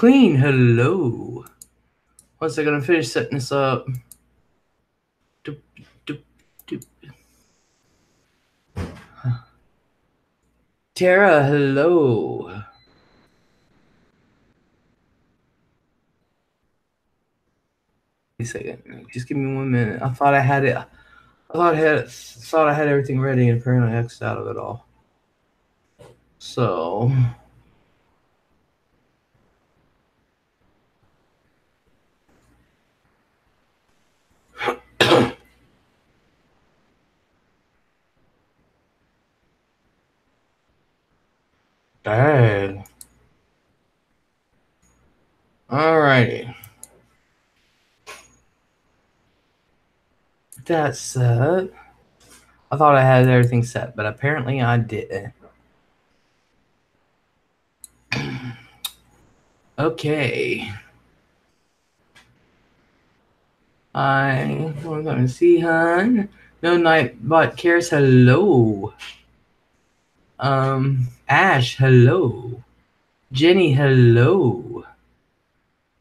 Clean, hello. Once I'm gonna finish setting this up. Doop, doop, doop. Tara, hello. Wait a second. Just give me 1 minute. I thought I had it. Thought I had everything ready, and apparently I X'd out of it all. So. Dang. Alrighty. That's set. I thought I had everything set, but apparently I didn't. Okay. We're going to see, hun. No night but cares. Hello. Ash, hello. Jenny, hello.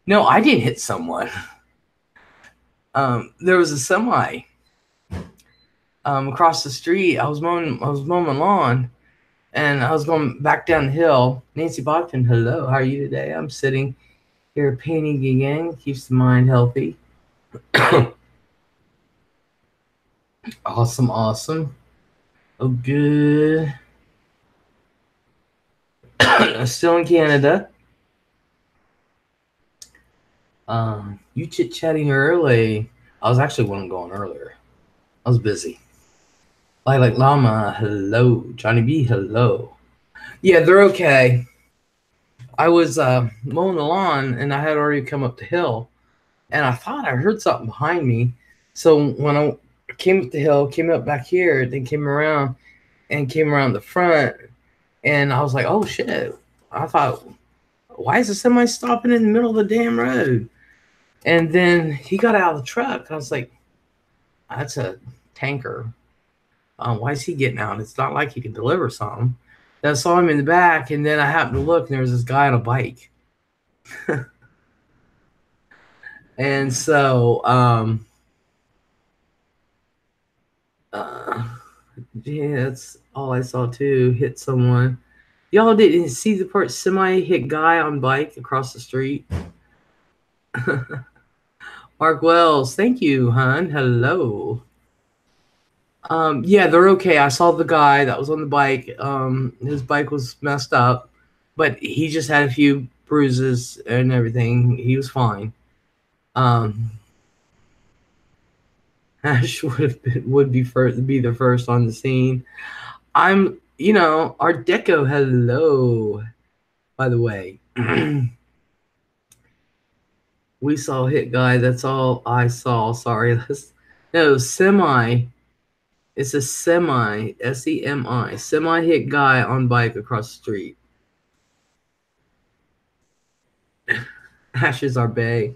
No, I didn't hit someone. There was a semi across the street. I was mowing lawn, and I was going back down the hill. Nancy Bogdan, hello. How are you today? I'm sitting here painting again. Keeps the mind healthy. Awesome. Oh, good. Still in Canada. You chit-chatting early. I was actually going earlier. I was busy. Like Llama, hello. Johnny B, hello. Yeah, they're okay. I was mowing the lawn, and I had already come up the hill, and I thought I heard something behind me. So when I came up the hill, came up back here, then came around the front, and I was like, oh, shit. I thought, why is the semi stopping in the middle of the damn road? And then he got out of the truck. I was like, that's a tanker. Why is he getting out? It's not like he could deliver something. Then I saw him in the back, and then I happened to look, and there was this guy on a bike. And so, yeah, that's all I saw too. Hit someone. Y'all didn't see the part semi hit guy on bike across the street. Mark Wells, thank you, hon. Hello. Yeah, they're okay. I saw the guy that was on the bike. His bike was messed up, but he just had a few bruises and everything. He was fine. Ash would be the first on the scene. Art Deco, hello. By the way, we saw hit guy. That's all I saw. Sorry, no semi. It's a semi, SEMI, semi hit guy on bike across the street. Ash is our bae.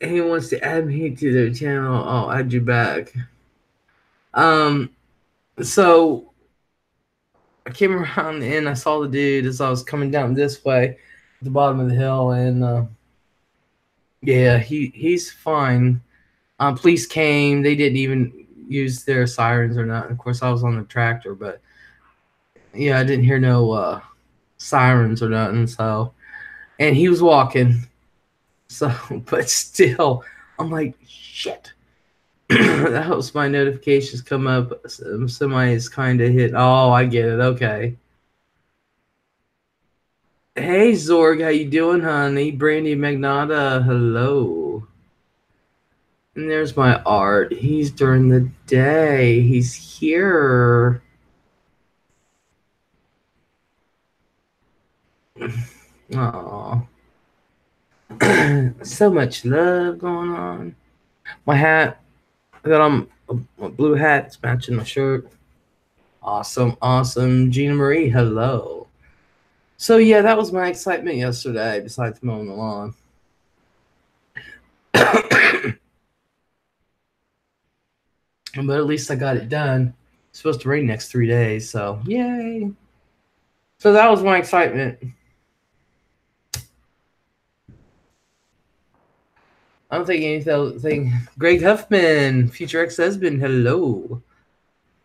He wants to add me to their channel. I'll add you back. So I came around and I saw the dude as I was coming down this way at the bottom of the hill, and yeah, he's fine. Police came. They didn't even use their sirens or not. Of course, I was on the tractor, but yeah, I didn't hear no sirens or nothing. So, and he was walking. So, but still, I'm like, shit. That helps my notifications come up. Somebody's kind of hit. Oh, I get it. Okay. Hey, Zorg, how you doing, honey? Brandy Magnata, hello. And there's my Art. He's during the day. He's here. Aww. So much love going on. My hat. I got on a blue hat. It's matching my shirt. Awesome. Gina Marie, hello. So, yeah, that was my excitement yesterday, besides mowing the lawn. But at least I got it done. It's supposed to rain next 3 days, so yay. So that was my excitement. I don't think anything. Greg Huffman, future ex-husband. Hello.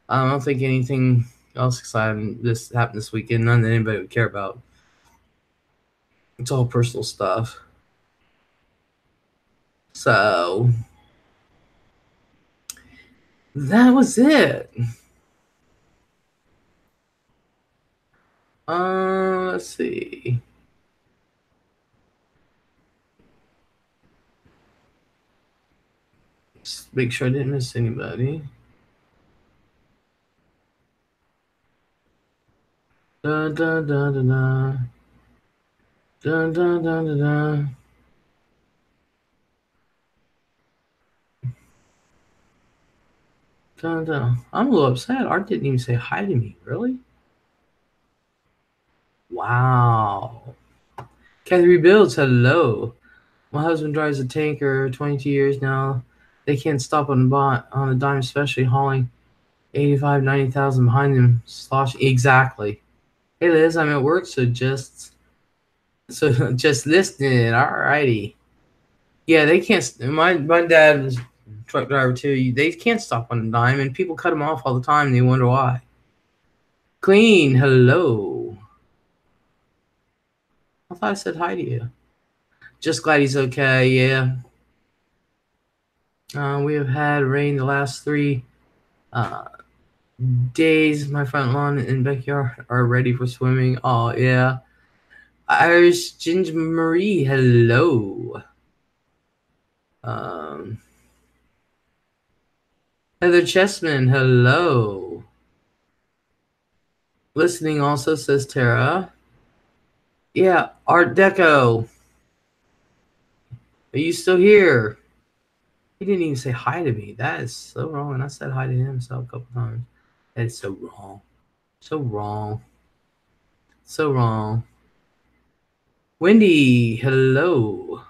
I don't think anything else exciting this happened this weekend. None that anybody would care about. It's all personal stuff. So that was it. Let's see. Just make sure I didn't miss anybody. Da da da da da. Da da da da da. Da da. I'm a little upset. Art didn't even say hi to me. Really? Wow. Kathy Rebuilds, hello. My husband drives a tanker 22 years now. They can't stop on a dime, especially hauling 85, 90,000 behind them. Slosh. Exactly. Hey Liz, I'm at work, so just listening. Alrighty. Yeah, they can't. My dad was a truck driver too. They can't stop on a dime, and people cut them off all the time. And they wonder why. Clean, hello. I thought I said hi to you. Just glad he's okay. Yeah. We have had rain the last 3 days. My front lawn and backyard are ready for swimming. Oh yeah. Irish Ginger Marie, hello. Heather Chessman, hello. Listening also, says Tara. Yeah, Art Deco. Are you still here? He didn't even say hi to me. That is so wrong. And I said hi to him a couple times. That is so wrong. So wrong. So wrong. Wendy, hello.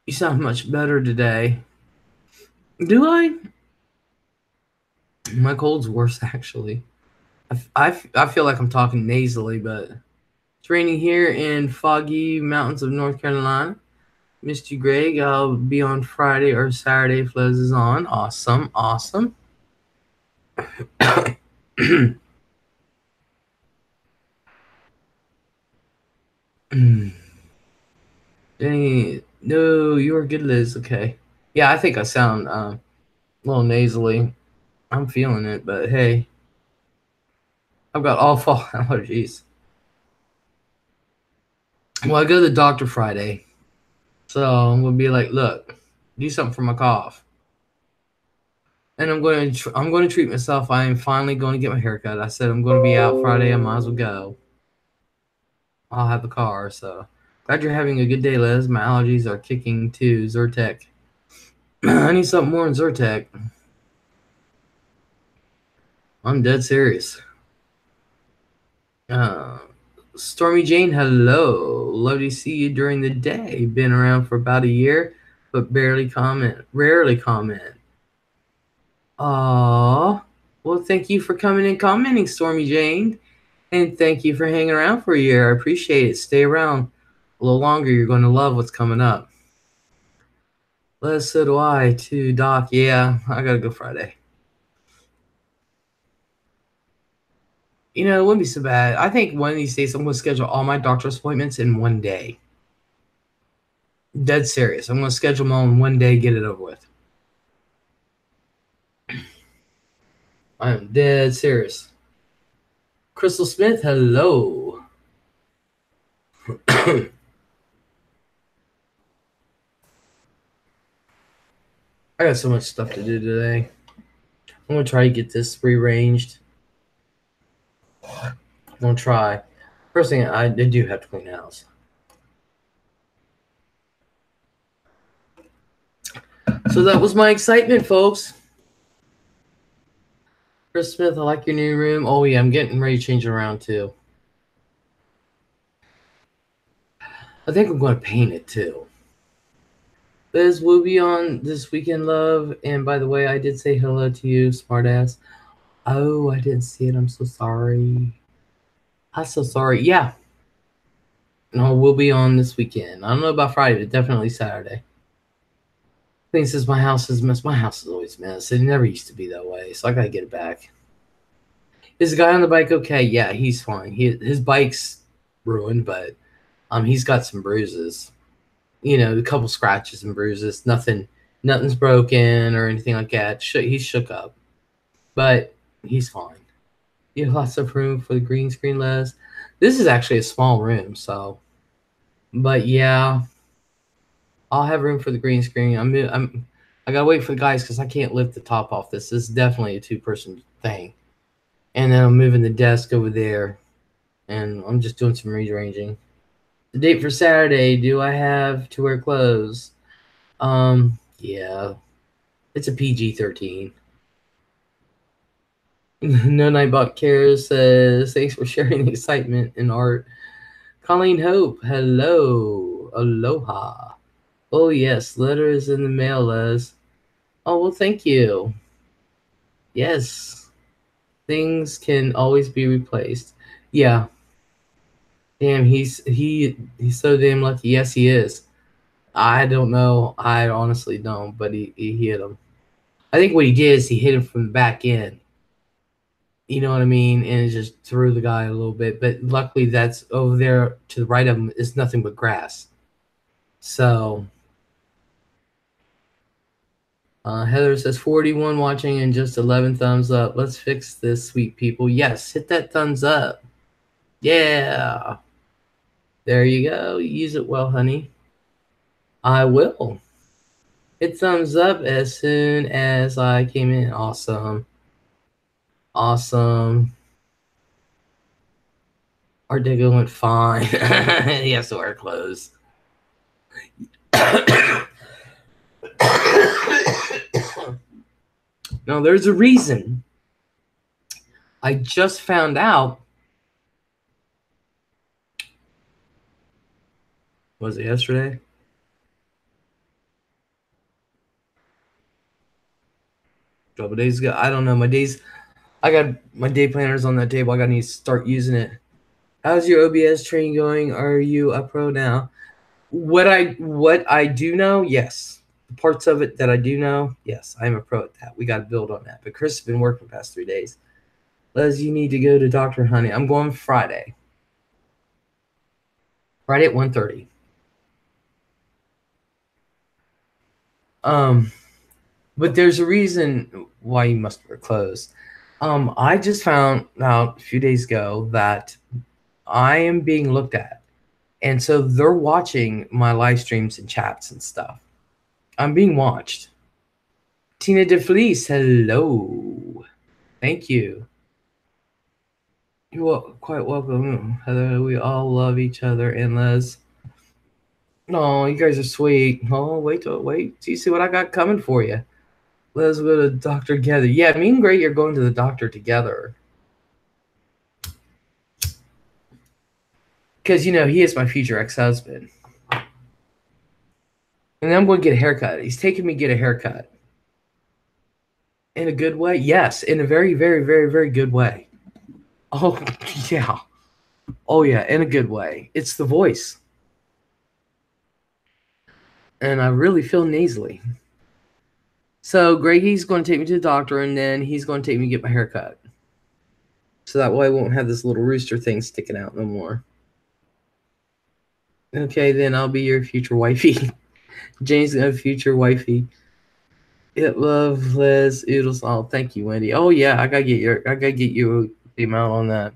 You sound much better today. Do I? My cold's worse, actually. I feel like I'm talking nasally, but it's raining here in foggy mountains of North Carolina. Missed you, Greg. I'll be on Friday or Saturday if Les is on. Awesome, awesome. Dang, no, you are good, Liz. Okay. Yeah, I think I sound a little nasally. I'm feeling it, but hey, I've got all fall allergies. Well, I go to the doctor Friday, so I'm gonna be like, look, do something for my cough, and I'm going to treat myself. I am finally going to get my hair cut. I said I'm going to be out Friday. I might as well go. I'll have the car. So glad you're having a good day, Les. My allergies are kicking too. Zyrtec. I need something more than Zyrtec. I'm dead serious. Stormy Jane, hello. Love to see you during the day. Been around for about a year, but rarely comment. Aww. Well, thank you for coming and commenting, Stormy Jane. And thank you for hanging around for a year. I appreciate it. Stay around a little longer. You're going to love what's coming up. Les, so do I, too. Doc, yeah, I got to go Friday. You know, it wouldn't be so bad. I think one of these days I'm going to schedule all my doctor's appointments in one day. Dead serious. I'm going to schedule them all in one day, get it over with. I am dead serious. Crystal Smith, hello. I got so much stuff to do today. I'm going to try to get this rearranged. I'm going to try. First thing, I do have to clean the house. So that was my excitement, folks. Chris Smith, I like your new room. Oh, yeah, I'm getting ready to change it around, too. I think I'm going to paint it, too. Liz will be on this weekend, love. And by the way, I did say hello to you, smartass. Oh, I didn't see it. I'm so sorry. I'm so sorry. Yeah. No, we'll be on this weekend. I don't know about Friday, but definitely Saturday. Thing says my house is mess. My house is always mess. It never used to be that way, so I gotta get it back. Is the guy on the bike okay? Yeah, he's fine. His bike's ruined, but he's got some bruises. You know, a couple scratches and bruises. Nothing's broken or anything like that. He's shook up, but he's fine. You have lots of room for the green screen, Les. This is actually a small room, so. But yeah, I'll have room for the green screen. I gotta wait for the guys because I can't lift the top off this. This is definitely a 2-person thing. And then I'm moving the desk over there, and I'm just doing some rearranging. The date for Saturday. Do I have to wear clothes? Yeah, it's a PG-13. No Nightbot Cares says, thanks for sharing the excitement and art. Colleen Hope, hello. Aloha. Oh, yes, letter is in the mail, Les. Oh, well, thank you. Yes, things can always be replaced. Yeah. Damn, he's so damn lucky. Yes, he is. I don't know. I honestly don't, but he hit him. I think what he did is he hit him from the back end. You know what I mean? And it just threw the guy a little bit. But luckily, that's over there to the right of him is nothing but grass. So, Heather says 41 watching and just 11 thumbs up. Let's fix this, sweet people. Yes, hit that thumbs up. Yeah. There you go. Use it well, honey. I will. Hit thumbs up as soon as I came in. Awesome. Awesome. Our Deco went fine. He has to wear clothes. No, there's a reason. I just found out. Was it yesterday? A couple days ago. I don't know. I got my day planners on that table. I got to need to start using it. How's your OBS training going? Are you a pro now? What I do know, yes. The parts of it that I do know, yes, I'm a pro at that. We got to build on that. But Chris has been working the past 3 days. Les, you need to go to Dr. Honey. I'm going Friday. Friday at 1:30. But there's a reason why you must wear clothes. I just found out a few days ago that I am being looked at. And so they're watching my live streams and chats and stuff. I'm being watched. Tina DeFelice, hello. Thank you. You're quite welcome, Heather. We all love each other. And Les. No, you guys are sweet. Oh, wait. Do you see what I got coming for you? Let's go to the doctor together. Yeah, me and Gray are going to the doctor together. Because, you know, he is my future ex-husband. And then I'm going to get a haircut. He's taking me to get a haircut. In a good way? Yes, in a very, very, very, very good way. Oh, yeah. Oh, yeah, in a good way. It's the voice. And I really feel nasally. So Greggy's going to take me to the doctor, and then he's going to take me to get my hair cut. So that way I won't have this little rooster thing sticking out no more. Okay, then I'll be your future wifey. Jane's a future wifey. It love Les Oodles. Oh, thank you, Wendy. Oh yeah, I gotta get you the amount on that.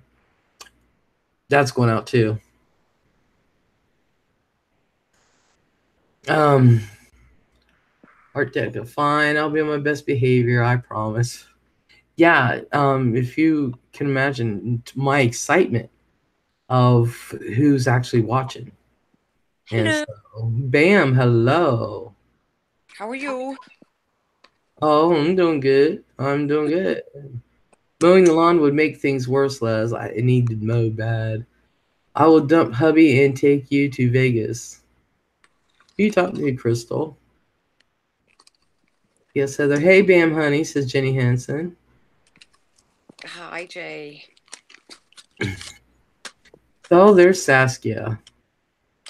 That's going out too. Art Deco, fine. I'll be on my best behavior, I promise. Yeah, if you can imagine my excitement of who's actually watching. Hello. And so, bam, hello. How are you? Oh, I'm doing good. I'm doing good. Mowing the lawn would make things worse, Les. I need to mow bad. I will dump hubby and take you to Vegas. You talk to me, Crystal. Yes, Heather. Hey, Bam, honey, says Jenny Hansen. Hi, Jay. Oh, there's Saskia.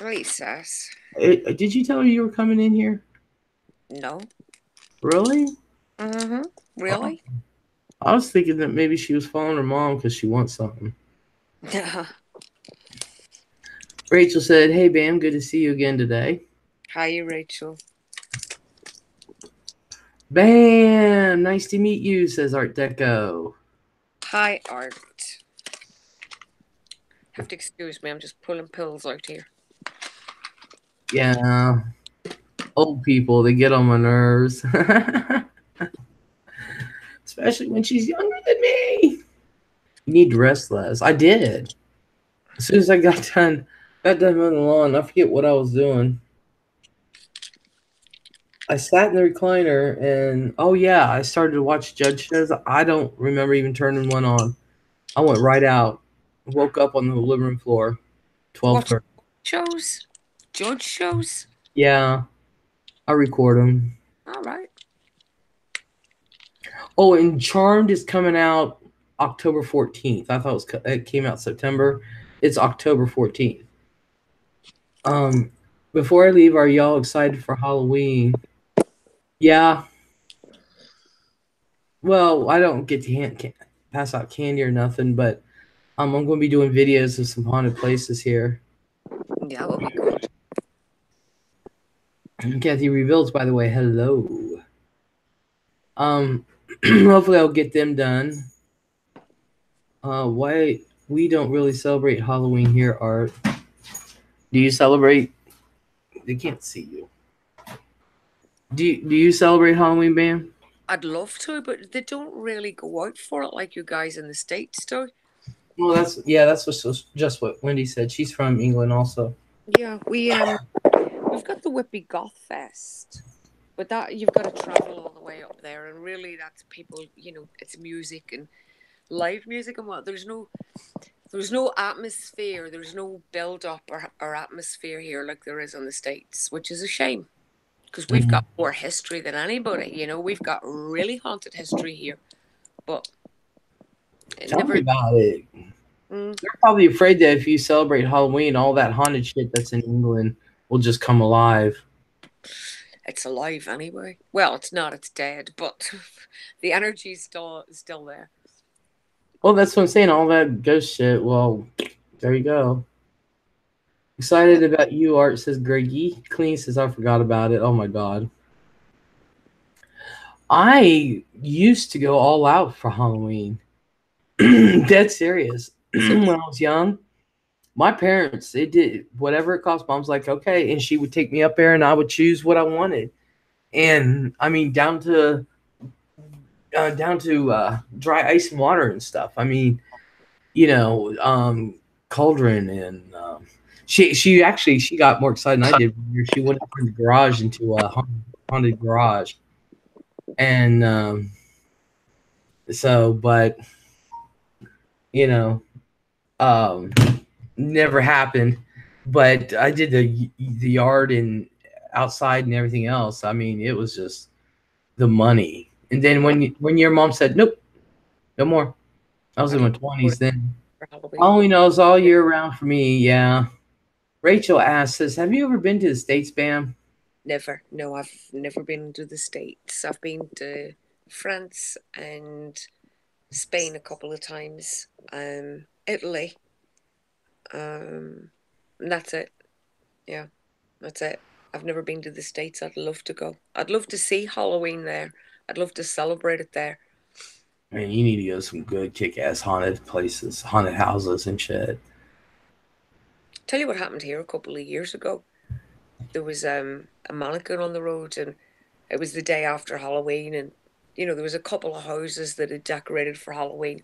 LEZ'S. Did you tell her you were coming in here? No. Really? Mm-hmm. Oh, Really? I was thinking that maybe she was following her mom because she wants something. Rachel said, "Hey, Bam, good to see you again today." Hi, Rachel. Bam, nice to meet you, says Art Deco. Hi, Art. Have to excuse me, I'm just pulling pills out here. Yeah, old people, they get on my nerves. Especially when she's younger than me. You need to rest less. I did. As soon as I got done mowing the lawn, I forget what I was doing. I sat in the recliner and oh yeah, I started to watch judge shows. I don't remember even turning one on. I went right out. Woke up on the living room floor. What 12:30. shows? Judge shows? Yeah, I record them. All right. Oh, and Charmed is coming out October 14th. I thought it came out September. It's October 14th. Um, before I leave, are y'all excited for Halloween? Yeah. Well, I don't get to pass out candy or nothing, but I'm going to be doing videos of some haunted places here. Yeah, that would be good. Kathy Rebuilds, by the way, hello. Um, hopefully I'll get them done. Why we don't really celebrate Halloween here, Art? Do you celebrate? They can't see you. Do you celebrate Halloween, Bam? I'd love to, but they don't really go out for it like you guys in the States do. Well, just what Wendy said. She's from England, also. Yeah, we've got the Whippy Goth Fest, but that you've got to travel all the way up there, and really that's people. It's music and live music and what. There's no atmosphere. There's no build up or atmosphere here like there is in the States, which is a shame because we've got Mhm. more history than anybody. We've got really haunted history here, but it Tell me never. about it. Mm, They're probably afraid that if you celebrate Halloween, all that haunted shit that's in England will just come alive. it's alive anyway. Well, it's not. It's dead, but the energy's still there. Well, that's what I'm saying. All that ghost shit. Well, there you go. Excited about you, Art, says Greggy. Clean says I forgot about it. Oh my god. I used to go all out for Halloween. Dead serious. So When I was young, my parents, they did whatever it cost. Mom's like, okay. And she would take me up there and I would choose what I wanted. And I mean, down to dry ice and water and stuff. I mean, you know, cauldron and she got more excited than I did. She went up in the garage into a haunted garage, and but you know, um, never happened. But I did the yard and outside and everything else. I mean, it was just the money. And then when your mom said nope, no more, I was I'd in love my to go to 20s then. for Halloween. Halloween knows all year round for me. Yeah. Rachel asks, says, "Have you ever been to the States, Bam?" Never. No, I've never been to the States. I've been to France and Spain a couple of times. Italy. And that's it. Yeah, that's it. I've never been to the States. I'd love to go. I'd love to see Halloween there. I'd love to celebrate it there. Man, you need to go to some good kick-ass haunted places, haunted houses and shit. Tell you what happened here a couple of years ago. There was a mannequin on the road, and it was the day after Halloween, and there was a couple of houses that had decorated for Halloween,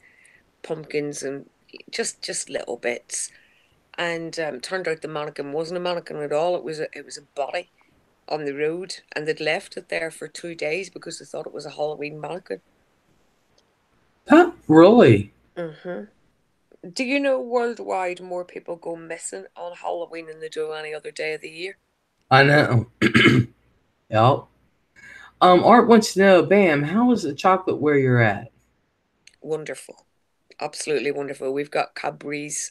pumpkins and just little bits. And turned out the mannequin wasn't a mannequin at all. It was a body on the road, and they'd left it there for 2 days because they thought it was a Halloween mannequin. Huh? Really? Hmm. Do you know worldwide more people go missing on Halloween than they do any other day of the year? I know. Yep. Art wants to know, Bam, how is the chocolate where you're at? Wonderful, absolutely wonderful. We've got Cadbury's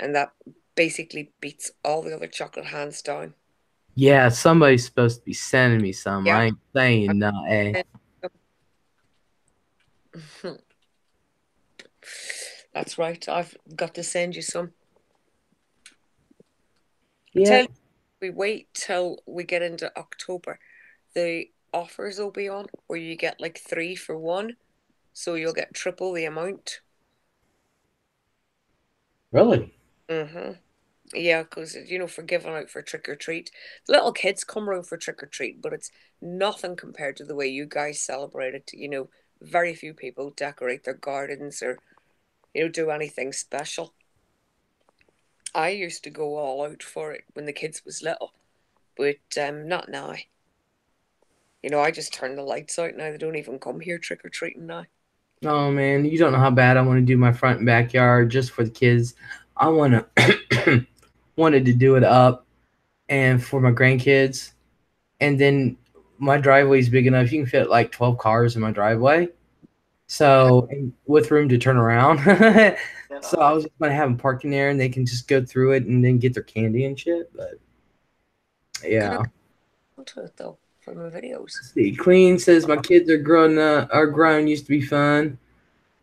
and that basically beats all the other chocolate hands down. Yeah, somebody's supposed to be sending me some. Yeah. I ain't saying no. That's right. I've got to send you some. I tell Yeah, you, we wait till we get into October. The offers will be on where you get like three for one, so you'll get triple the amount. really. Mm-hmm. Yeah, because for giving out for trick or treat, little kids come around for trick or treat, but it's nothing compared to the way you guys celebrate it. Very few people decorate their gardens or do anything special. I used to go all out for it when the kids was little, but not now. I just turn the lights out now. They don't even come here trick or treating now. Oh man, you don't know how bad I want to do my front and backyard just for the kids. I wanted to do it up and for my grandkids, and then my driveway's big enough. You can fit like 12 cars in my driveway, so and with room to turn around. So I was just gonna have them parking there, and they can just go through it and then get their candy and shit. But Can I yeah. go to it though for my videos? See, Clean says my kids are grown. Are grown. Used to be fun.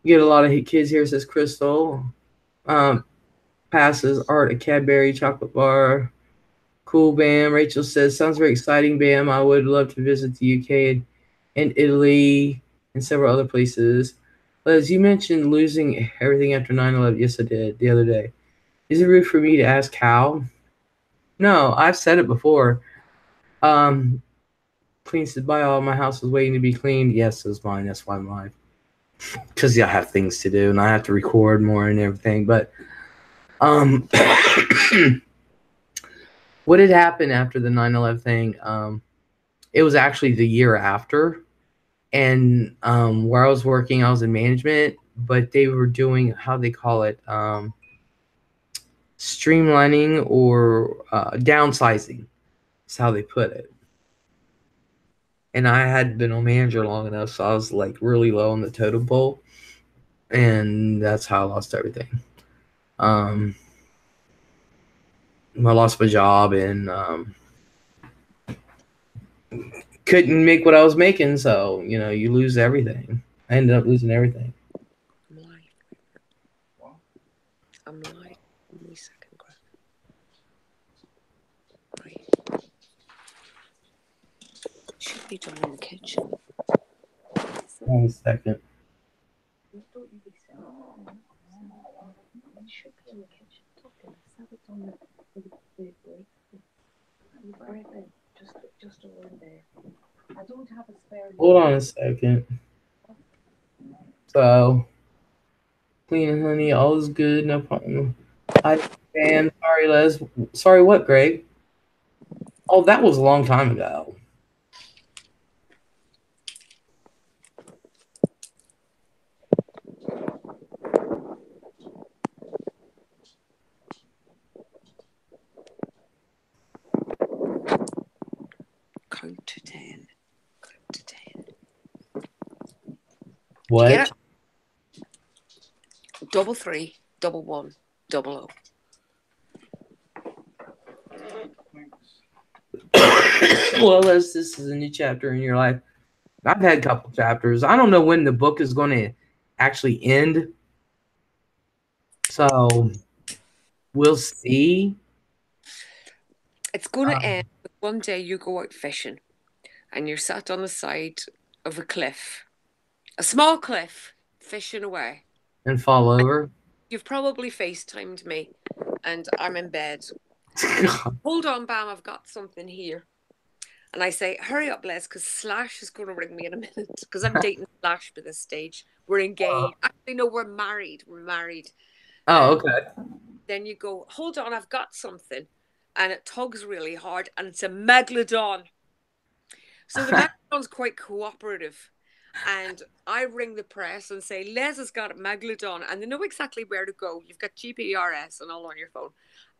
Get a lot of kids here. Says Crystal. Um, passes art a Cadbury chocolate bar. Cool, Bam. Rachel says sounds very exciting, Bam. I would love to visit the UK and Italy and several other places. Liz, you mentioned losing everything after 9/11. Yes, I did the other day. Is it rude for me to ask how? No, I've said it before. Um, Clean said, "Bye all. My house is waiting to be cleaned." Yes, it was mine. That's why I'm live. Because I have things to do and I have to record more and everything. But um, what had happened after the 9/11 thing? It was actually the year after, and where I was working, I was in management, but they were doing how they call it, streamlining or downsizing. Is how they put it. And I had been a manager long enough, so I was like really low on the totem pole, and that's how I lost everything. Um, I lost my job and couldn't make what I was making, so you lose everything. I ended up losing everything. I'm live. I'm live. Give me a second, Greg. Right. Should be done in the kitchen. One second. Don't you be silly. It should be in the kitchen. Talking. I set it on the break. The break bed just around there. I don't have a spare. Hold on a second. So, clean and honey, all is good, no problem. I fan. Sorry, Les. Sorry, what, Greg? Oh, that was a long time ago. Count to 10. Count to 10. Do you get What? it? Double three, double one, double O. Well, Les, this is a new chapter in your life. I've had a couple chapters. I don't know when the book is going to actually end. So, we'll see. It's going to Um, end with one day you go out fishing and you're sat on the side of a cliff, a small cliff, fishing away. and fall over. You've probably FaceTimed me and I'm in bed. And hold on, Bam, I've got something here. And I say, hurry up, Les, because Slash is going to ring me in a minute. Because I'm dating Slash by this stage. We're engaged. Actually, no, we're married. We're married. Oh, okay. Then you go, hold on, I've got something. And it tugs really hard, and it's a megalodon. So the megalodon's quite cooperative. And I ring the press and say, Les has got a megalodon, and they know exactly where to go. You've got GPRS and all on your phone.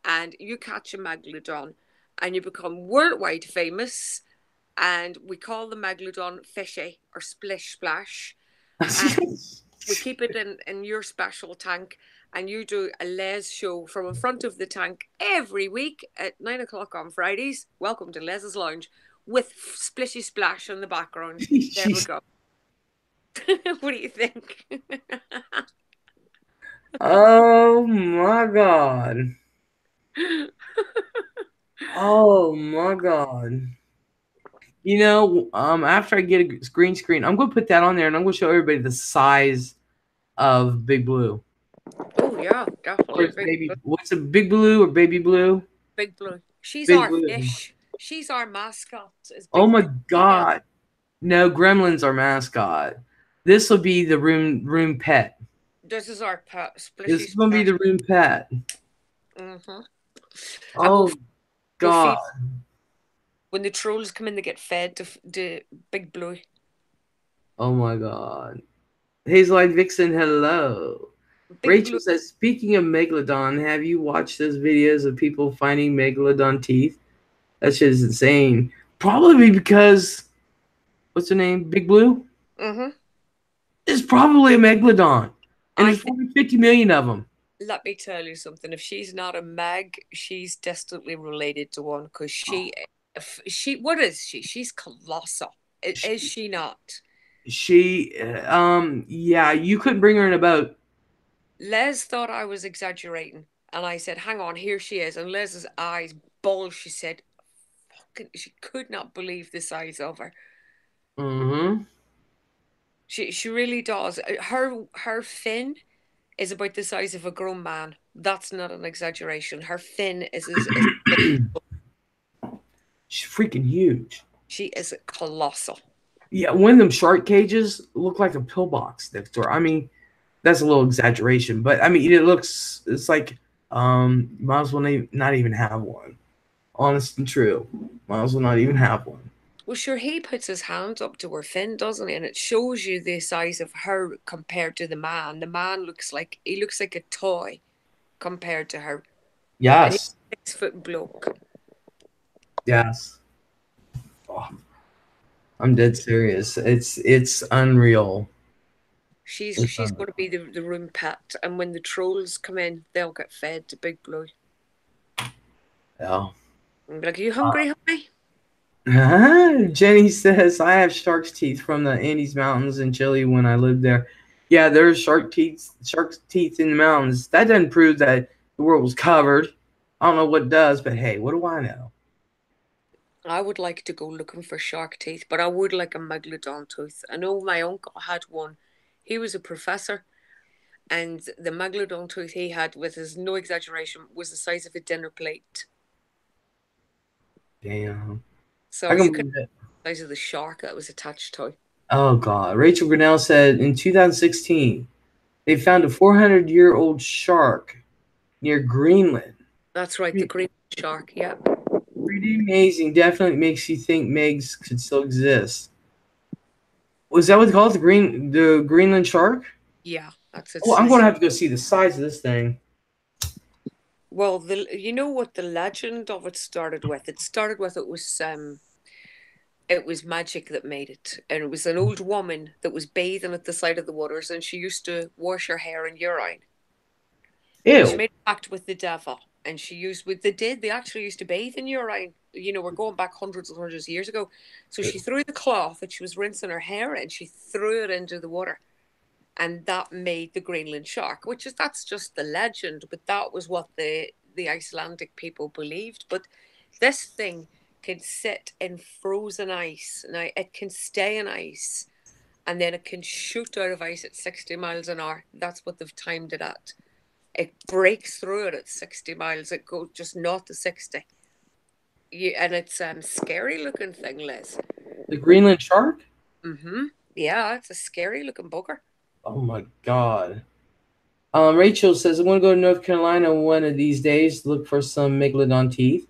And you catch a megalodon, and you become worldwide famous. And we call the megalodon Fishy or Splish Splash. And we keep it in your special tank. and you do a Les show from in front of the tank every week at 9 o'clock on Fridays. Welcome to Les's Lounge with Splishy Splash in the background. There we Jeez. go. What do you think? Oh my god. Oh my god. After I get a green screen, I'm gonna put that on there and I'm gonna show everybody the size of Big Blue. Oh yeah, Or definitely it's baby. What's a Big Blue or Baby Blue? Big Blue. She's Big our Blue. fish. She's our mascot. Is Oh Big my Blue. god. No, Gremlin's our mascot. This will be the room pet. This is our pet, This Splishy is gonna be Splash. the room pet. Mm-hmm. And Oh we'll god. feed when the trolls come in. They get fed to Big Blue. Oh my god. Hazelite Vixen, hello. Big Rachel Blue. says, speaking of Megalodon, have you watched those videos of people finding Megalodon teeth? That shit is insane. Probably because, what's her name? Big Blue? Mm-hmm. It's probably a Megalodon. And I there's think. probably 50 million of them. Let me tell you something. If she's not a Meg, she's distantly related to one because what is she? She's colossal. Is she not? Yeah, you couldn't bring her in a boat. Les thought I was exaggerating, and I said, "Hang on, here she is." And Les's eyes bulged. She said, "Fucking!" She could not believe the size of her. Mm-hmm. She really does. Her fin is about the size of a grown man. That's not an exaggeration. Her fin is She's freaking huge. she is colossal. Yeah, one of them shark cages look like a pillbox next door. I mean, that's a little exaggeration, but I mean, it's like, might as well not even have one. Honest and true. Might as well not even have one. Well, sure, he puts his hand up to her fin, doesn't he? And it shows you the size of her compared to the man. The man looks like a toy compared to her. And he's Yes. 6 foot bloke. Yes. Oh, I'm dead serious. It's unreal. It's She's going to unreal. be the room pet, and when the trolls come in, they'll get fed to Big Blue. Yeah. And be like, "Are you hungry, honey?" Jenny says, I have shark's teeth from the Andes Mountains in Chile when I lived there. Yeah, there's shark's teeth in the mountains. That doesn't prove that the world was covered. I don't know what does, but hey, what do I know? I would like to go looking for shark teeth, but I would like a megalodon tooth. I know my uncle had one. He was a professor, and the megalodon tooth he had, with his no exaggeration, was the size of a dinner plate. Damn. So I can you could believe it. the size of the shark that was attached to. Oh, God. Rachel Grinnell said in 2016, they found a 400-year-old shark near Greenland. That's right, the green shark. Yeah, Pretty amazing. Definitely makes you think Megs could still exist. Was that what they call it? The Greenland shark? yeah. That's Oh, it's I'm going this. to have to go see the size of this thing. Well, you know what the legend of it started with? It started with it was magic that made it, and it was an old woman that was bathing at the side of the waters, and she used to wash her hair in urine. And she Ew. made a pact with the devil, and she used what they did. They actually used to bathe in urine. We're going back hundreds and hundreds of years ago. So she threw the cloth that she was rinsing her hair in. She threw it into the water, and that made the Greenland shark. That's just the legend, but that was what the Icelandic people believed. But this thing can sit in frozen ice. Now it can stay in ice, and then it can shoot out of ice at 60 miles an hour. That's what they've timed it at. It breaks through it at 60 miles. It goes just not to 60. And it's a scary looking thing, Liz. The Greenland shark? Mm-hmm. Yeah, it's a scary looking bugger. Oh my God. Rachel says, I want to go to North Carolina one of these days to look for some megalodon teeth.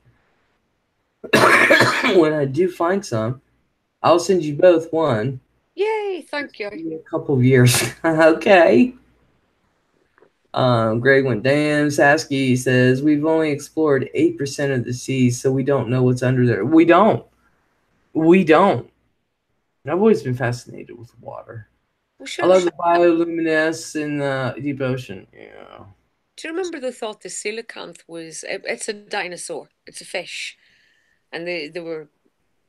When I do find some, I'll send you both one. Yay, thank you. Give me a couple of years. Okay. Greg went, damn. Sasky says, we've only explored 8% of the seas, so we don't know what's under there. We don't. We don't. And I've always been fascinated with water. Well, I sure, love the bioluminescence in the deep ocean. Yeah. Do you remember they thought the coelacanth was it's a dinosaur, it's a fish, and they were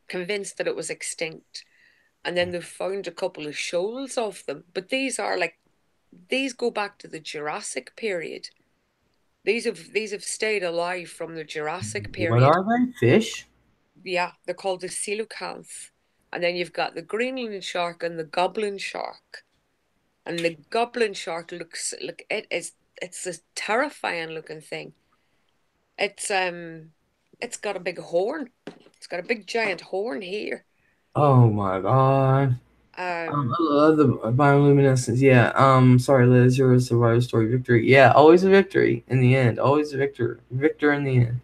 convinced that it was extinct. And then they found a couple of shoals of them. But these go back to the Jurassic period. These have stayed alive from the Jurassic What period. are they? Fish? Yeah, they're called the coelacanth. And then you've got the Greenland shark and the goblin shark. And the goblin shark looks like it's a terrifying looking thing. It's got a big horn. It's got a big giant horn here. Oh my god. I Um, love the bioluminescence. Yeah. Sorry, Liz. You're a survivor story victory. Yeah. Always a victory in the end. Always a victor. Victor in the end.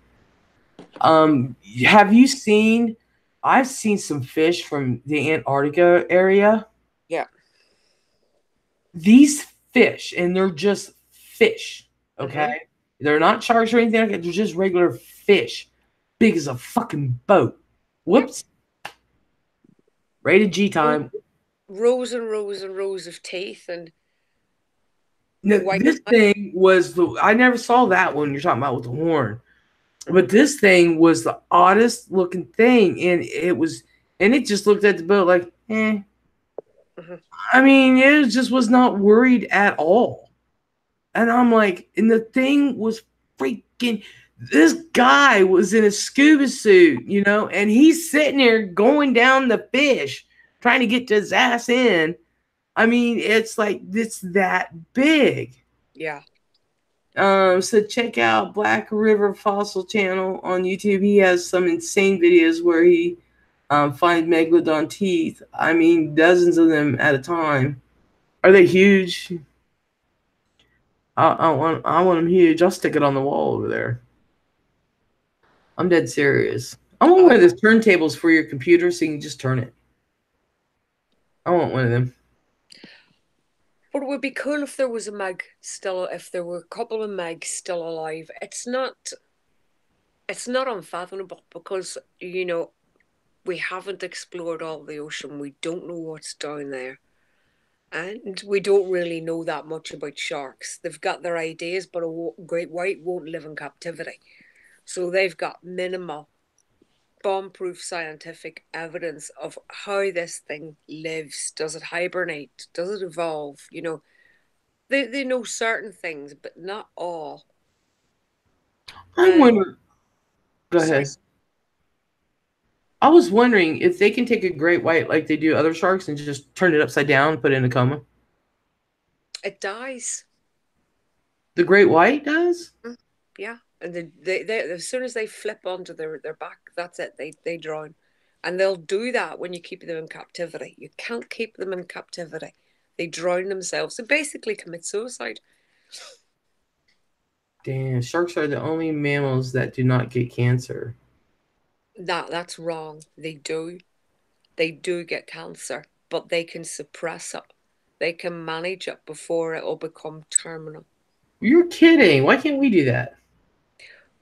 Have you seen? I've seen some fish from the Antarctica area. yeah. These fish, and they're just fish. Okay. Hmm. They're not sharks or anything like that. They're just regular fish, big as a fucking boat. Yep. Whoops. Rated G time. Rows and rows and rows of teeth and No, white. this thing was the. I never saw that one you're talking about with the horn, but Mhm, this thing was the oddest looking thing, and it just looked at the boat like, eh. mhm. I mean, it just was not worried at all, and I'm like, and the thing was freaking. This guy was in a scuba suit, and he's sitting there going down the fish, trying to get his ass in. I mean, it's like it's that big. Yeah. So check out Black River Fossil Channel on YouTube. He has some insane videos where he finds megalodon teeth. I mean, dozens of them at a time. Are they huge? I want them huge. I'll stick it on the wall over there. I'm dead serious. I want one Uh, of those turntables for your computer so you can just turn it. I want one of them. but it would be cool if there was a Meg still, if there were a couple of Megs still alive. It's not unfathomable because, we haven't explored all the ocean. We don't know what's down there. And we don't really know that much about sharks. They've got their ideas, but a great white won't live in captivity. So they've got minimal bomb-proof scientific evidence of how this thing lives. Does it hibernate? Does it evolve? They know certain things, but not all. I And wonder. Go sorry, ahead. I was wondering if they can take a great white like they do other sharks and just turn it upside down, put it in a coma. it dies. The great white does? Mm, yeah, and they as soon as they flip onto their back, that's it. They drown, and they'll do that when you keep them in captivity. You can't keep them in captivity. They drown themselves. They basically commit suicide. Damn, sharks are the only mammals that do not get cancer. That's wrong. They do get cancer, but they can suppress it. They can manage it before it will become terminal. You're kidding. Why can't we do that?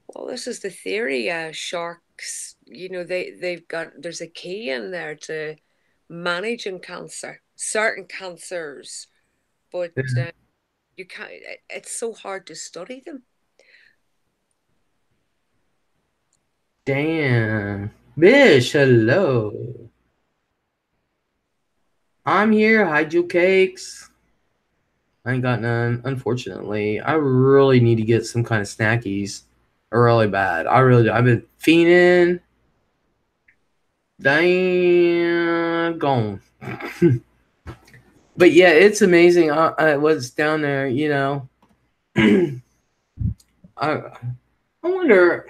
Well, this is the theory. Sharks, there's a key in there to managing cancer, certain cancers, but you can't. It's so hard to study them. Damn. Bish, hello. I'm here. Hide your cakes. I ain't got none, unfortunately. I really need to get some kind of snackies. Really bad. I really do. I've been fiending. Damn. Gone. But yeah, it's amazing what's down there, I I wonder,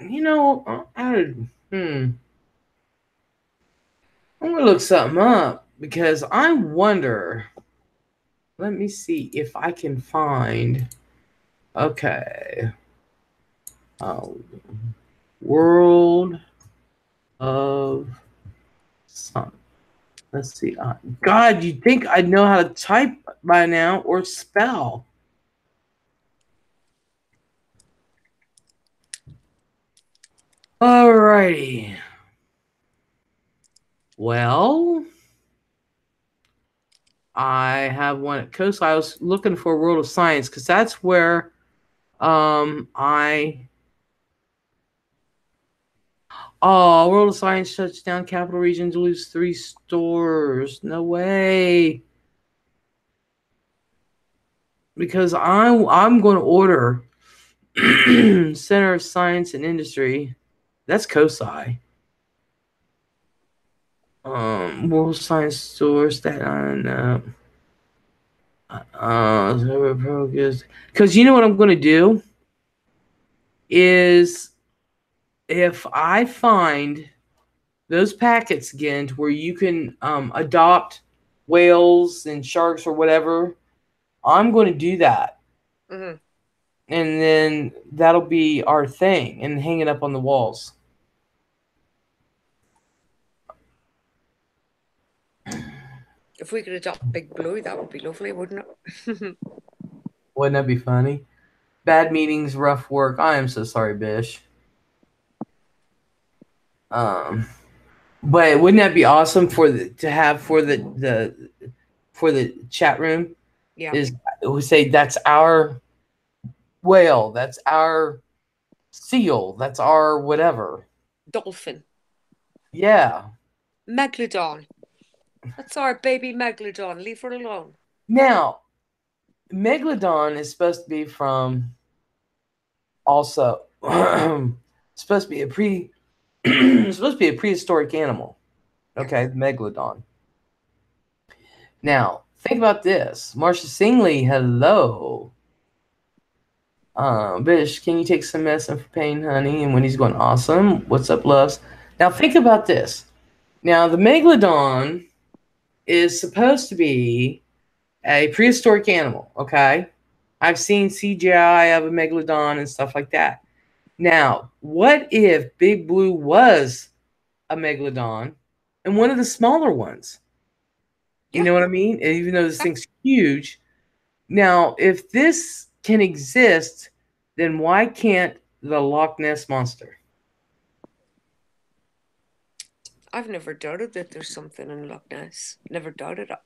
hmm, I'm gonna look something up because I wonder. Let me see if I can find. Okay, oh, World of Sun. Let's see. God, you'd think I'd know how to type by now or spell. Alrighty. Well, I have one at Coast. I was looking for World of Science because that's where I Oh, World of Science shuts down Capital Region to lose 3 stores. No way. Because I'm going to order Center of Science and Industry. That's COSI. World Science Stores that I know. Because you know what I'm going to do is if I find those packets again to where you can adopt whales and sharks or whatever, I'm going to do that. Hmm. And then that'll be our thing and hang it up on the walls. If we could adopt Big Blue, that would be lovely, wouldn't it? Wouldn't that be funny? Bad meetings, rough work. I am so sorry, Bish. Um, but wouldn't that be awesome for the to have for the chat room? Yeah. Is we say that's our whale, that's our seal, that's our whatever. Dolphin. Yeah. Megalodon. That's our baby Megalodon. Leave her alone. Now, Megalodon is supposed to be from also supposed to be a supposed to be a prehistoric animal. Yeah. Okay, Megalodon. Now, think about this. Marcia Singley, hello. Bish, can you take some medicine for pain, honey? And when he's going, awesome. What's up, loves? Now, think about this. Now, the Megalodon is supposed to be a prehistoric animal, okay? I've seen CGI of a Megalodon and stuff like that. Now, what if Big Blue was a Megalodon and one of the smaller ones? You Yeah. know what I mean? Even though this thing's huge. Now, if this can exist, then why can't the Loch Ness monster? I've never doubted that there's something in Loch Ness. Never doubted it.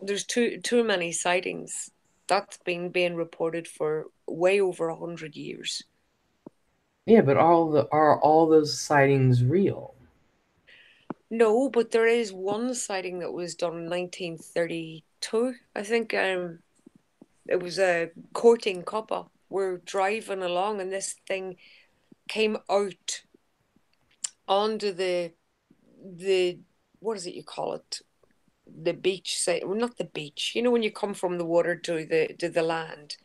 There's too many sightings. That's been being reported for way over 100 years. Yeah, but are all those sightings real? No, but there is one sighting that was done in 1932. I think it was a courting couple. We're driving along and this thing came out onto the what is it you call it? The beach side, well, not the beach. You know when you come from the water to the land.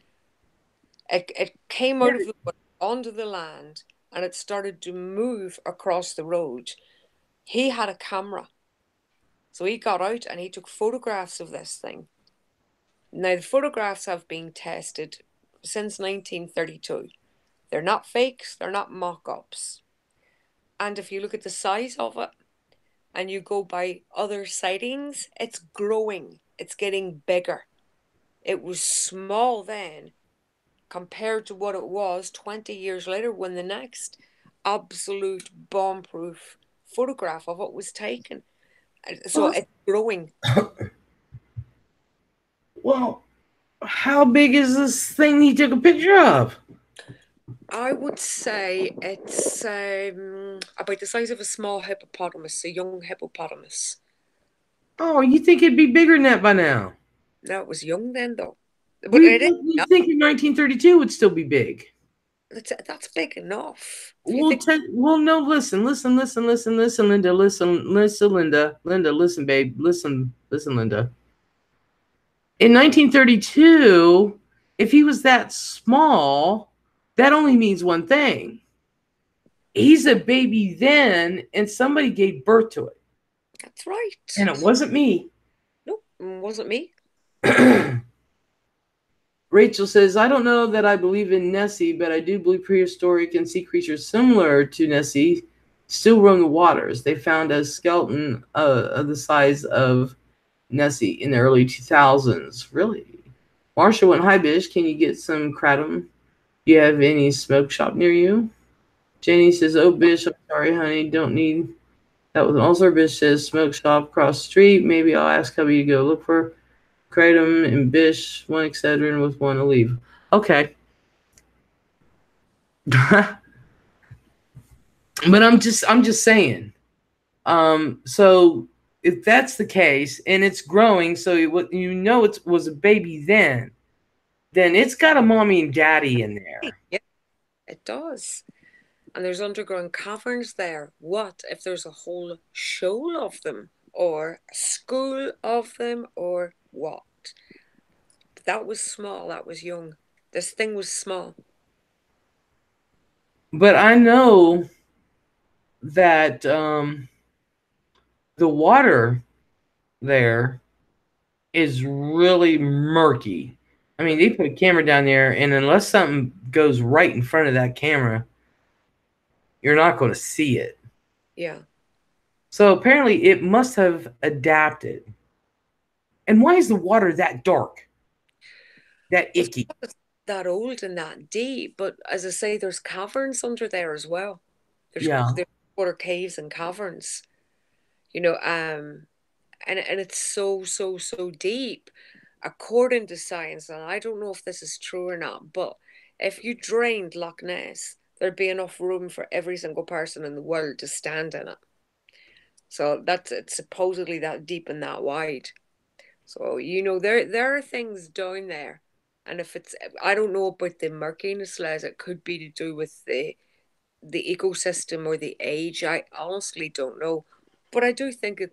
It came Yeah. out of the water onto the land and it started to move across the road. He had a camera. So he got out and he took photographs of this thing. Now the photographs have been tested since 1932. They're not fakes, they're not mock-ups. And if you look at the size of it and you go by other sightings, it's growing. It's getting bigger. It was small then compared to what it was 20 years later when the next absolute bomb-proof photograph of it was taken. So Well, it's growing. well, how big is this thing he took a picture of? I would say it's about the size of a small hippopotamus, a young hippopotamus. Oh, you think it'd be bigger than that by now? No, it was young then, though. But You it is you enough. think in 1932 would still be big? That's big enough. If you Well, think, no. Listen, Linda. Listen, Linda. Listen, babe. Listen, Linda. In 1932, if he was that small, that only means one thing. He's a baby then, and somebody gave birth to it, that's right. and it wasn't me. Nope, wasn't me. Rachel says, I don't know that I believe in Nessie, but I do believe prehistoric and sea creatures similar to Nessie still roam the waters. They found a skeleton of the size of Nessie in the early 2000s. Really? Marsha went, hi, Bish. Can you get some kratom? Do you have any smoke shop near you? Jenny says, oh, Bish, I'm sorry, honey. Don't need that. Was also Bish says, smoke shop across the street. Maybe I'll ask hubby to go look for Kratom and Bish, one Excedrin with one Aleve. Okay. But I'm just saying. So if that's the case and it's growing, so it was a baby then it's got a mommy and daddy in there. Yeah, it does. And there's underground caverns there. What if there's a whole shoal of them, or a school of them, or what? That was small, that was young. This thing was small. But I know that the water there is really murky. I mean, they put a camera down there, and unless something goes right in front of that camera, you're not going to see it. Yeah. So apparently, it must have adapted. And why is the water that dark, that It's icky? not that old and that deep, but as I say, there's caverns under there as well. Yeah. There's water caves and caverns, you know, and it's so deep. According to science, and I don't know if this is true or not, but if you drained Loch Ness, there'd be enough room for every single person in the world to stand in it. So that's it's supposedly that deep and that wide. So there are things down there, and if it's I don't know about the murkiness, Les. It could be to do with the ecosystem or the age. I honestly don't know, but I do think that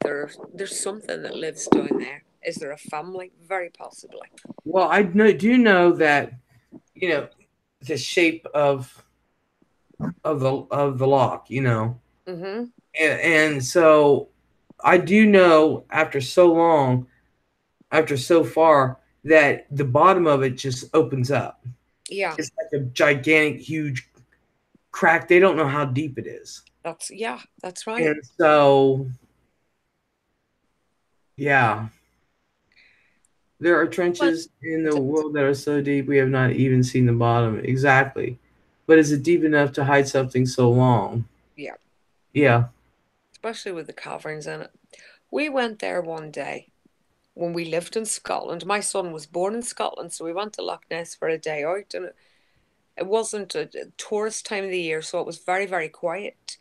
there's something that lives down there. Is there a family? Very possibly. Well, do know that you know the shape of the lock. Mm-hmm. And so I do know after so far, that the bottom of it just opens up. Yeah, It's like a gigantic, huge crack. They don't know how deep it is. that's right. And so, yeah, there are Well, trenches in the world that are so deep we have not even seen the bottom. Exactly. But is it deep enough to hide something so long? yeah, Yeah. especially with the caverns in it. We went there one day when we lived in Scotland. My son was born in Scotland, so we went to Loch Ness for a day out, and it wasn't a tourist time of the year, so it was very quiet.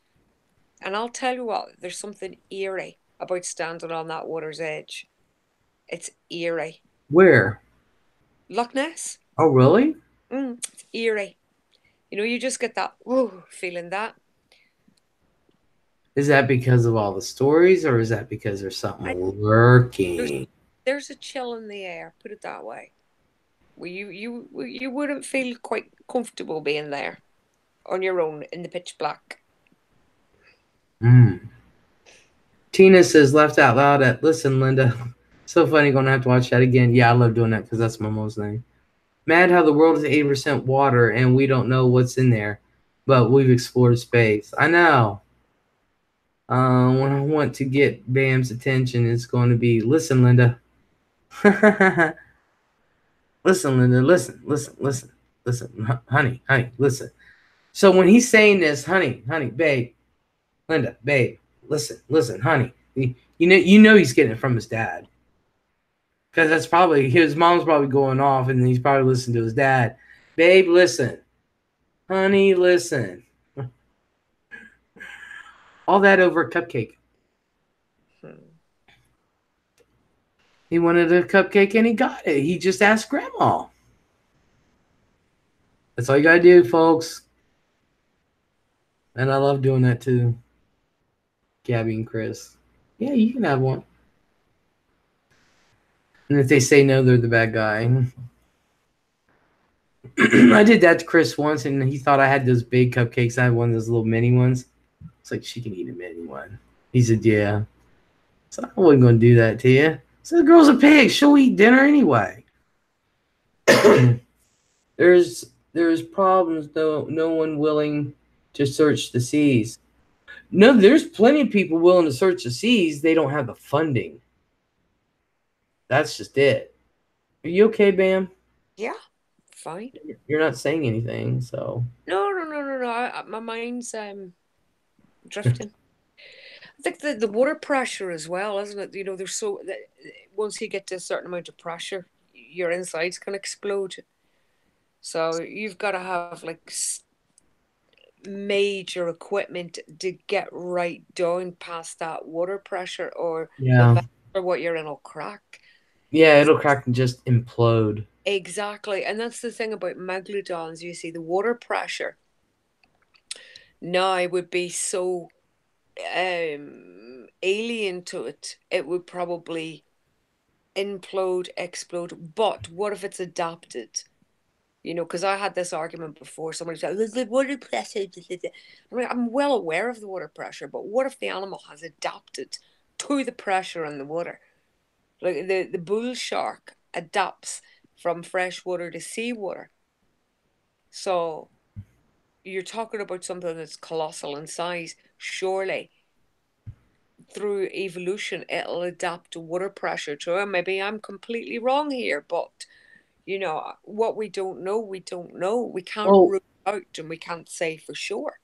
And I'll tell you what, there's something eerie about standing on that water's edge. It's eerie. Where? Loch Ness, Oh, really? it's eerie. You just get that whoa feeling that. Is that because of all the stories, or is that because there's I something there's lurking? there's a chill in the air. Put it that way. Where you wouldn't feel quite comfortable being there on your own in the pitch black. Mm. Tina says, "Left out loud at listen, Linda. So funny, gonna have to watch that again." Yeah, I love doing that because that's my mom's name. Mad how the world is 80% water and we don't know what's in there, but we've explored space. I know. When I want to get Bam's attention, it's going to be listen, Linda. Listen, Linda. Listen, honey, listen. So when he's saying this, honey, babe, Linda, babe, listen, honey. You know he's getting it from his dad. Because that's probably his mom's probably going off, and he's probably listening to his dad. Babe, listen. Honey, listen. All that over a cupcake. Hmm. He wanted a cupcake and he got it. He just asked grandma. That's all you gotta do, folks. And I love doing that too. Gabby and Chris. Yeah, you can have one. And if they say no, they're the bad guy. I did that to Chris once, and he thought I had those big cupcakes. I had one of those little mini ones. It's like, she can eat a mini one. He said, yeah. So I wasn't going to do that to you. So the girl's a pig. She'll eat dinner anyway. there's problems, though. No one willing to search the seas. No, there's plenty of people willing to search the seas. They don't have the funding. That's just it. Are you okay, Bam? Yeah, fine. You're not saying anything, so. No. My mind's drifting. think the water pressure as well, isn't it? There's once you get to a certain amount of pressure, your insides can explode. So you've got to have like major equipment to get right down past that water pressure, or the Yeah. vessel or what you're in will crack. Yeah, it'll crack and just implode. Exactly. And that's the thing about megalodons. You see, the water pressure now would be so alien to it, it would probably implode, explode. But what if it's adapted? Because I had this argument before. Somebody said, the water pressure. I mean, I'm well aware of the water pressure, but what if the animal has adapted to the pressure in the water? Like the bull shark adapts from freshwater to seawater. So you're talking about something that's colossal in size. Surely through evolution, it'll adapt to water pressure too. And maybe I'm completely wrong here, but what we don't know, we don't know. We can't Well, rule out and we can't say for sure.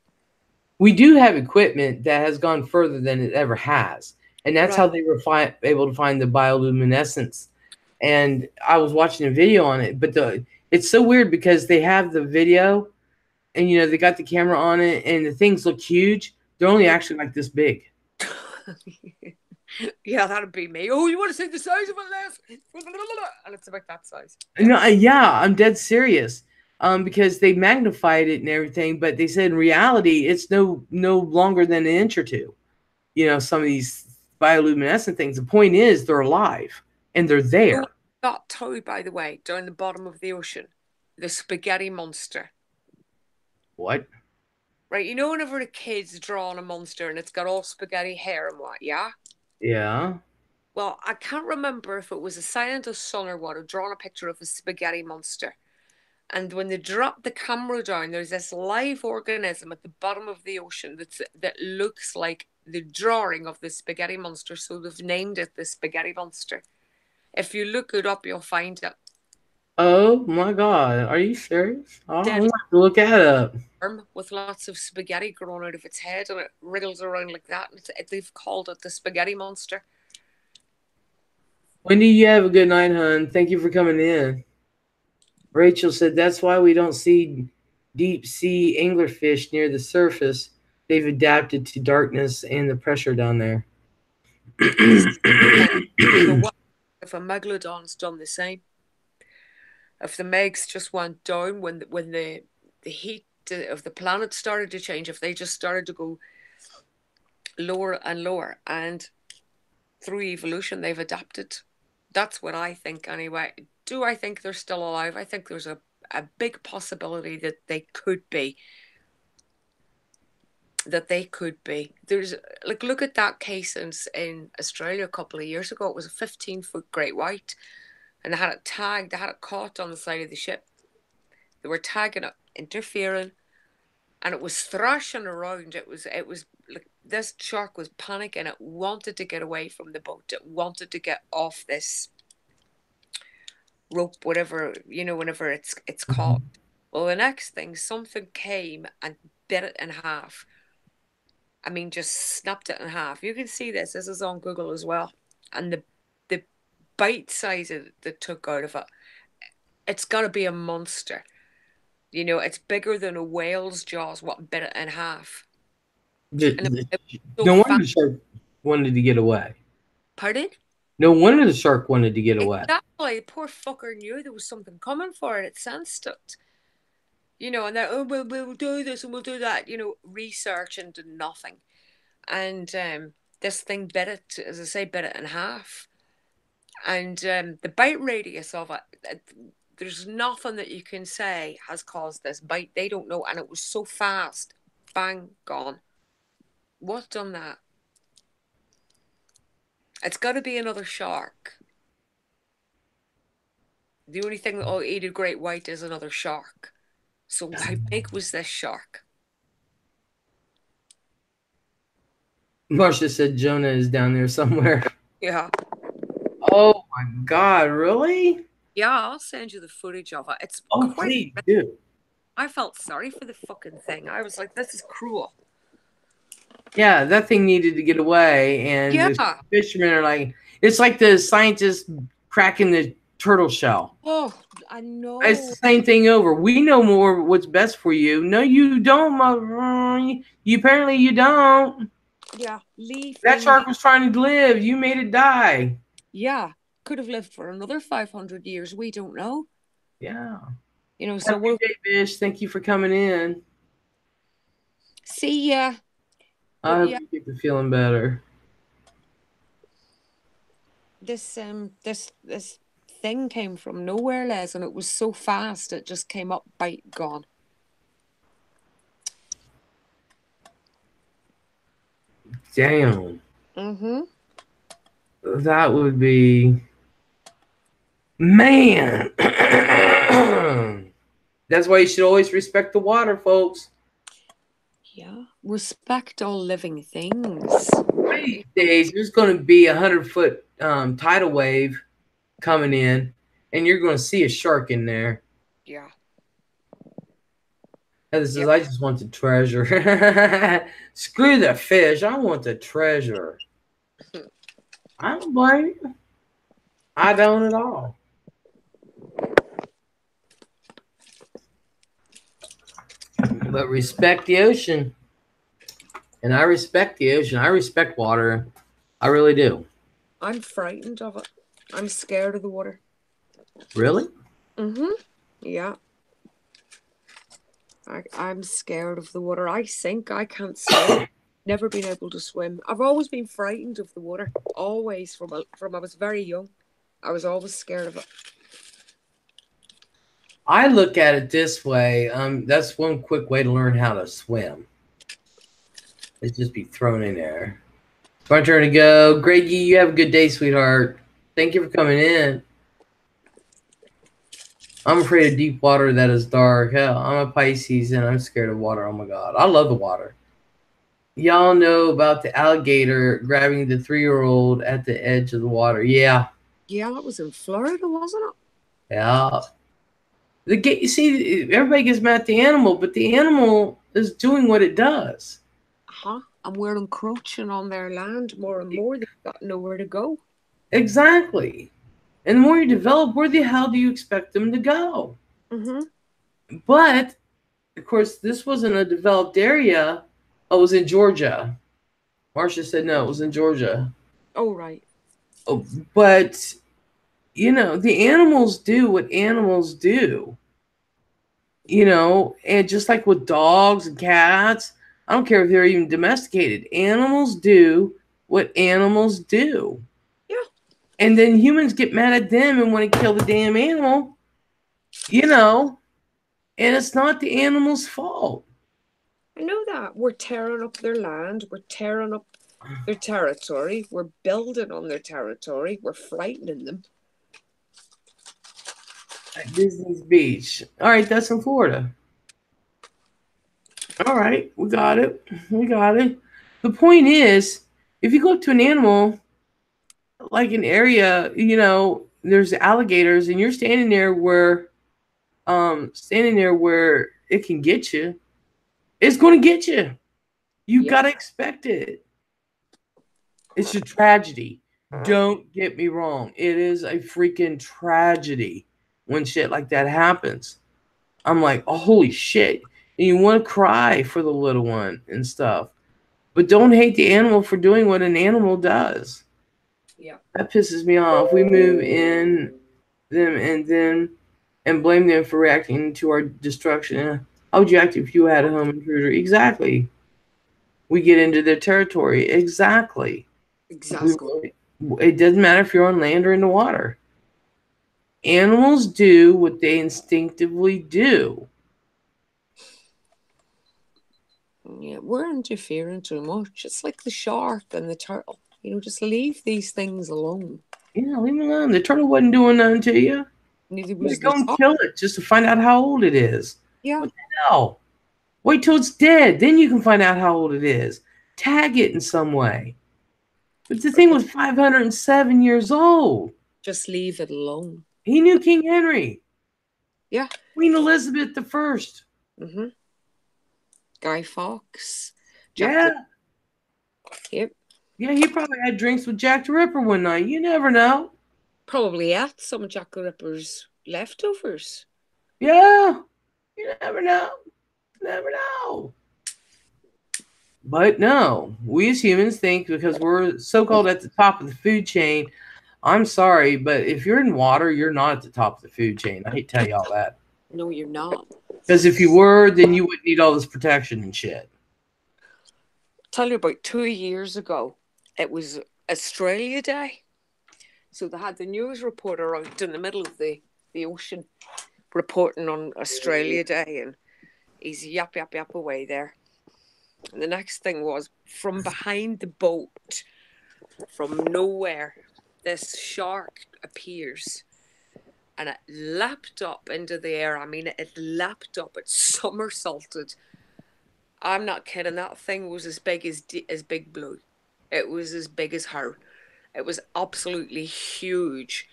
we do have equipment that has gone further than it ever has, and that's Right. how they were able to find the bioluminescence. And I was watching a video on it, but it's so weird because they have the video, and they got the camera on it, and the things look huge. They're only Yeah. actually like this big. Yeah, that'd be me. Oh, you want to see the size of it, Les? And it's about that size. Yeah. No, yeah, I'm dead serious. Because they magnified it and everything, but they said in reality it's no longer than an inch or two. Some of these bioluminescent things. The point is they're alive and they're Oh, there. that toad, by the way, down the bottom of the ocean, the spaghetti monster. What? Right, whenever a kid's drawing a monster and it's got all spaghetti hair and what, yeah? Yeah. Well, I can't remember if it was a scientist's son or what, had drawn a picture of a spaghetti monster. And when they drop the camera down, there's this live organism at the bottom of the ocean that looks like the drawing of the spaghetti monster. So they've named it the spaghetti monster. If you look it up, you'll find it. Oh my God. Are you serious? Oh, I'm gonna Dead have to look that up. worm with lots of spaghetti growing out of its head, and it wriggles around like that. And they've called it the spaghetti monster. Wendy, you have a good night, hon. Thank you for coming in. Rachel said that's why we don't see deep sea anglerfish near the surface. They've adapted to darkness and the pressure down there. This is the thing. What if a megalodon's done the same? If the megs just went down when the heat of the planet started to change, if they just started to go lower and lower, and through evolution they've adapted. That's what I think anyway. Do I think they're still alive? I think there's a big possibility that they could be. There's like, look at that case in Australia a couple of years ago. It was a 15-foot great white, and they had it tagged, they had it caught on the side of the ship. They were tagging it, interfering, and it was thrashing around. It was like this shark was panicking. It wanted to get away from the boat. It wanted to get off this rope, whatever, whenever it's caught. Well, the next thing, something came and bit it in half. I mean, just snapped it in half. You can see this. This is on Google as well. And the bite size that took out of it, it's got to be a monster. It's bigger than a whale's jaws. What bit it in half? And it was so No fat. wonder the shark wanted to get away. Pardon? No wonder the shark wanted to get away. Exactly. The poor fucker knew there was something coming for it. It sensed it. And they're, oh, we'll do this and we'll do that. Research into nothing. And this thing bit it, as I say, bit it in half. And the bite radius of it, there's nothing that you can say has caused this bite. They don't know. And it was so fast. Bang, gone. What's done that? It's got to be another shark. The only thing that will eat a great white is another shark. So how big was this shark? Marcia said Jonah is down there somewhere. Yeah. Oh my God, really? Yeah, I'll send you the footage of it. It's Oh, quite. please do. I felt sorry for the fucking thing. I was like, this is cruel. Yeah, that thing needed to get away, and the Yeah. fishermen are like, it's like the scientists cracking the turtle shell. Oh, I It's know. the same thing over. We know more what's best for you. No, you don't. You apparently you don't. Yeah, leave That things. shark was trying to live. You made it die. Yeah, could have lived for another 500 years. We don't know. Yeah. So Have a we'll good day, Bish. Thank you for coming in. see ya. I But hope yeah, you get to feeling better. this thing came from nowhere, Les, and it was so fast it just came up, bite, gone. Damn. Mm-hmm. That would be man. That's why you should always respect the water, folks. Yeah. Respect all living things. One of these days, there's going to be 100-foot tidal wave coming in, and you're going to see a shark in there. Yeah. And this is, Yeah. I just want the treasure. Screw the fish. I want the treasure. I don't blame you. I don't at all. But respect the ocean. And I respect the ocean. I respect water. I really do. I'm frightened of it. I'm scared of the water. Really? Mm-hmm. Yeah. I'm scared of the water. I sink. I can't swim. Never been able to swim. I've always been frightened of the water. Always from I was very young. I was always scared of it. I look at it this way. That's one quick way to learn how to swim. Is just be thrown in there. It's my turn to go. Greggy, you have a good day, sweetheart. Thank you for coming in. I'm afraid of deep water that is dark. Hell, I'm a Pisces and I'm scared of water. Oh my God. I love the water. Y'all know about the alligator grabbing the 3-year-old at the edge of the water. Yeah. Yeah, that was in Florida, wasn't it? Yeah. You see, everybody gets mad at the animal, but the animal is doing what it does. Uh-huh. And we're encroaching on their land more and more. They've got nowhere to go. Exactly. And the more you develop, where the hell do you expect them to go? Mm-hmm. But, of course, this wasn't a developed area. Oh, it was in Georgia. Marcia said no, it was in Georgia. Oh, right. Oh, but, the animals do what animals do. And just like with dogs and cats, I don't care if they're even domesticated, animals do what animals do. Yeah. And then humans get mad at them and want to kill the damn animal, and it's not the animal's fault. I know that. We're tearing up their land. We're tearing up their territory. We're building on their territory. We're frightening them. At Disney's Beach. All right, that's in Florida. All right, we got it. We got it. The point is, if you go up to an animal, like an area, there's alligators, and you're standing there where it can get you, it's going to get you. You Yeah. got to expect it. It's a tragedy. Don't get me wrong. It is a freaking tragedy when shit like that happens. I'm like, oh, holy shit. And you want to cry for the little one and stuff. But don't hate the animal for doing what an animal does. Yeah. That pisses me off. We move in them and blame them for reacting to our destruction. How would you act if you had a home intruder? Exactly. We get into their territory. Exactly. Exactly. It doesn't matter if you're on land or in the water. Animals do what they instinctively do. Yeah, we're interfering too much. It's like the shark and the turtle. Just leave these things alone. Yeah, leave them alone. The turtle wasn't doing nothing to you. Neither You was the go and shark. kill it just to find out how old it is. Yeah. What the hell? Wait till it's dead. Then you can find out how old it is. Tag it in some way. But the thing was 507 years old. Just leave it alone. He knew King Henry. Yeah. Queen Elizabeth I. Mm-hmm. Guy Fawkes. Jack Yeah. Yep. Yeah, he probably had drinks with Jack the Ripper one night. You never know. Probably ate some of Jack the Ripper's leftovers. Yeah, you never know. Never know. But no, we as humans think because we're so called at the top of the food chain. I'm sorry, but if you're in water, you're not at the top of the food chain. I hate to tell you all that. No, you're not. Because if you were, then you wouldn't need all this protection and shit. Tell you about 2 years ago, it was Australia Day. So they had the news reporter out in the middle of the ocean reporting on Australia Day, and he's yap yap yap away there. And the next thing was from behind the boat, from nowhere, this shark appears and it leapt up into the air. I mean, it leapt up, it somersaulted. I'm not kidding. That thing was as big as Big Blue. It was as big as her. It was absolutely huge.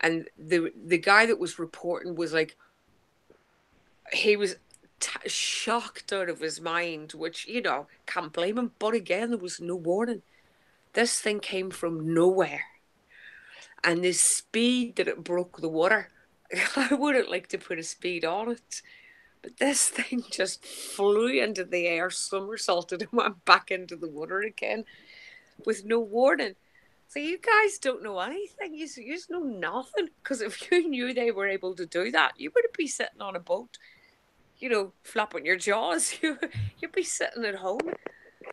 And the guy that was reporting was like, he was shocked out of his mind, which, can't blame him. But again, there was no warning. This thing came from nowhere. And the speed that it broke the water, I wouldn't like to put a speed on it. But this thing just flew into the air, somersaulted, and went back into the water again with no warning. So you guys don't know anything. You just know nothing. Because if you knew they were able to do that, you wouldn't be sitting on a boat, flapping your jaws. You'd be sitting at home.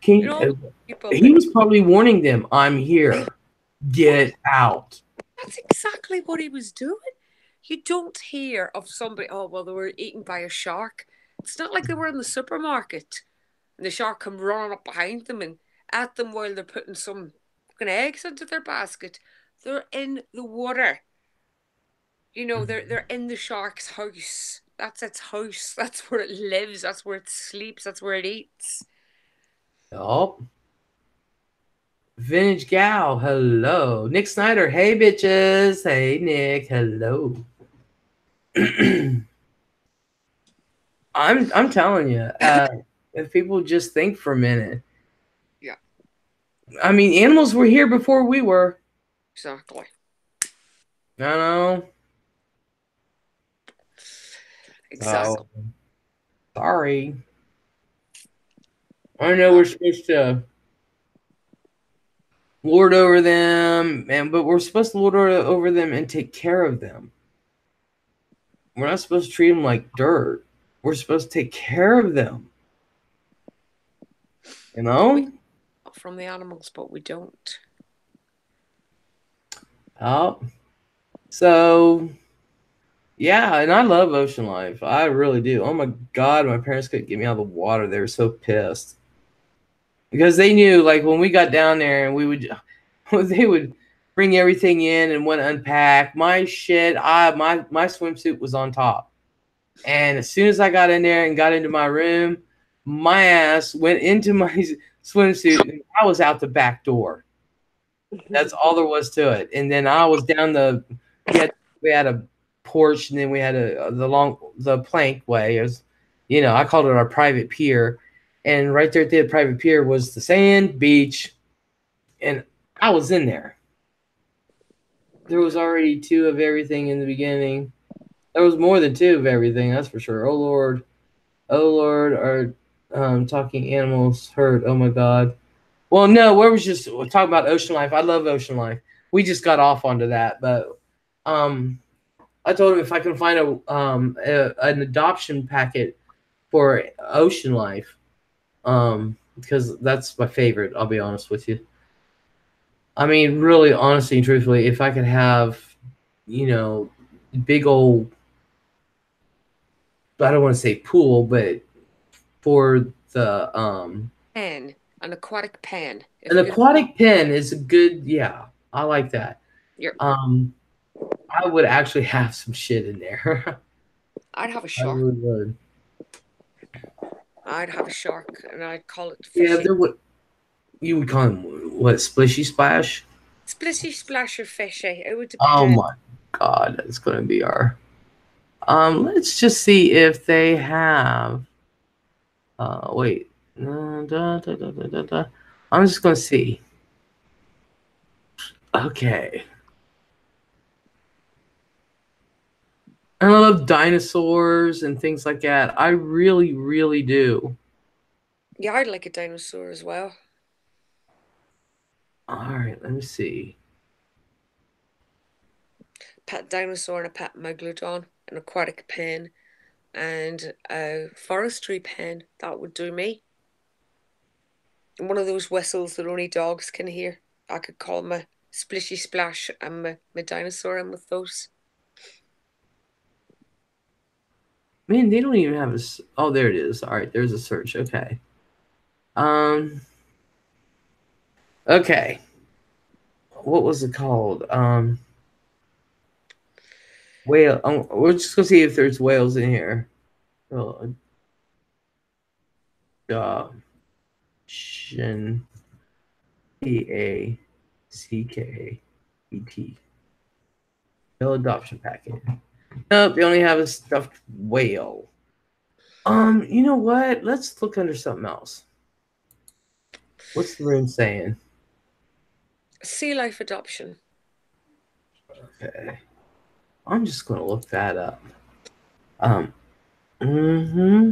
People He that was probably warning them, I'm here. Get out. that's exactly what he was doing. You don't hear of somebody, oh, well, they were eaten by a shark. It's not like they were in the supermarket and the shark come running up behind them and at them while they're putting some fucking eggs into their basket. They're in the water. They're in the shark's house. That's its house. That's where it lives. That's where it sleeps. That's where it eats. Oh. Vintage Gal, hello. Nick Snyder, hey bitches. Hey Nick, hello. I'm telling you, if people just think for a minute. Yeah. I mean, animals were here before we were. Exactly. I know. Exactly. Oh, sorry. I know we're supposed to lord over them, but we're supposed to lord over them and take care of them. We're not supposed to treat them like dirt. We're supposed to take care of them. You know? From the animals, but we don't. Oh. So, yeah, and I love ocean life. I really do. Oh my God, my parents couldn't get me out of the water. They were so pissed. Because they knew, like, when we got down there and they would bring everything in and want to unpack my shit. My swimsuit was on top. And as soon as I got in there and got into my room, my ass went into my swimsuit and I was out the back door. That's all there was to it. And then I was down we had a porch, and then we had the plank way. It was, I called it our private pier. And right there at the private pier was the sand beach, and I was in there. There was already two of everything in the beginning. There was more than two of everything, that's for sure. Oh Lord, our talking animals hurt. Oh my God. Well, no, we're just talking about ocean life. I love ocean life. We just got off onto that, but I told him if I can find an adoption packet for ocean life, because that's my favorite. I'll be honest with you. I mean, really, honestly and truthfully, if I could have, big old, I don't want to say pool, but for the Pen, an aquatic pen. an aquatic pen is a good, yeah, I like that. You're, I would actually have some shit in there. I'd have a I shark. really would. I'd have a shark, and I'd call it Yeah, fishy. there would. You would call him what? Splishy Splash? Splishy splash or fishy. It would Oh depend. my God, that's going to be our. Let's just see if they have. Wait. Da, da, da, da, da, da. I'm just gonna see. Okay. I love dinosaurs and things like that. I really, really do. Yeah, I'd like a dinosaur as well. All right, let me see. Pet dinosaur and a pet megalodon, an aquatic pen, and a forestry pen. That would do me. And one of those whistles that only dogs can hear. I could call my splishy splash and my dinosaur in with those. Man, they don't even have a. Oh, there it is. All right, there's a search. Okay. Um. Okay. What was it called? Whale. We're just gonna see if there's whales in here. Oh, adoption. PACKET. Whale adoption packet. Nope, they only have a stuffed whale. You know what? Let's look under something else. What's the room saying? Sea life adoption. Okay. I'm just gonna look that up. Um, mm-hmm.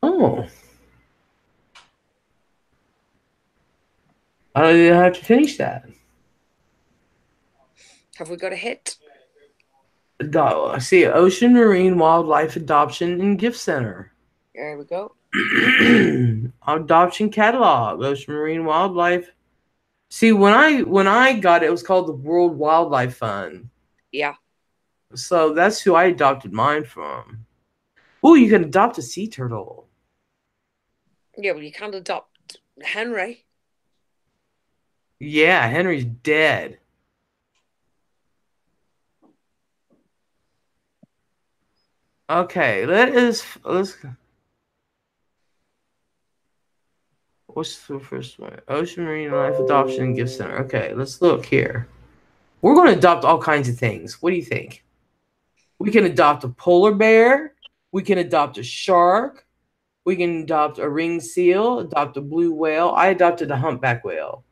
Oh, I didn't have to finish that. Have we got a hit? I see Ocean Marine Wildlife Adoption and Gift Center. There we go. Adoption catalog. Ocean Marine Wildlife. See, when I got it, it was called the World Wildlife Fund. Yeah. So that's who I adopted mine from. Oh, you can adopt a sea turtle. Yeah, well, you can't adopt Henry. Yeah, Henry's dead. Okay, let's. What's the first one? Ocean Marine Life Adoption and Gift Center. Okay, let's look here. We're going to adopt all kinds of things. What do you think? We can adopt a polar bear. We can adopt a shark. We can adopt a ringed seal, adopt a blue whale. I adopted a humpback whale.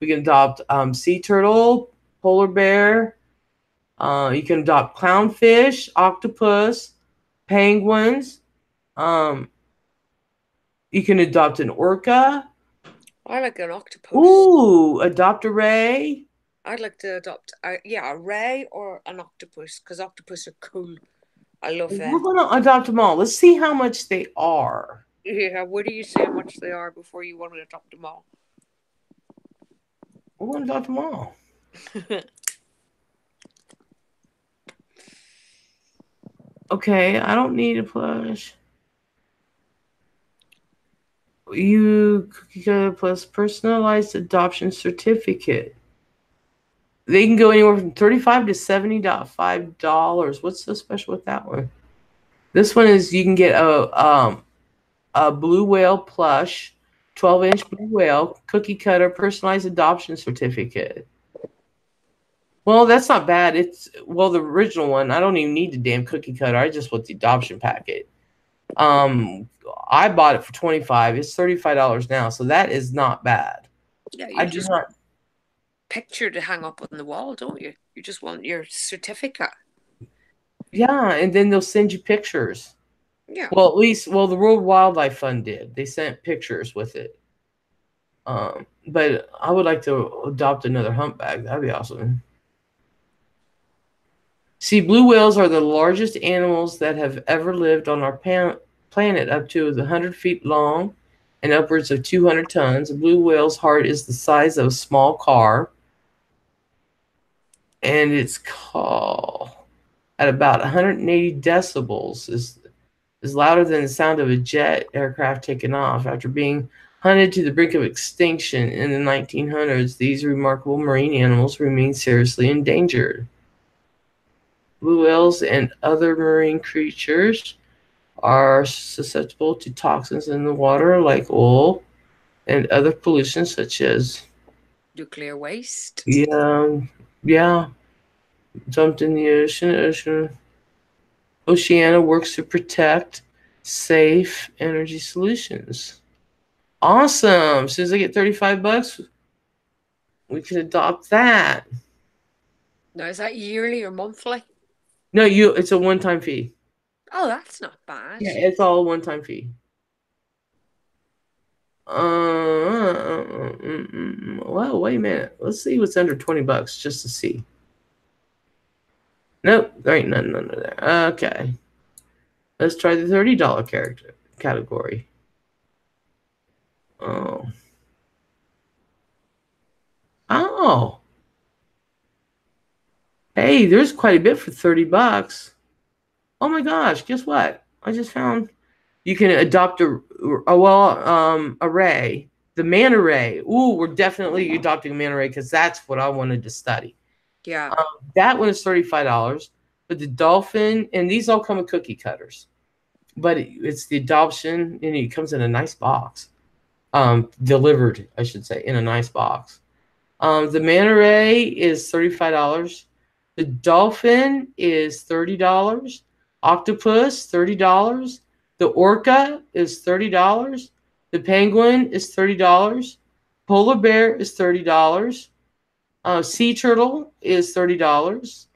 We can adopt sea turtle, polar bear. You can adopt clownfish, octopus, penguins. Um, you can adopt an orca. I like an octopus. Ooh, adopt a ray. I'd like to adopt, a ray or an octopus because octopus are cool. I love We're them. gonna adopt them all. Let's see how much they are. Yeah, where do you see how much they are before you want to adopt them all? We're gonna adopt them all. Okay, I don't need a plush. You cookie cutter plus personalized adoption certificate. They can go anywhere from $35 to $70.5. What's so special with that one? This one is you can get a blue whale plush, 12-inch blue whale cookie cutter personalized adoption certificate. Well, that's not bad. It's the original one. I don't even need the damn cookie cutter. I just want the adoption packet. I bought it for 25. It's $35 now, so that is not bad. Yeah, I you do just not. picture to hang up on the wall, don't you? You just want your certificate. Yeah, and then they'll send you pictures. Yeah. Well, at least, the World Wildlife Fund did. They sent pictures with it. But I would like to adopt another humpback. That'd be awesome. See, blue whales are the largest animals that have ever lived on our planet, up to 100 feet long and upwards of 200 tons. A blue whale's heart is the size of a small car, and its call at about 180 decibels is louder than the sound of a jet aircraft taking off. After being hunted to the brink of extinction in the 1900s, these remarkable marine animals remain seriously endangered. Blue whales and other marine creatures are susceptible to toxins in the water like oil and other pollution such as Nuclear waste. yeah, yeah, dumped in the ocean. Oceana works to protect safe energy solutions. Awesome. As soon as I get 35 bucks, we can adopt that. Now, is that yearly or monthly? No, it's a one-time fee. Oh, that's not bad. Yeah, it's all a one-time fee. Well, wait a minute. Let's see what's under 20 bucks just to see. Nope, there ain't nothing under there. Okay. Let's try the $30 character category. Oh. Oh. Hey, there's quite a bit for 30 bucks. Oh my gosh, guess what? I just found you can adopt a ray. The manta ray. Ooh, we're definitely adopting a manta ray because that's what I wanted to study. Yeah. That one is $35. But the dolphin, and these all come with cookie cutters. But it's the adoption, and it comes in a nice box. Delivered, I should say, in a nice box. The manta ray is $35. The dolphin is $30. Octopus, $30. The orca is $30. The penguin is $30. Polar bear is $30. Sea turtle is $30.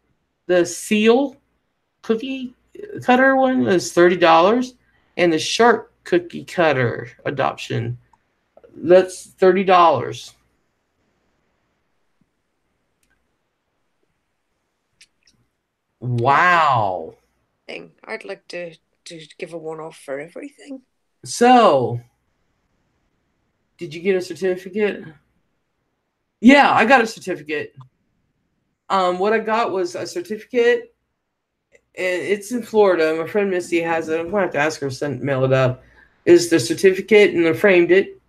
The seal cookie cutter one is $30. And the shark cookie cutter adoption, that's $30. Well, Wow. thing. I'd like to give a one off for everything. So, did you get a certificate? Yeah, I got a certificate. What I got was a certificate, and it's in Florida. My friend Misty has it. I'm gonna have to ask her to mail it up. Is the certificate, and I framed it,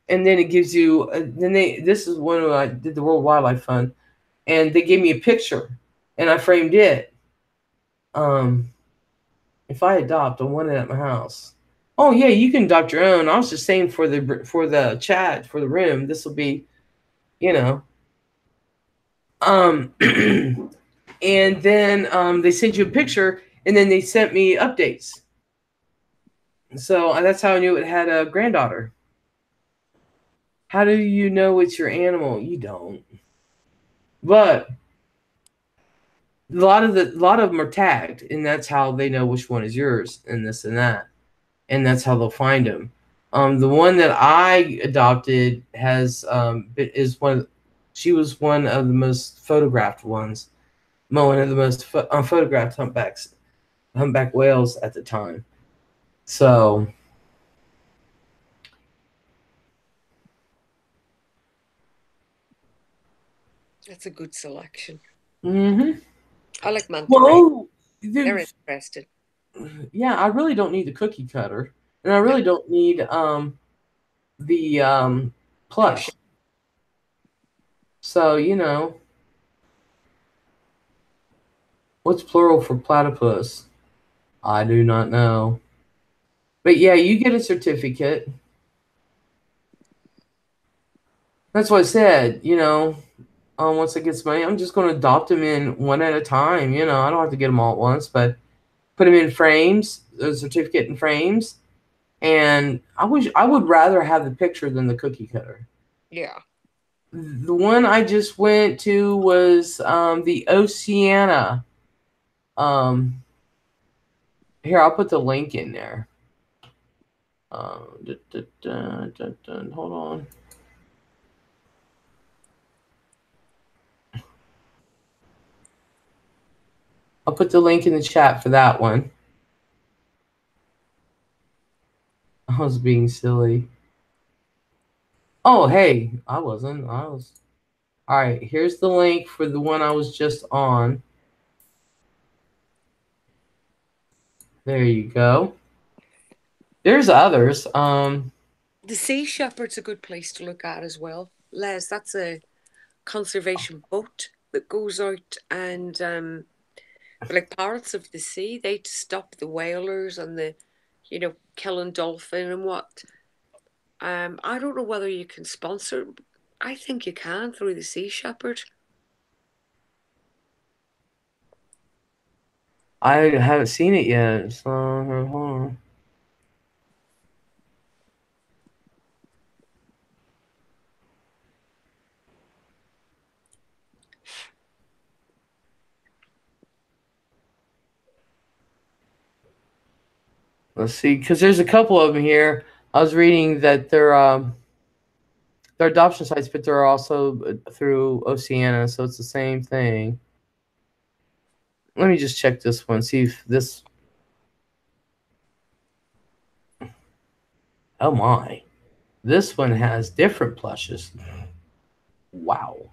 and then it gives you. Then they. This is when I did the World Wildlife Fund, and they gave me a picture, and I framed it. Um, if I adopt, I want it at my house. Oh yeah, you can adopt your own. I was just saying for the chat for the room. This will be, you know, um, and then they sent you a picture, and then they sent me updates. So that's how I knew it had a granddaughter. How do you know it's your animal? You don't. But a lot of them are tagged, and that's how they know which one is yours, and this and that, and that's how they'll find them. The one that I adopted is one. She was one of the most photographed ones. One of the most photographed humpback whales at the time. So That's a good selection. mm-hmm. I like manta ray. Well, They're the, interesting. yeah, I really don't need the cookie cutter, and I No, really don't need the the ocean. plush. So what's plural for platypus? I do not know. But yeah, you get a certificate. That's what I said. Once I get some money, I'm just going to adopt them in one at a time. I don't have to get them all at once, but put them in frames, a certificate in frames. And I would rather have the picture than the cookie cutter. Yeah. The one I just went to was the Oceana. Um, Here, I'll put the link in there. Hold on. I'll put the link in the chat for that one. I was being silly. Oh, hey, I wasn't. I was. All right, here's the link for the one I was just on. There you go. There's others. The Sea Shepherd's a good place to look at as well. Les, that's a conservation boat that goes out and like Pirates of the Sea, they stop the whalers and the killing dolphin and what. I don't know whether you can sponsor. I think you can through the Sea Shepherd. I haven't seen it yet. So hold on. Let's see, because there's a couple of them here. I was reading that they're adoption sites, but they're also through Oceana, so it's the same thing. Let me just check this one, see if this. Oh my, this one has different plushes. Wow.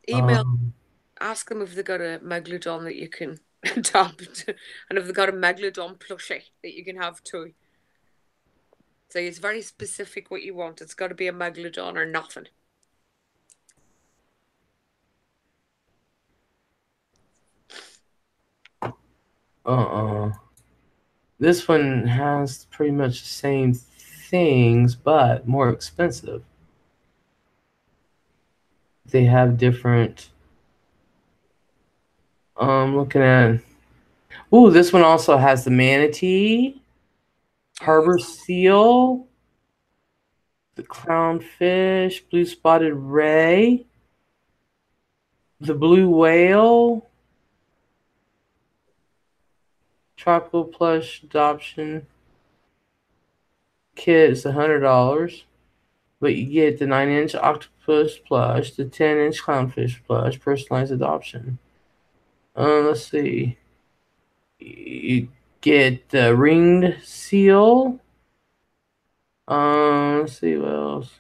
Email, ask them if they got a megalodon that you can adopt, and if they got a megalodon plushie that you can have too. So it's very specific what you want. It's got to be a megalodon or nothing. This one has pretty much the same things, but more expensive. They have different. Looking at. Ooh, this one also has the manatee, Oh, harbor seal, the clownfish, blue spotted ray, the blue whale, tropical plush adoption kit is $100, but you get the 9-inch octopus plush, the 10-inch clownfish plush, personalized adoption. Let's see. You get the ringed seal. Let's see what else.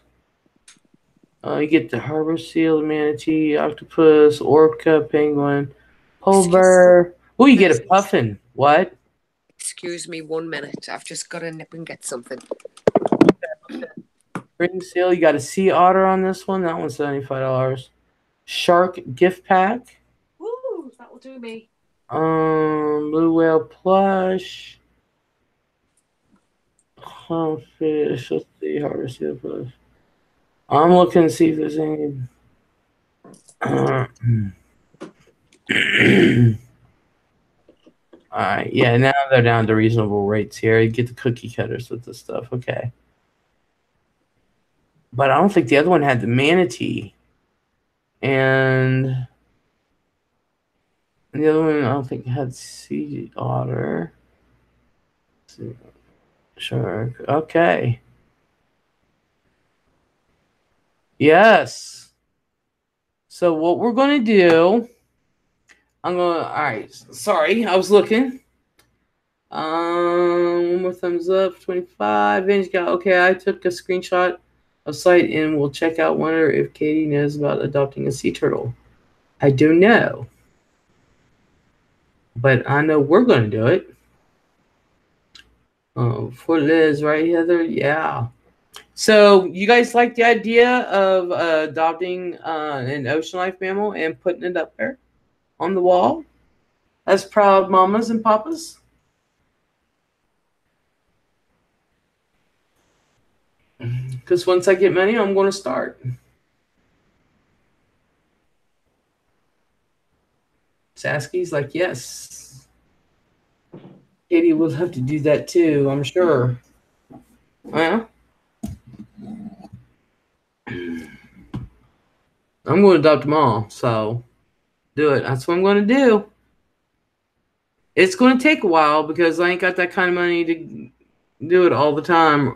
You get the harbor seal, the manatee, octopus, orca, penguin, polar excuse, bear. Oh, you get a puffin. What? excuse me 1 minute. I've just got to nip and get something. Ring seal. You got a sea otter on this one. That one's $75. Shark gift pack. Woo, that will do me. Blue whale plush. Fish. Let's see. Harbor seal plush. I'm looking to see if there's any. All right, yeah, now they're down to reasonable rates here. You get the cookie cutters with this stuff, okay. But I don't think the other one had the manatee. And the other one, I don't think had sea otter. Shark, okay. Yes. So what we're going to do, all right, sorry, I was looking. One more thumbs up, 25 inch guy. Okay, I took a screenshot of site and we'll check out. Wonder if Katie knows about adopting a sea turtle. I don't know, but I know we're gonna do it. For Liz, right, Heather? Yeah. So you guys like the idea of adopting an ocean life mammal and putting it up there on the wall as proud mamas and papas? Because once I get money, I'm going to start. Sasky's like, yes. Katie will have to do that too, I'm sure. Well, I'm going to adopt them all, so do it. That's what I'm going to do. It's going to take a while because I ain't got that kind of money to do it all the time,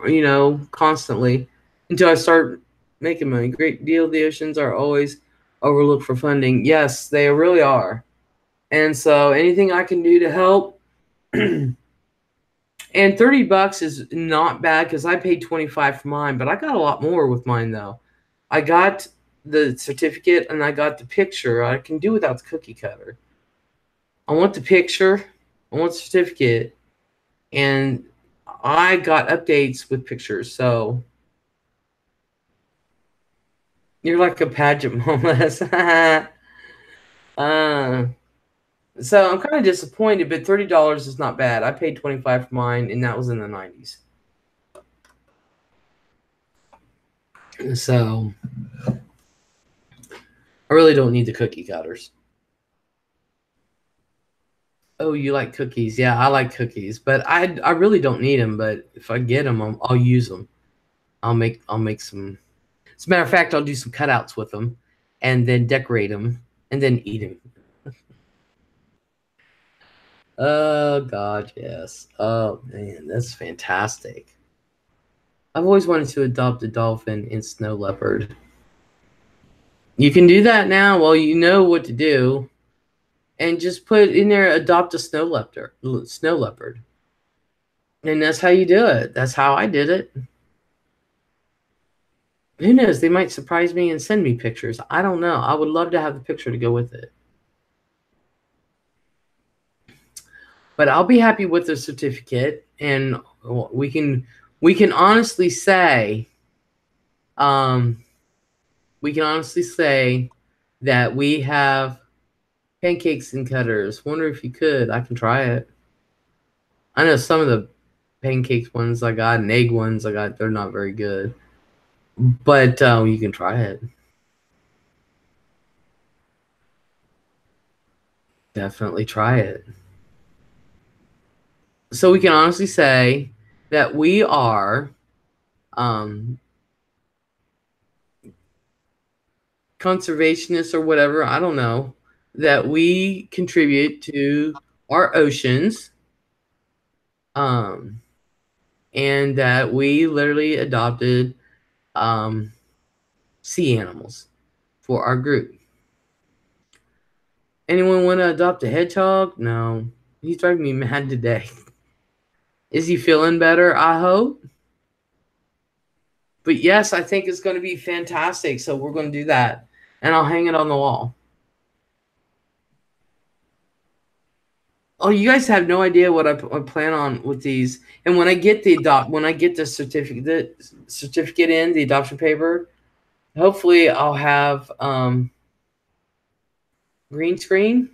constantly until I start making money. Great deal. The oceans are always overlooked for funding. Yes, they really are. And so anything I can do to help. And $30 is not bad because I paid $25 for mine, but I got a lot more with mine though. I got the certificate and I got the picture. I can do without the cookie cutter. I want the picture, I want the certificate, and I got updates with pictures. So you're like a pageant mama. So I'm kind of disappointed, but $30 is not bad. I paid $25 for mine, and that was in the 90s. So I really don't need the cookie cutters. Oh, you like cookies? Yeah, I like cookies, but I really don't need them. But if I get them, I'll use them. I'll make some. As a matter of fact, I'll do some cutouts with them, and then decorate them, and then eat them. Oh God, yes. Oh man, that's fantastic. I've always wanted to adopt a dolphin and snow leopard. You can do that now. Well, you know what to do, and just put in there adopt a snow leopard. Snow leopard, and that's how you do it. That's how I did it. Who knows? They might surprise me and send me pictures. I don't know. I would love to have the picture to go with it. But I'll be happy with the certificate, and we can honestly say, um, we can honestly say that we have pancakes and cutters. Wonder if you could. I can try it. I know some of the pancakes ones I got and egg ones I got, they're not very good. But you can try it. Definitely try it. So we can honestly say that we are um, conservationists or whatever. I don't know. That we contribute to our oceans, um, and that we literally adopted um, sea animals for our group. Anyone want to adopt a hedgehog? No. He's driving me mad today. Is he feeling better? I hope. But yes, I think it's going to be fantastic. So we're going to do that. And I'll hang it on the wall. Oh, you guys have no idea what I plan on with these. And when I get the certificate in the adoption paper, hopefully I'll have green screen,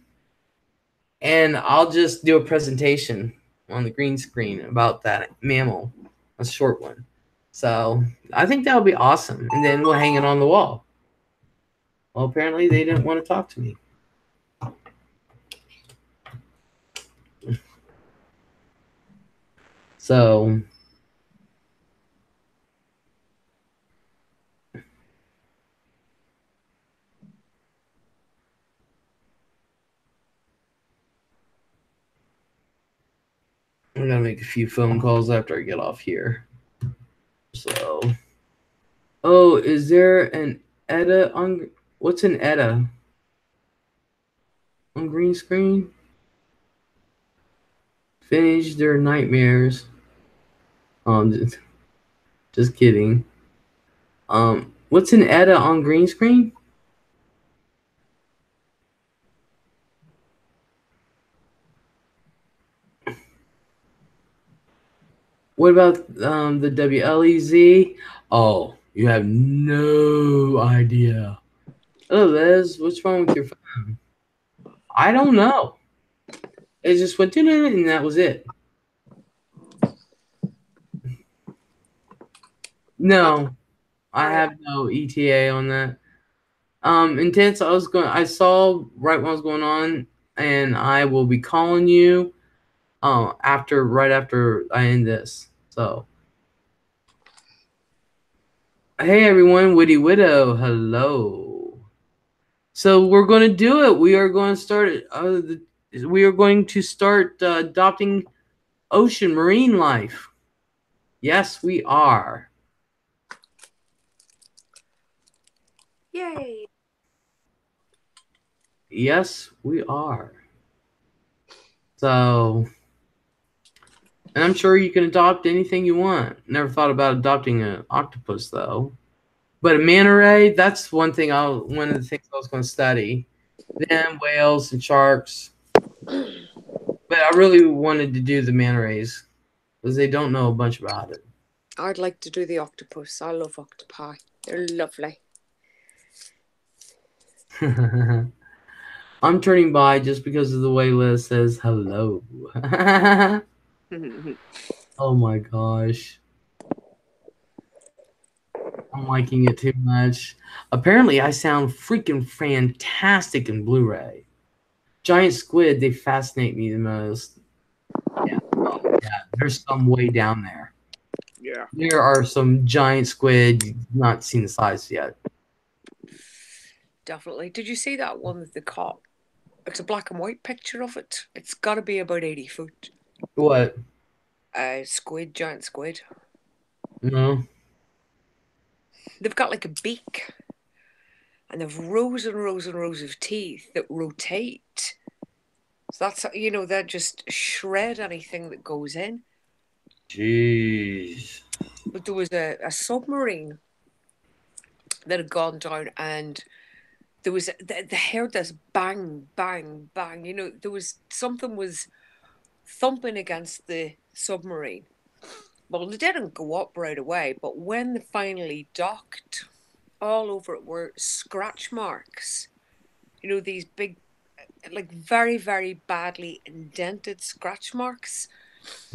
and I'll just do a presentation on the green screen about that mammal, a short one. So I think that would be awesome. And then we'll hang it on the wall. Well, apparently they didn't want to talk to me. So I'm gonna make a few phone calls after I get off here. So, oh, is there an edit on? What's an edit on green screen? Finish their nightmares. Just kidding. What's an edit on green screen? What about the WLEZ? Oh, you have no idea. Oh, Liz, what's wrong with your phone? I don't know. It just went in and that was it. No, I have no ETA on that. Intense. I saw right what was going on, and I will be calling you. Right after I end this. So, hey everyone, Witty Widow, hello. So we're going to do it. We are going to start. We are going to start adopting ocean marine life. Yes, we are. Yay! Yes, we are. So, and I'm sure you can adopt anything you want. Never thought about adopting an octopus though. But a manta ray, that's one of the things I was going to study. Then whales and sharks. But I really wanted to do the manta rays because they don't know a bunch about it. I'd like to do the octopus. I love octopi. They're lovely. I'm turning by just because of the way Liz says hello. Oh my gosh. I'm liking it too much. Apparently, I sound freaking fantastic in Blu-ray. Giant squid, they fascinate me the most. Yeah. Oh, yeah. There's some way down there. Yeah. There are some giant squid you've not seen the size yet. Definitely. Did you see that one that they caught? It's a black and white picture of it. It's got to be about 80 foot. What? Squid, giant squid. No. They've got like a beak and they've rows and rows and rows of teeth that rotate. So that's, that just shred anything that goes in. Jeez. But there was a submarine that had gone down and there was, they heard this bang, bang, bang. There was something was thumping against the submarine. Well, they didn't go up right away, but when they finally docked, all over it were scratch marks. These big, like very, very badly indented scratch marks.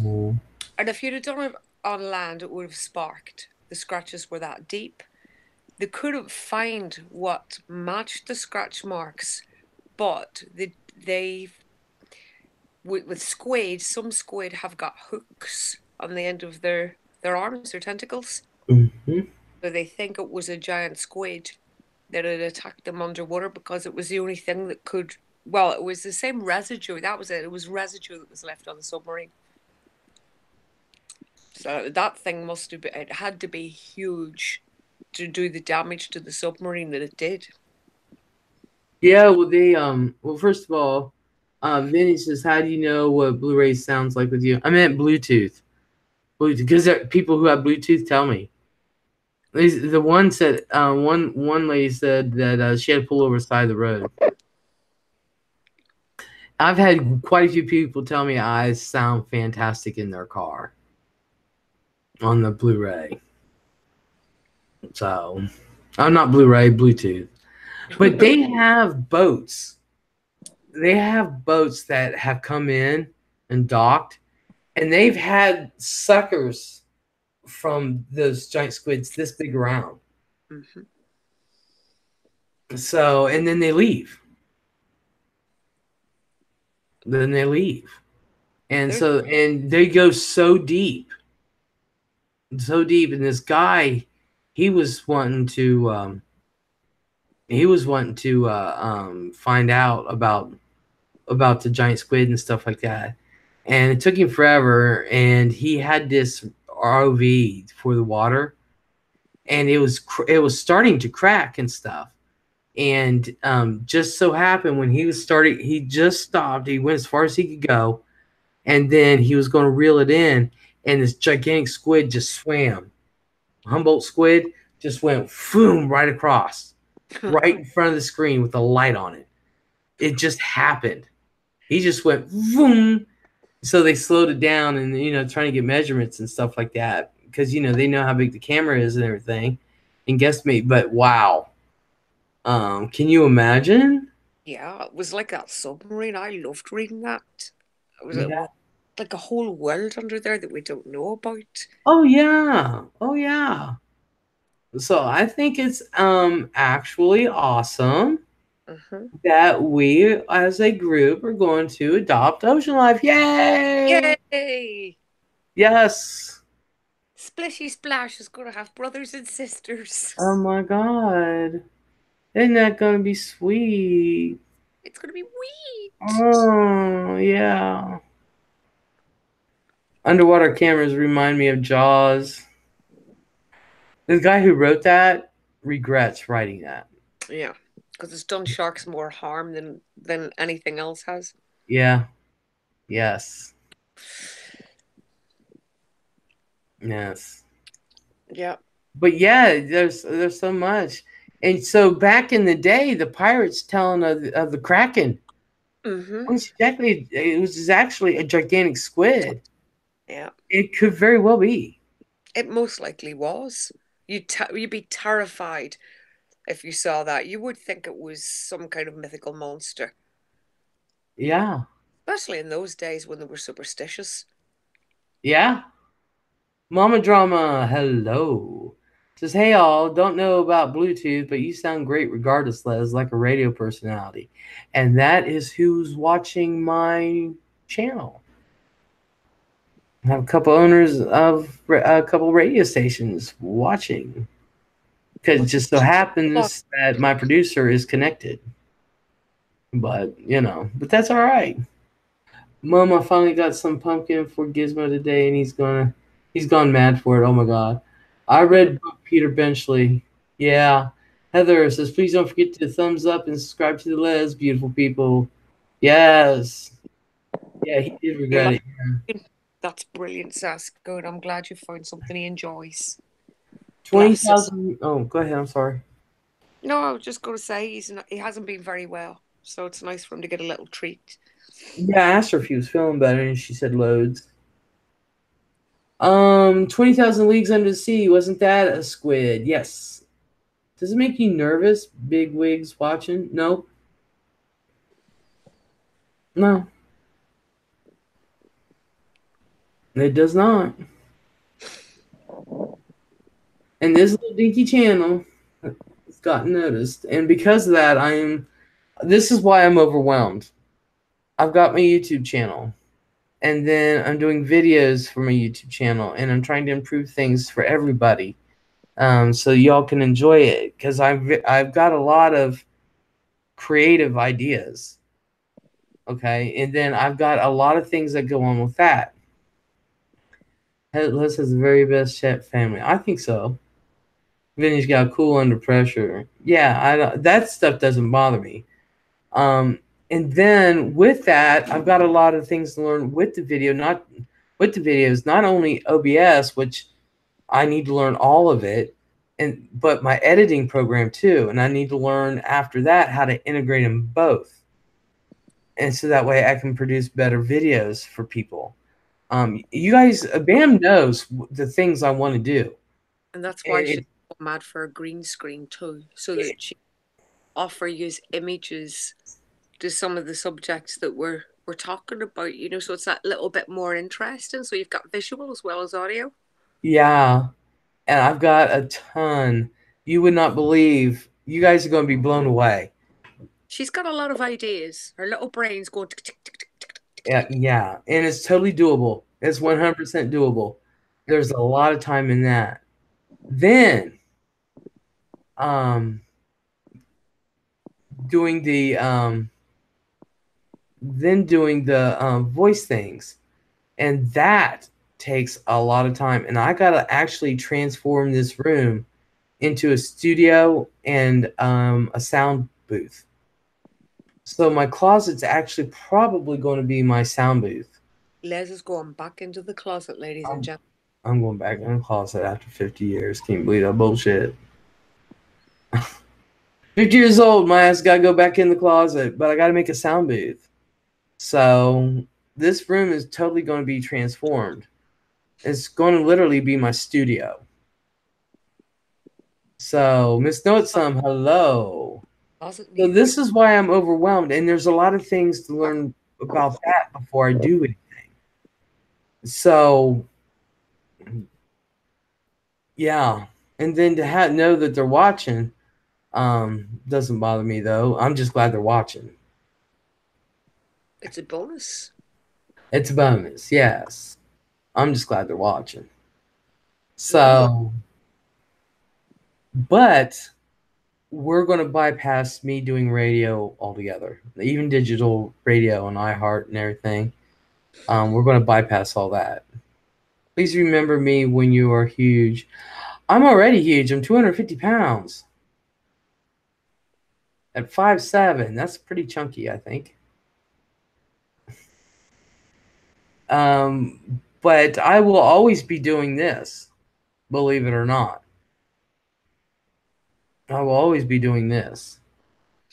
Mm. And if you'd have done it on land, it would have sparked. The scratches were that deep. They couldn't find what matched the scratch marks, but they with squid, some squid have got hooks on the end of their arms, their tentacles. Mm-hmm. So they think it was a giant squid that had attacked them underwater because it was the only thing that could. Well, it was the same residue. That was it. It was residue that was left on the submarine. So that thing must have been. It had to be huge to do the damage to the submarine that it did. Yeah, well, well, first of all, Vinny says, "How do you know what Blu-ray sounds like with you?" I meant Bluetooth, Bluetooth, because people who have Bluetooth tell me. The one said, one lady said that she had to pull over the side of the road. I've had quite a few people tell me I sound fantastic in their car on the Blu-ray. So, I'm not Blu-ray, Bluetooth, but they have boats. They have boats that have come in and docked, and they've had suckers from those giant squids this big around. Mm-hmm. So, and then they leave. Then they leave. And There's so, and they go so deep. And this guy, he was wanting to, find out about the giant squid and stuff like that. And it took him forever. And he had this ROV for the water, and it was starting to crack and stuff. And just so happened when he just stopped. He went as far as he could go, and then he was going to reel it in, and this gigantic squid just swam. Humboldt squid just went boom right across, right in front of the screen with a light on it. It just happened. He just went boom. So they slowed it down and trying to get measurements and stuff like that because they know how big the camera is and everything and guesstimate. But wow, can you imagine? Yeah, it was like that submarine. I loved reading that. It Yeah. was like a whole world under there that we don't know about. Oh yeah. Oh yeah. So I think it's actually awesome Uh-huh. that we as a group are going to adopt Ocean Life. Yay! Yay! Yes. Splishy Splash is going to have brothers and sisters. Oh my god. Isn't that gonna be sweet? It's going to be sweet. Oh yeah. Underwater cameras remind me of Jaws. The guy who wrote that regrets writing that. Yeah, because it's done sharks more harm than anything else has. Yeah. Yes. Yes. Yeah. But yeah, there's so much. And so back in the day, the pirates telling of the Kraken, Mm-hmm. it was actually a gigantic squid. Yeah. It could very well be. It most likely was. You'd be terrified if you saw that. You would think it was some kind of mythical monster, Yeah. especially in those days when they were superstitious. Yeah. Mama Drama, hello. Says, hey all, don't know about Bluetooth, but you sound great regardless, Les, like a radio personality. And that is who's watching my channel. I have a couple owners of a couple radio stations watching. Because it What's just so happens that my producer is connected. But, but that's all right. Mom, I finally got some pumpkin for Gizmo today, and he's gone mad for it. Oh my god. I read book Peter Benchley. Yeah. Heather says, please don't forget to thumbs up and subscribe to the Les, beautiful people. Yes. Yeah, he did you regret like? it. That's brilliant, Sass. Good. I'm glad you found something he enjoys. Bless him. 20,000. Oh, go ahead. I'm sorry. No, I was just going to say he hasn't been very well, so it's nice for him to get a little treat. Yeah, I asked her if he was feeling better, and she said loads. 20,000 Leagues Under the Sea. Wasn't that a squid? Yes. Does it make you nervous, big wigs watching? No. No. It does not. And this little dinky channel has gotten noticed. And because of that, this is why I'm overwhelmed. I've got my YouTube channel. And then I'm doing videos for my YouTube channel. And I'm trying to improve things for everybody. So y'all can enjoy it. Because I've got a lot of creative ideas. Okay. And then I've got a lot of things that go on with that. Les has the very best chat family. I think so. Vinny's got cool under pressure. Yeah, that stuff doesn't bother me. And then with that, I've got a lot of things to learn with the video, not with the videos, not only OBS, which I need to learn all of it, but my editing program too. And I need to learn after that how to integrate them both. And so that way I can produce better videos for people. You guys, Bam knows the things I want to do. And that's why she's It, mad for a green screen too, so that she offer you images to some of the subjects that we're talking about, so it's that little bit more interesting. So you've got visual as well as audio. yeah, and I've got a ton. You would not believe. You guys are going to be blown away. She's got a lot of ideas. Her little brain's going tick, tick, tick, tick, tick, tick, Yeah, tick. yeah, and it's totally doable. It's 100% doable. There's a lot of time in that. Then, um, doing the voice things, and that takes a lot of time. And I gotta actually transform this room into a studio and a sound booth. So my closet's actually probably going to be my sound booth. Les is going back into the closet, ladies and I'm, gentlemen. I'm going back in the closet after 50 years. Can't believe that bullshit. 50 years old, my ass got to go back in the closet, but I got to make a sound booth. So this room is totally going to be transformed. It's going to literally be my studio. So, Miss Notsum, hello. Closet So near. this is why I'm overwhelmed, and there's a lot of things to learn about that before I do anything. So, yeah, and then to know that they're watching doesn't bother me though. I'm just glad they're watching. It's a bonus. It's a bonus, yes. I'm just glad they're watching. Love what So, but we're going to bypass me doing radio altogether, even digital radio and iHeart and everything. We're going to bypass all that. Please remember me when you are huge. I'm already huge. I'm 250 pounds. At 5'7", that's pretty chunky, I think. But I will always be doing this, believe it or not. I will always be doing this.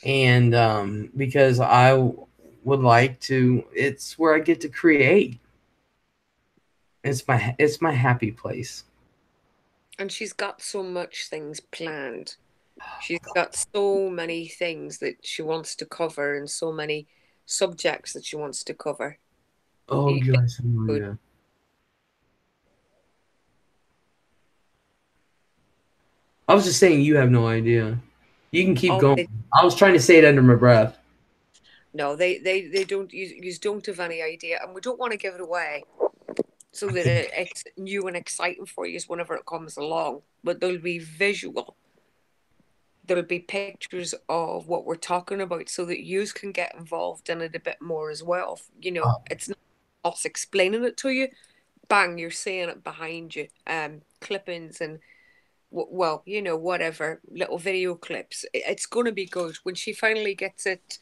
And because I would like to, it's where I get to create. It's my happy place. and she's got so much things planned. She's got so many things that she wants to cover and so many subjects that she wants to cover. Oh, You you get guys have no good. idea. I was just saying you have no idea. You can keep Oh, going. I was trying to say it under my breath. no, they don't. You don't have any idea, and we don't want to give it away so I that think it's new and exciting for you whenever it comes along. But there'll be visual. There'll be pictures of what we're talking about so that you can get involved in it a bit more as well. You know, uh, it's not us explaining it to you. Bang, you're seeing it behind you. Clippings and well, you know, whatever little video clips. It's going to be good when she finally gets it.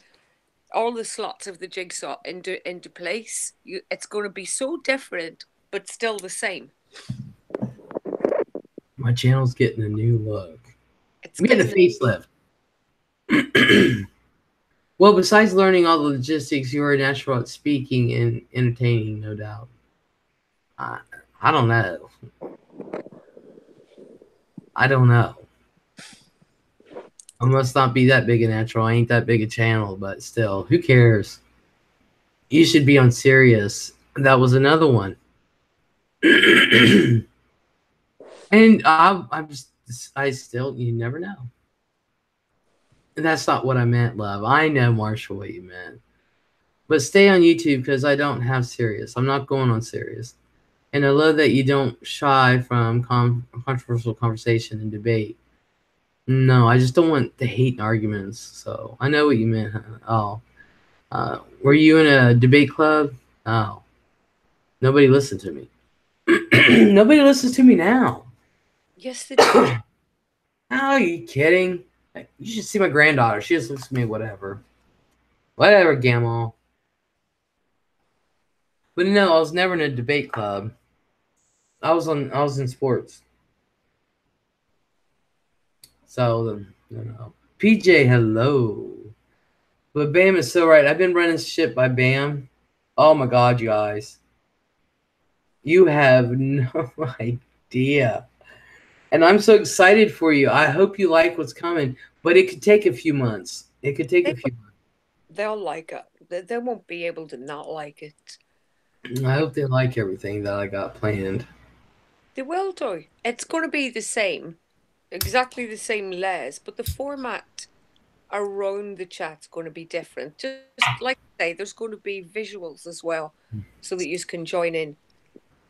All the slots of the jigsaw into place. It's going to be so different, but still the same. my channel's getting a new look. It's I'm getting a getting facelift. Well, besides learning all the logistics, you are a natural at speaking and entertaining, no doubt. I, I don't know. I don't know. I must not be that big a natural. I ain't that big a channel, but still, who cares? You should be on Sirius. That was another one. And I still, you never know. And that's not what I meant, love. I know, Marshall, what you meant. But stay on YouTube because I don't have Sirius. I'm not going on Sirius. And I love that you don't shy from controversial conversation and debate. No, I just don't want the hate and arguments. So I know what you meant. Huh? Oh, were you in a debate club? Oh, nobody listened to me. Nobody listens to me now. yes, they do. Oh, are you kidding? You should see my granddaughter. She just looks at me, whatever. Whatever, Gamal. But no, I was never in a debate club. I was in sports. So, you know. PJ, hello. But Bam is so right. I've been running shit by Bam. Oh my god, you guys. You have no idea. And I'm so excited for you. I hope you like what's coming, but it could take a few months. It could take They, a few they'll like it. They won't be able to not like it. months. I hope they like everything that I got planned. They will do. It's going to be the same, exactly the same Les, but the format around the chat's going to be different. Just like I say, there's going to be visuals as well, so that you can join in.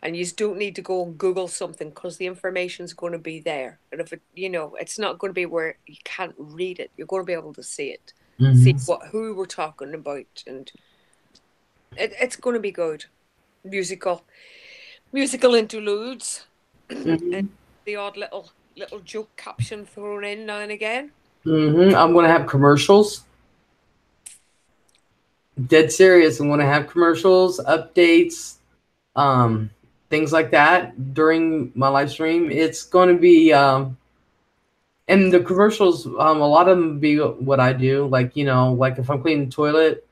And you don't need to go and Google something because the information's going to be there. And if it, you know, it's not going to be where you can't read it. You're going to be able to see it, see Mm-hmm. who we're talking about, and it's going to be good. Musical, musical interludes, and Mm-hmm. the odd little joke caption thrown in now and again. Mm-hmm. I'm gonna have commercials. Dead serious. I'm gonna have commercials, updates, um, things like that during my live stream. It's gonna be and the commercials, a lot of them be what I do. Like, like if I'm cleaning the toilet,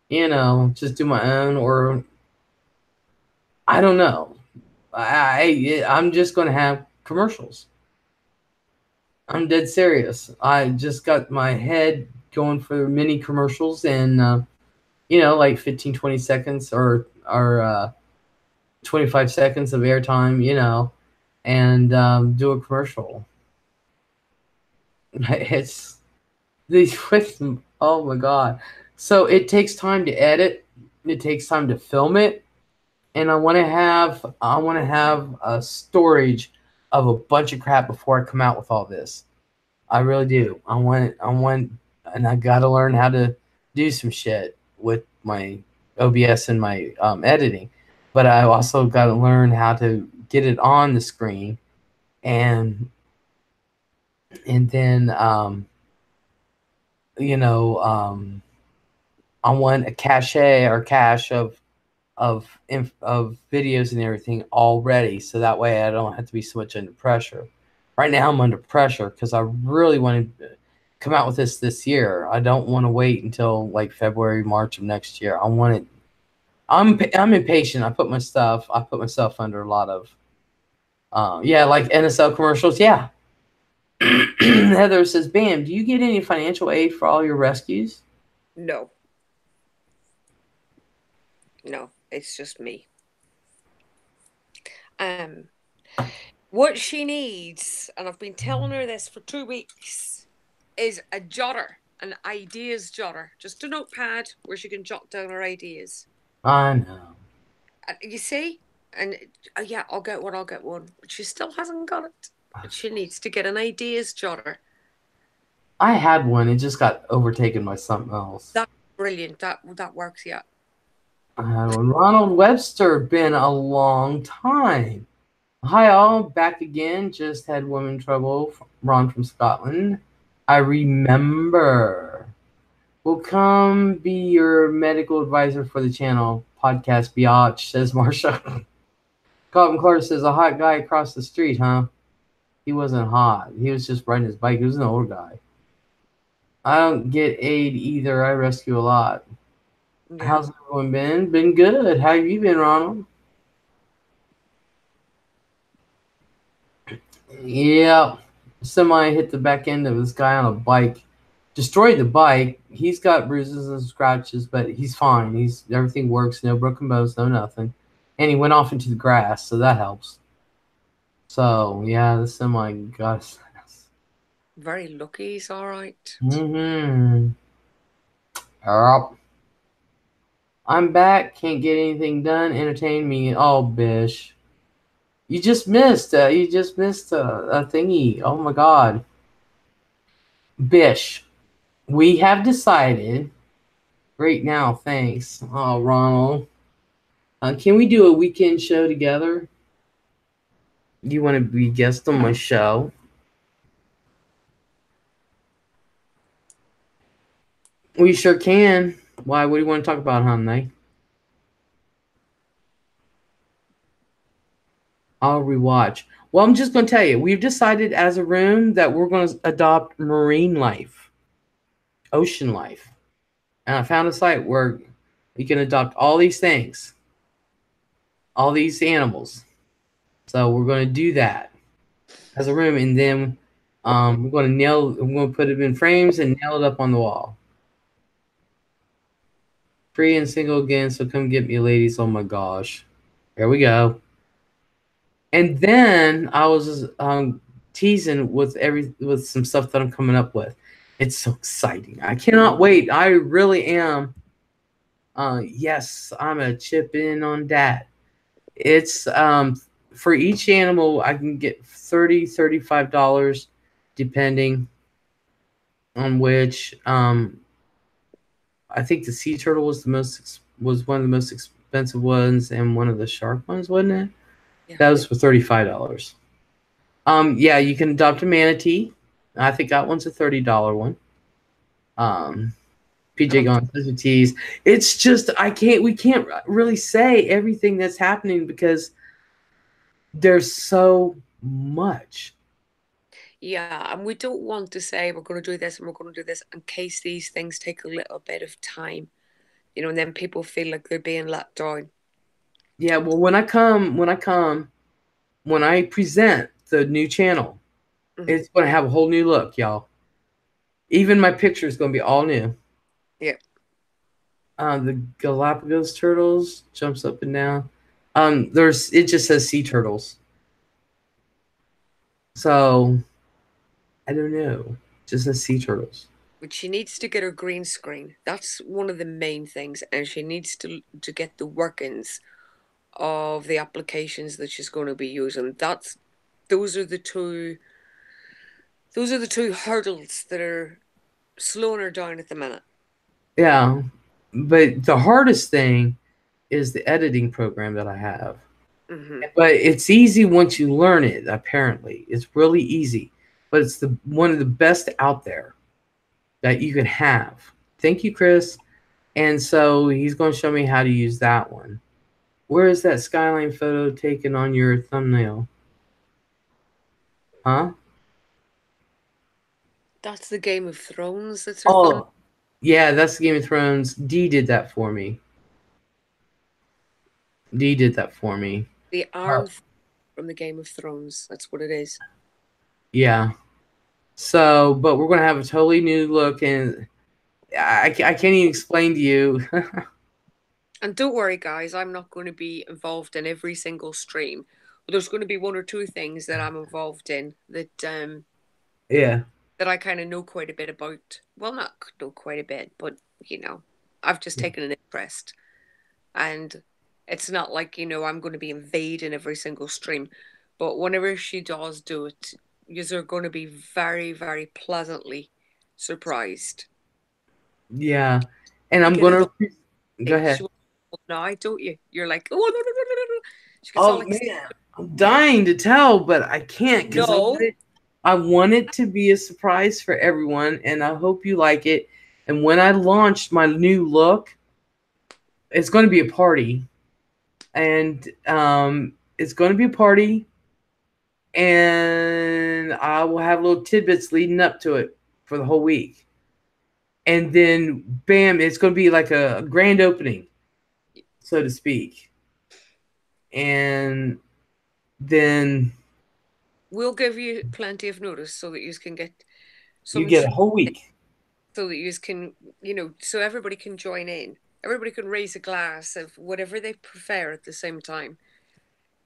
just do my own, or I don't know. I'm just gonna have commercials. I'm dead serious. I just got my head going for mini commercials, and like 15, 20 seconds, or 25 seconds of airtime, and do a commercial. It's these oh my god. So it takes time to edit, it takes time to film it, and I want to have a storage of a bunch of crap before I come out with all this. I really do. And I got to learn how to do some shit with my OBS and my editing. But I also got to learn how to get it on the screen, and then you know I want a cache of videos and everything already, so that way I don't have to be so much under pressure. Right now I'm under pressure because I really want to come out with this year. I don't want to wait until like February, March of next year. I want it. I'm impatient. I put myself under a lot of yeah, like NSL commercials. Yeah. Heather says, "Bam, do you get any financial aid for all your rescues?" No, no, it's just me. Um, What she needs, and I've been telling her this for 2 weeks, is a jotter, an ideas jotter, just a notepad where she can jot down her ideas. I know. And you see? And yeah, I'll get one, I'll get one. But she still hasn't got it. But she needs to get an ideas jotter. I had one. It just got overtaken by something else. That's brilliant. That works, yeah. I had one. Ronald Webster, been a long time. Hi all, back again. Just had women trouble. Ron from Scotland. I remember. Will come be your medical advisor for the channel. Podcast biatch, says Marsha. Colton Clark says, a hot guy across the street, huh? He wasn't hot. He was just riding his bike. He was an old guy. I don't get aid either. I rescue a lot. Yeah. How's everyone been? Been good. How have you been, Ronald? Yeah. Semi hit the back end of this guy on a bike. Destroyed the bike. He's got bruises and scratches, but he's fine. Everything works. No broken bones, no nothing. And he went off into the grass, so that helps. So yeah, the semi got us. Very lucky he's all right. Mm-hmm. Yep. I'm back. Can't get anything done. Entertain me. Oh, bish. You just missed. You just missed a thingy. Oh my God. Bish. We have decided. Right now, thanks. Oh, Ronald. Can we do a weekend show together? You want to be guest on my show? We sure can. Why? What do you want to talk about, honey? I'll rewatch. Well, I'm just going to tell you, we've decided as a room that we're going to adopt marine life, ocean life. And I found a site where you can adopt all these things, all these animals. So we're going to do that as a room, and then we're going to put it in frames and nail it up on the wall. Free and single again, so come get me, ladies. Oh my gosh. There we go. And then I was teasing with some stuff that I'm coming up with. It's so exciting. I cannot wait. I really am. Yes, I'm a chip in on that. It's for each animal I can get $35 depending on which I think the sea turtle was one of the most expensive ones, and one of the shark ones, wasn't it? Yeah. That was for $35. Yeah, you can adopt a manatee. I think that one's a $30 one. PJ Gaunt says with tease. It's just we can't really say everything that's happening because there's so much. Yeah, and we don't want to say we're going to do this and we're going to do this in case these things take a little bit of time, and then people feel like they're being let down. Yeah, well, when I present the new channel, it's going to have a whole new look, y'all. Even my picture is going to be all new. Yeah. The Galapagos turtles jumps up and down. It just says sea turtles. So I don't know. Just says sea turtles. But she needs to get her green screen. That's one of the main things, and she needs to get the workings of the applications that she's going to be using. Those are the two hurdles that are slowing her down at the minute. Yeah, but the hardest thing is the editing program that I have. Mm-hmm. But it's easy once you learn it. Apparently, it's really easy. But it's one of the best out there that you can have. Thank you, Chris. And so he's going to show me how to use that one. Where is that skyline photo taken on your thumbnail? Huh? That's the Game of Thrones. That's her thumb. Yeah, that's Game of Thrones. D did that for me. The arm from the Game of Thrones. That's what it is. Yeah. So, but we're going to have a totally new look, and I can't even explain to you. And don't worry, guys, I'm not going to be involved in every single stream. There's going to be one or two things that I'm involved in Yeah. that I kind of know quite a bit about. Well, not know quite a bit, but I've just taken an interest, and it's not like I'm going to be invading every single stream, but whenever she does do it, you're going to be very, very pleasantly surprised. Yeah. And You I'm get gonna a go ahead. she now, don't you? You're like, oh no, no, no, no, no, no. She gets all Oh excited. man, I'm dying to tell, but I can't because No, I want it to be a surprise for everyone, and I hope you like it. And when I launched my new look, it's going to be a party, and it's going to be a party, and I will have little tidbits leading up to it for the whole week, and then bam, it's going to be like a grand opening, so to speak, and then we'll give you plenty of notice so that you can get you some get a whole week. so that you can, so everybody can join in. Everybody can raise a glass of whatever they prefer at the same time.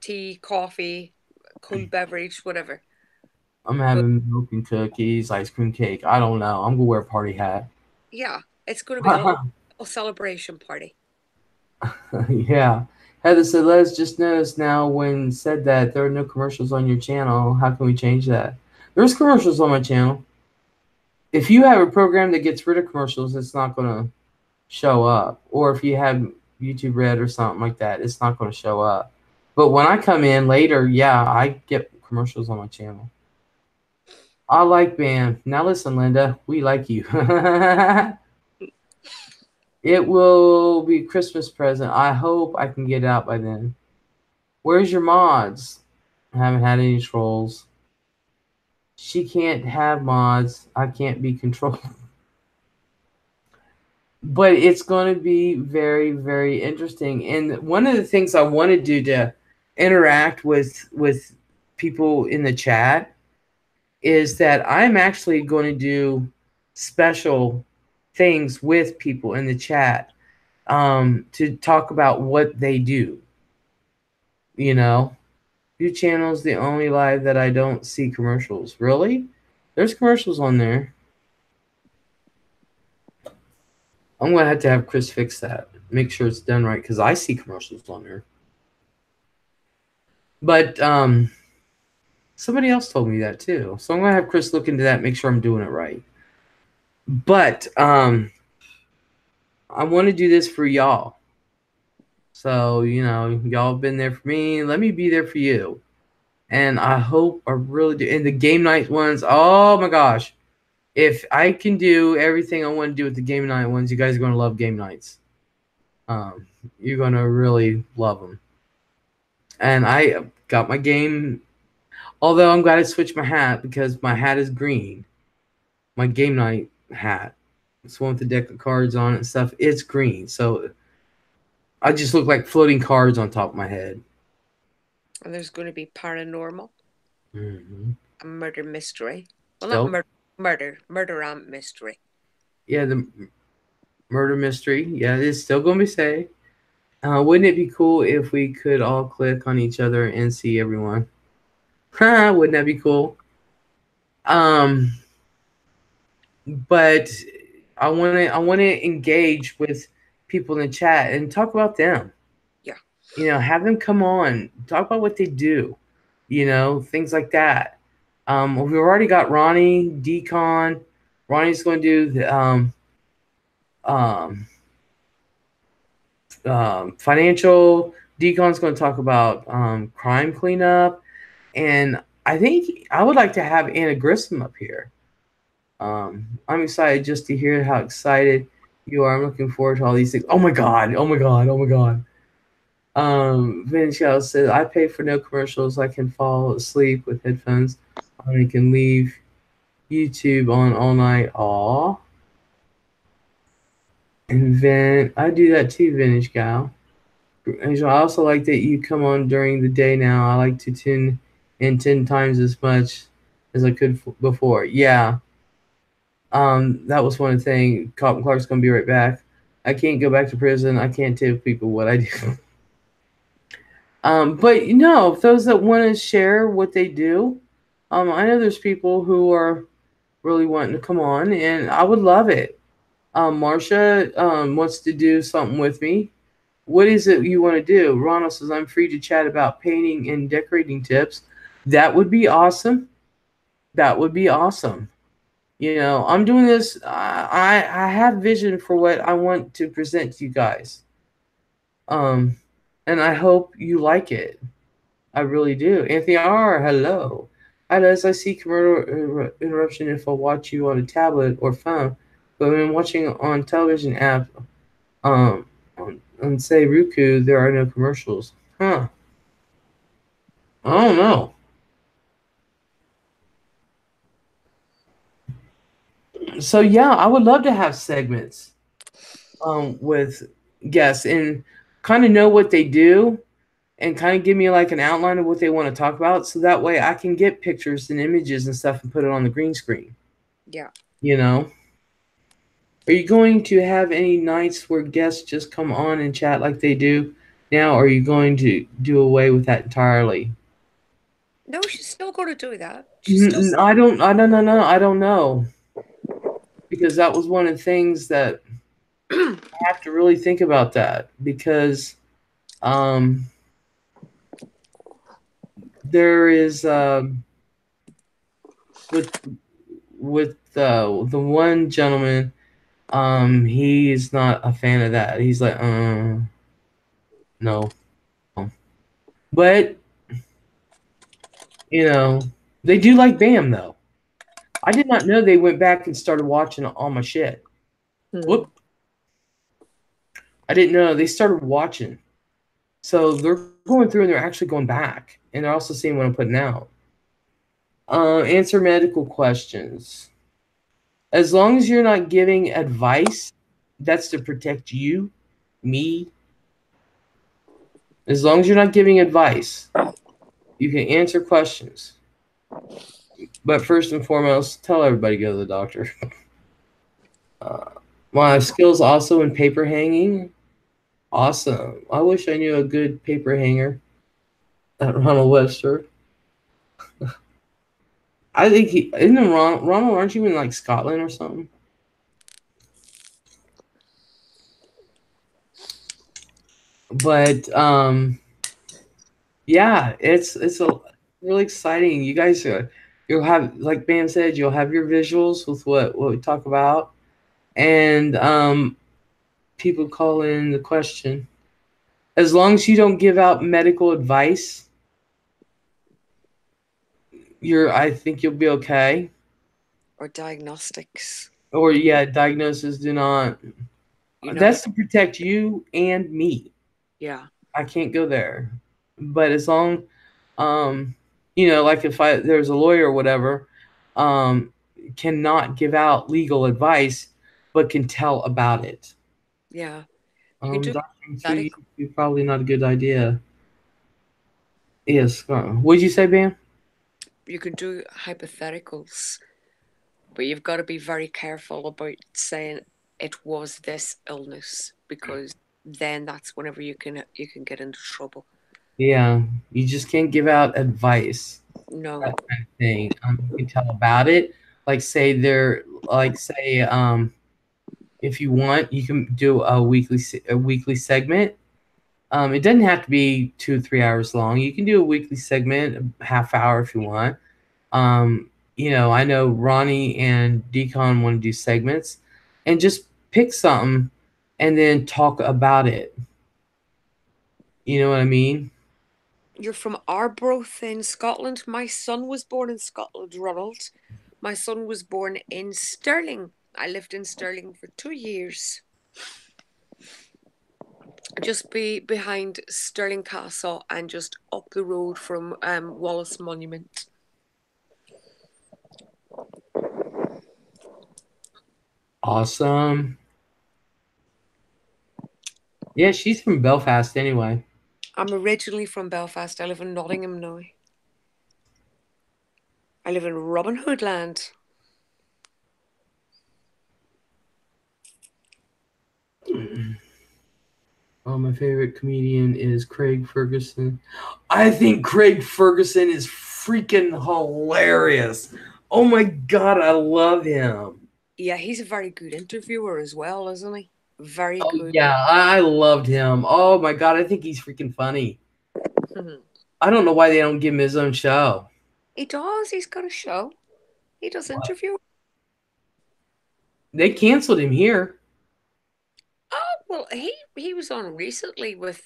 Tea, coffee, cold beverage, whatever. I'm But having milk and cookies, ice cream cake. I don't know. I'm gonna wear a party hat. yeah, it's going to be a little celebration party. Yeah. Heather said, "Les just noticed now when said that there are no commercials on your channel. How can we change that? There's commercials on my channel. If you have a program that gets rid of commercials, it's not gonna show up. Or if you have YouTube Red or something like that, it's not gonna show up. But when I come in later, yeah, I get commercials on my channel. I like BAM. Now listen, Linda, we like you. It will be a Christmas present. I hope I can get it out by then. Where's your mods? I haven't had any trolls. She can't have mods. I can't be controlled. But it's going to be very, very interesting. And one of the things I want to do to interact with people in the chat is that I'm actually going to do special things with people in the chat to talk about what they do. You know, your channel's the only live that I don't see commercials. Really? There's commercials on there. I'm gonna have to have Chris fix that. Make sure it's done right because I see commercials on there. But somebody else told me that too. So I'm gonna have Chris look into that, make sure I'm doing it right. But I want to do this for y'all. So, y'all have been there for me. Let me be there for you. And I hope I really do. And the game night ones, oh my gosh. If I can do everything I want to do with the game night ones, you guys are going to love game nights. You're going to really love them. And I got my game, although I'm glad I switched my hat because my hat is green. My game night hat. It's one with the deck of cards on it and stuff. It's green. So I just look like floating cards on top of my head. And there's going to be paranormal, a murder mystery. Well, not Still, murder and mystery. yeah, the murder mystery. Yeah, it's still going to be safe. Wouldn't it be cool if we could all click on each other and see everyone? Wouldn't that be cool? But I want to engage with people in the chat and talk about them. Yeah. Have them come on, talk about what they do. Things like that. We've already got Ronnie, Decon. Ronnie's going to do the um, financial. Decon's going to talk about crime cleanup. And I think I would like to have Anna Grissom up here. I'm excited just to hear how excited you are. I'm looking forward to all these things. Oh my God. Oh my God. Oh my God. Vince says, I pay for no commercials. I can fall asleep with headphones on and can leave YouTube on all night. Aw. And I do that too, Vintage Gal. I also like that you come on during the day now. I like to tune in 10 times as much as I could before. Yeah. That was one thing. Cop Clark's going to be right back. I can't go back to prison. I can't tell people what I do. But you know, those that want to share what they do, I know there's people who are really wanting to come on, and I would love it. Marcia wants to do something with me. What is it you want to do? Ronald says, I'm free to chat about painting and decorating tips. That would be awesome. That would be awesome. You know, I'm doing this. I have vision for what I want to present to you guys. Um, and I hope you like it. I really do. Anthony R, hello. Hi, Les. I see commercial interruption if I watch you on a tablet or phone, but when watching on television app, um, on say Roku, there are no commercials. Huh? I don't know. So yeah, I would love to have segments with guests and kind of know what they do and kind of give me like an outline of what they want to talk about, so that way I can get pictures and images and stuff and put it on the green screen. Yeah. You know. Are you going to have any nights where guests just come on and chat like they do now, or are you going to do away with that entirely? No, she's still going to do that. She's still. I don't know. I don't know because that was one of the things that I have to really think about that because um, there is with the one gentleman, he is not a fan of that. He's like, no, but you know, they do like Bam though. I did not know they went back and started watching all my shit. Hmm. Whoop! I didn't know they started watching. So they're going through and they're actually going back, and they're also seeing what I'm putting out. Answer medical questions. As long as you're not giving advice, that's to protect you, me. As long as you're not giving advice, you can answer questions. But first and foremost, tell everybody to go to the doctor. Uh, my skills also in paper hanging. Awesome. I wish I knew a good paper hanger at Ronald Webster. I think he isn't Ronald. Aren't you in like Scotland or something? But yeah, it's a really exciting. You guys, you'll have like Bam said, you'll have your visuals with what we talk about, and people call in the question. As long as you don't give out medical advice, I think you'll be okay. Or diagnostics. Or yeah, diagnosis do not. You know, That's to protect you and me. yeah. I can't go there. But as long, um, you know, like if there's a lawyer or whatever, um, cannot give out legal advice, but can tell about it. Yeah. You can do Doctoring through hypothetical. YouTube probably not a good idea. Yes. What'd you say, Bam? You can do hypotheticals, but you've got to be very careful about saying it was this illness because then that's whenever you can get into trouble. Yeah, you just can't give out advice. No. That kind of thing. You can tell about it. Like say they're like say if you want, you can do a weekly segment. It doesn't have to be 2 3 hours long. You can do a weekly segment, a half hour if you want. You know, I know Ronnie and Decon want to do segments, and just pick something and then talk about it. You know what I mean? You're from Arbroath in Scotland. My son was born in Scotland, Ronald. My son was born in Stirling. I lived in Stirling for 2 years. Just behind Stirling Castle and just up the road from Wallace Monument. Awesome. Yeah, she's from Belfast anyway. I'm originally from Belfast. I live in Nottingham now. I live in Robin Hood Land. My favorite comedian is Craig Ferguson. I think Craig Ferguson is freaking hilarious. Oh my god, I love him. Yeah, he's a very good interviewer as well, isn't he? Very Oh good. yeah, I loved him. Oh my god, I think he's freaking funny. Mhm. I don't know why they don't give him his own show. He does. He's got a show. He does What? interview. They canceled him here. Oh well, he was on recently with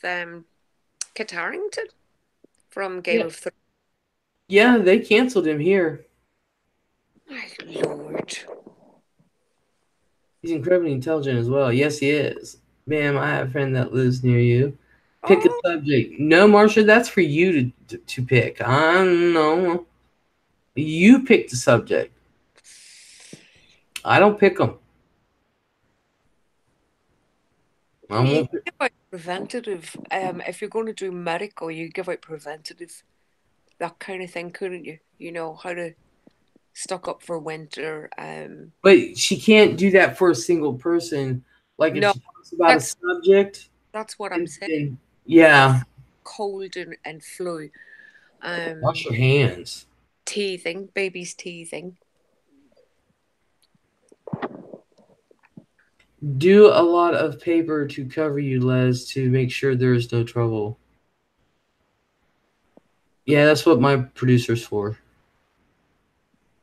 Kit Harington from Game Yeah. of Thrones. Yeah, they canceled him here. My lord. He's incredibly intelligent as well. Yes, he is. Ma'am, I have a friend that lives near you. Pick a Oh, subject. No, Marcia, that's for you to pick. I don't know. You pick the subject. I don't pick them. I you won't. give out preventative. If you're going to do medical, you give out preventative, that kind of thing, couldn't you? You know how to stock up for winter. But she can't do that for a single person. Like if No, she talks about a that's subject, that's what I'm and, saying. and For yeah, cold and flu, wash um, your hands. teething, baby's teething. Do a lot of paper to cover you, Les, to make sure there is no trouble. Yeah, that's what my producer's for.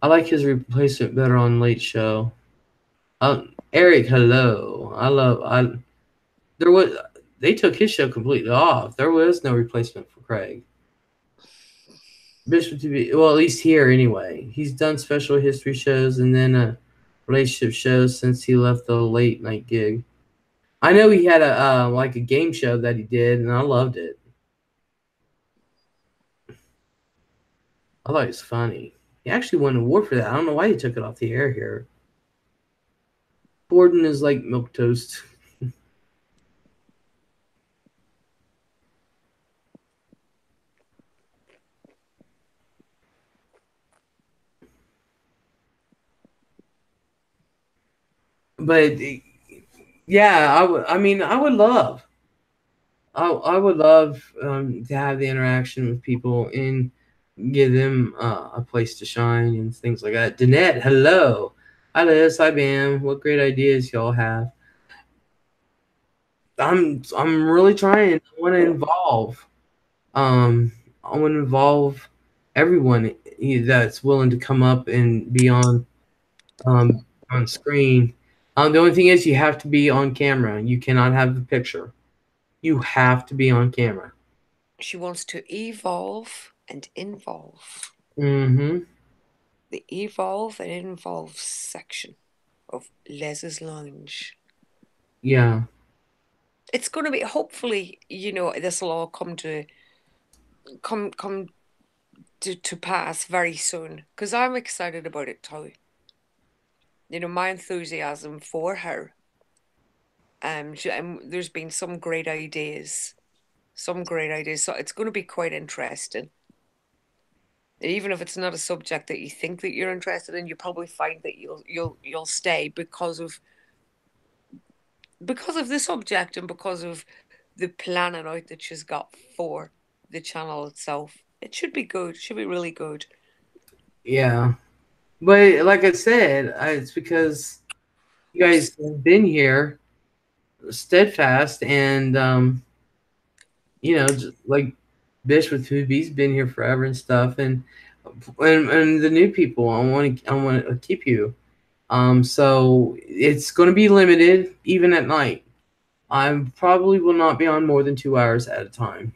I like his replacement better on Late Show. Eric, hello. I there was they took his show completely off. There was no replacement for Craig. Bishop to be well, at least here anyway. He's done special history shows and then relationship shows since he left the late night gig. I know he had a like a game show that he did, and I loved it. I thought it was funny. He actually won an award for that. I don't know why he took it off the air here. Borden is like milk toast. But yeah, I would. I mean, I would love. I would love to have the interaction with people and give them a place to shine and things like that. Danette, hello. Hi Liz, hi Bam. What great ideas y'all have. I'm really trying. Um I want to involve everyone that's willing to come up and be um on screen. The only thing is you have to be on camera. You cannot have the picture. You have to be on camera. She wants to evolve and involve. Mm-hmm. The evolve and involve section of Les's Lounge. Yeah. It's going to be hopefully, this will all come to pass very soon because I'm excited about it too. My enthusiasm for her. There's been some great ideas, some great ideas. So it's going to be quite interesting. Even if it's not a subject that you think that you're interested in, you probably find that you'll stay because of the subject and because of the planning out that she's got for the channel itself. It should be good. It should be really good. Yeah. But like I said, it's because you guys have been here steadfast and just like Bish with Hoobie's been here forever and stuff and the new people I want to keep you. So it's going to be limited even at night. I probably will not be on more than 2 hours at a time.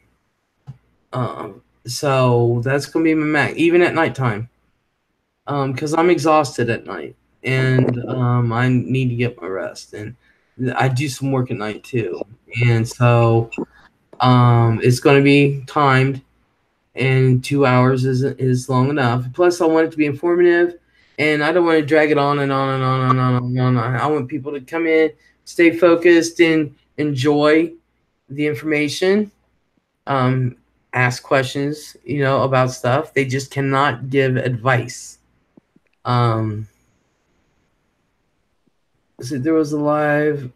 So that's going to be my max even at nighttime. Because I'm exhausted at night and I need to get my rest. And I do some work at night too. And so it's going to be timed, and 2 hours is long enough. Plus, I want it to be informative, and I don't want to drag it on and on and on and on and on. I want people to come in, stay focused, and enjoy the information. Um, ask questions, about stuff. They just cannot give advice. Um, so there was a live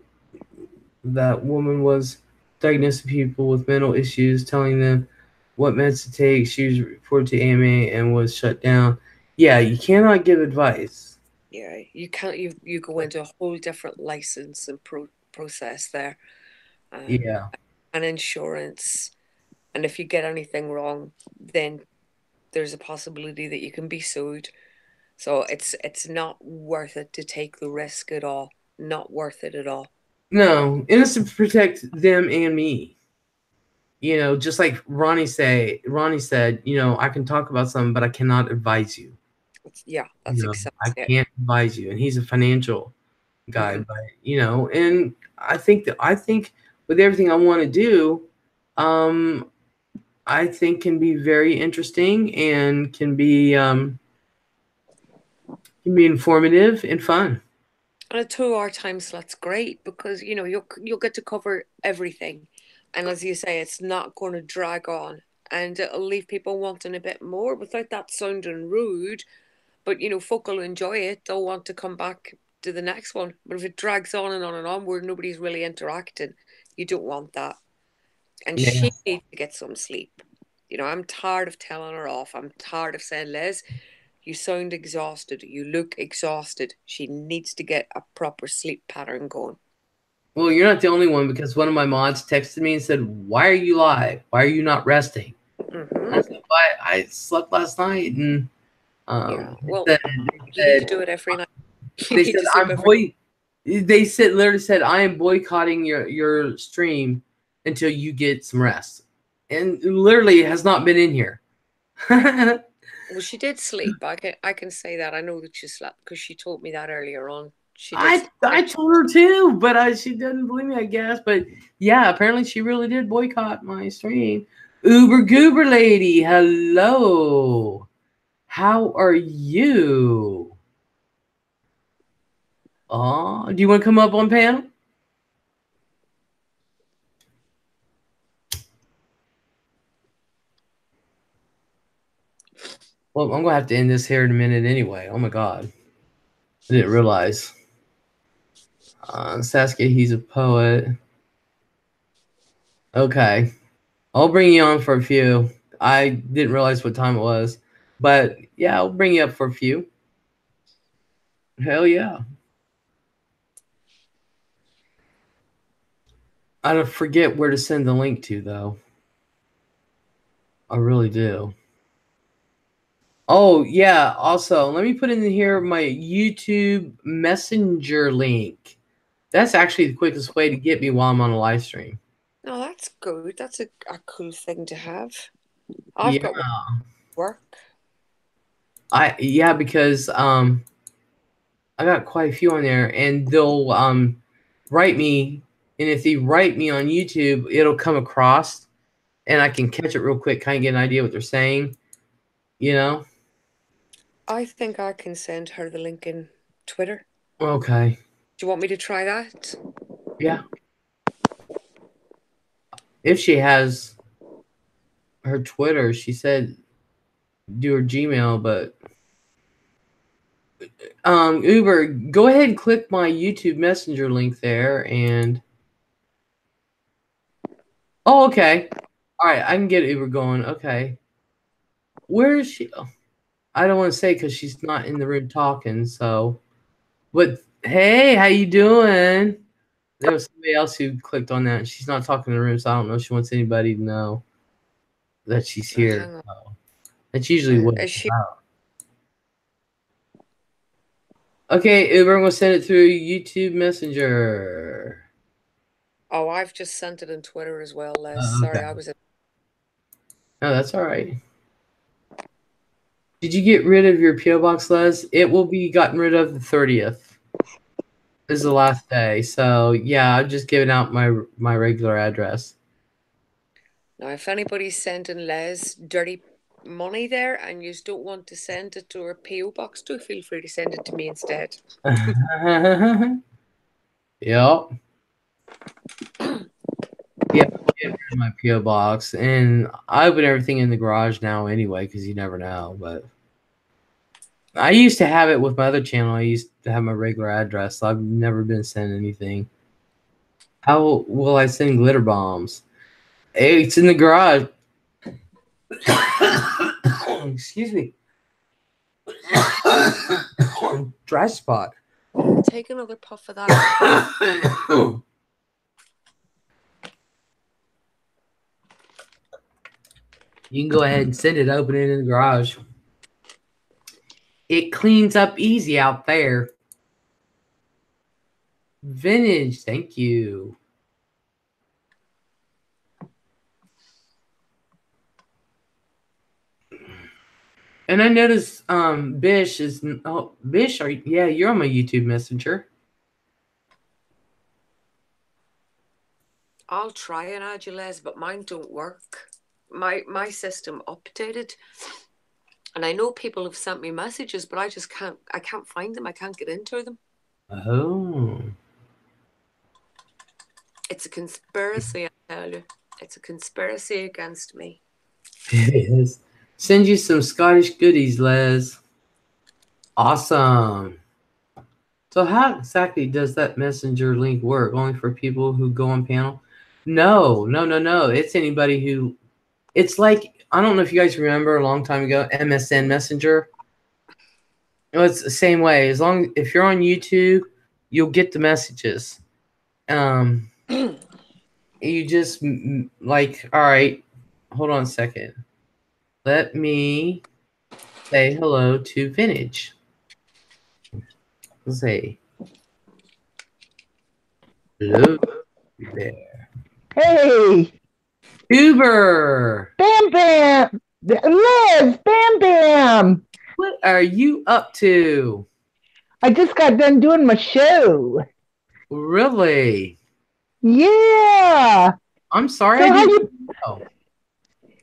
that woman was diagnosing people with mental issues, telling them what meds to take. She was reported to AMA and was shut down. Yeah, you cannot give advice. Yeah, you can't. You go into a whole different license and process there, um, Yeah. and insurance. And if you get anything wrong, then there's a possibility that you can be sued. So it's not worth it to take the risk at all. Not worth it at all. No, and it's to protect them and me. Just like Ronnie said, I can talk about something, but I cannot advise you. Yeah, that's I exactly it. can't advise you. And he's a financial guy, Hmm. but and I think with everything I want to do, um, I think can be very interesting and can be informative and fun. And a 2 hour time slot's great because you'll get to cover everything, and as you say, it's not going to drag on, and it'll leave people wanting a bit more without that sounding rude. But folk will enjoy it. They'll want to come back to the next one. But if it drags on and on and on, where nobody's really interacting, you don't want that. And Yeah. she needs to get some sleep. I'm tired of telling her off. I'm tired of saying, Les, you sound exhausted. You look exhausted. She needs to get a proper sleep pattern going. Well, you're not the only one because one of my mods texted me and said, "Why are you live? Why are you not resting?" I Hmm. said, "Why? I slept last night." And Yeah. they Well, said, you need to do it every night. You they need said to sleep I'm every. boy. They said literally said I am boycotting your stream until you get some rest, and literally has not been in here. Well, she did sleep. I can say that. I know that she slept because she told me that earlier on. She did I sleep. I told her too, but she didn't believe me, I guess. But yeah, apparently she really did boycott my stream. Uber Goober lady, hello. How are you? Oh, do you want to come up on panel? Well, I'm gonna have to end this here in a minute anyway. Oh my god, I didn't realize. Sasuke, he's a poet. Okay, I'll bring you on for a few. I didn't realize what time it was, but yeah, I'll bring you up for a few. Hell yeah. I don't forget where to send the link to though. I really do. Oh yeah. Also, let me put in here my YouTube Messenger link. That's actually the quickest way to get me while I'm on a live stream. No, that's good. That's a cool thing to have. I've Yeah. got one at work. Because I got quite a few on there, and they'll write me, and if they write me on YouTube, it'll come across, and I can catch it real quick, kind of get an idea what they're saying. You know. I think I can send her the link in Twitter. Okay. Do you want me to try that? Yeah. If she has her Twitter, she said do her Gmail, but Uber, go ahead and click my YouTube Messenger link there, and oh, okay, all right, I can get Uber going. Okay, where is she? Oh, I don't want to say because she's not in the room talking. So, but hey, how you doing? There was somebody else who clicked on that. And she's not talking in the room, so I don't know if she wants anybody to know that she's Now, here. hang on. So, that's usually what Is it's she? about. Okay, Uber, I'm gonna send it through YouTube Messenger. Oh, I've just sent it on Twitter as well, Les. Sorry, Okay. I was in. No, that's all right. Did you get rid of your PO box, Les? It will be gotten rid of the 30th. Is the last day. So yeah, I've just given out my regular address. Now, if anybody's sending Les dirty money there and you don't want to send it to her PO box, do feel free to send it to me instead. Yep. Yeah, get rid of my PO box, and I put everything in the garage now anyway because you never know. But I used to have it with my other channel. I used to have my regular address. So I've never been sent anything. How will I send glitter bombs? Hey, it's in the garage. Excuse me. Dry spot. Take another puff of that. You can go ahead and send it. Open it in the garage. It cleans up easy out there. Vintage, thank you. And I noticed Bish is Bish, yeah, you're on my YouTube Messenger. I'll try and add you, Les, but mine don't work. My system updated. And I know people have sent me messages, but I can't find them. I can't get into them. Oh. It's a conspiracy, I tell you. It's a conspiracy against me. It is. Send you some Scottish goodies, Les. Awesome. So how exactly does that messenger link work? Only for people who go on panel? No. It's anybody who it's like I don't know if you guys remember a long time ago, MSN Messenger. It's the same way. As long if you're on YouTube, you'll get the messages. You just like, all right, hold on a second. Let me say hello to Vintage. Let's say hello there. Hey, Uber. Bam Bam, Liz, Bam Bam. What are you up to? I just got done doing my show. Really? Yeah. I'm sorry So I how didn't you? know.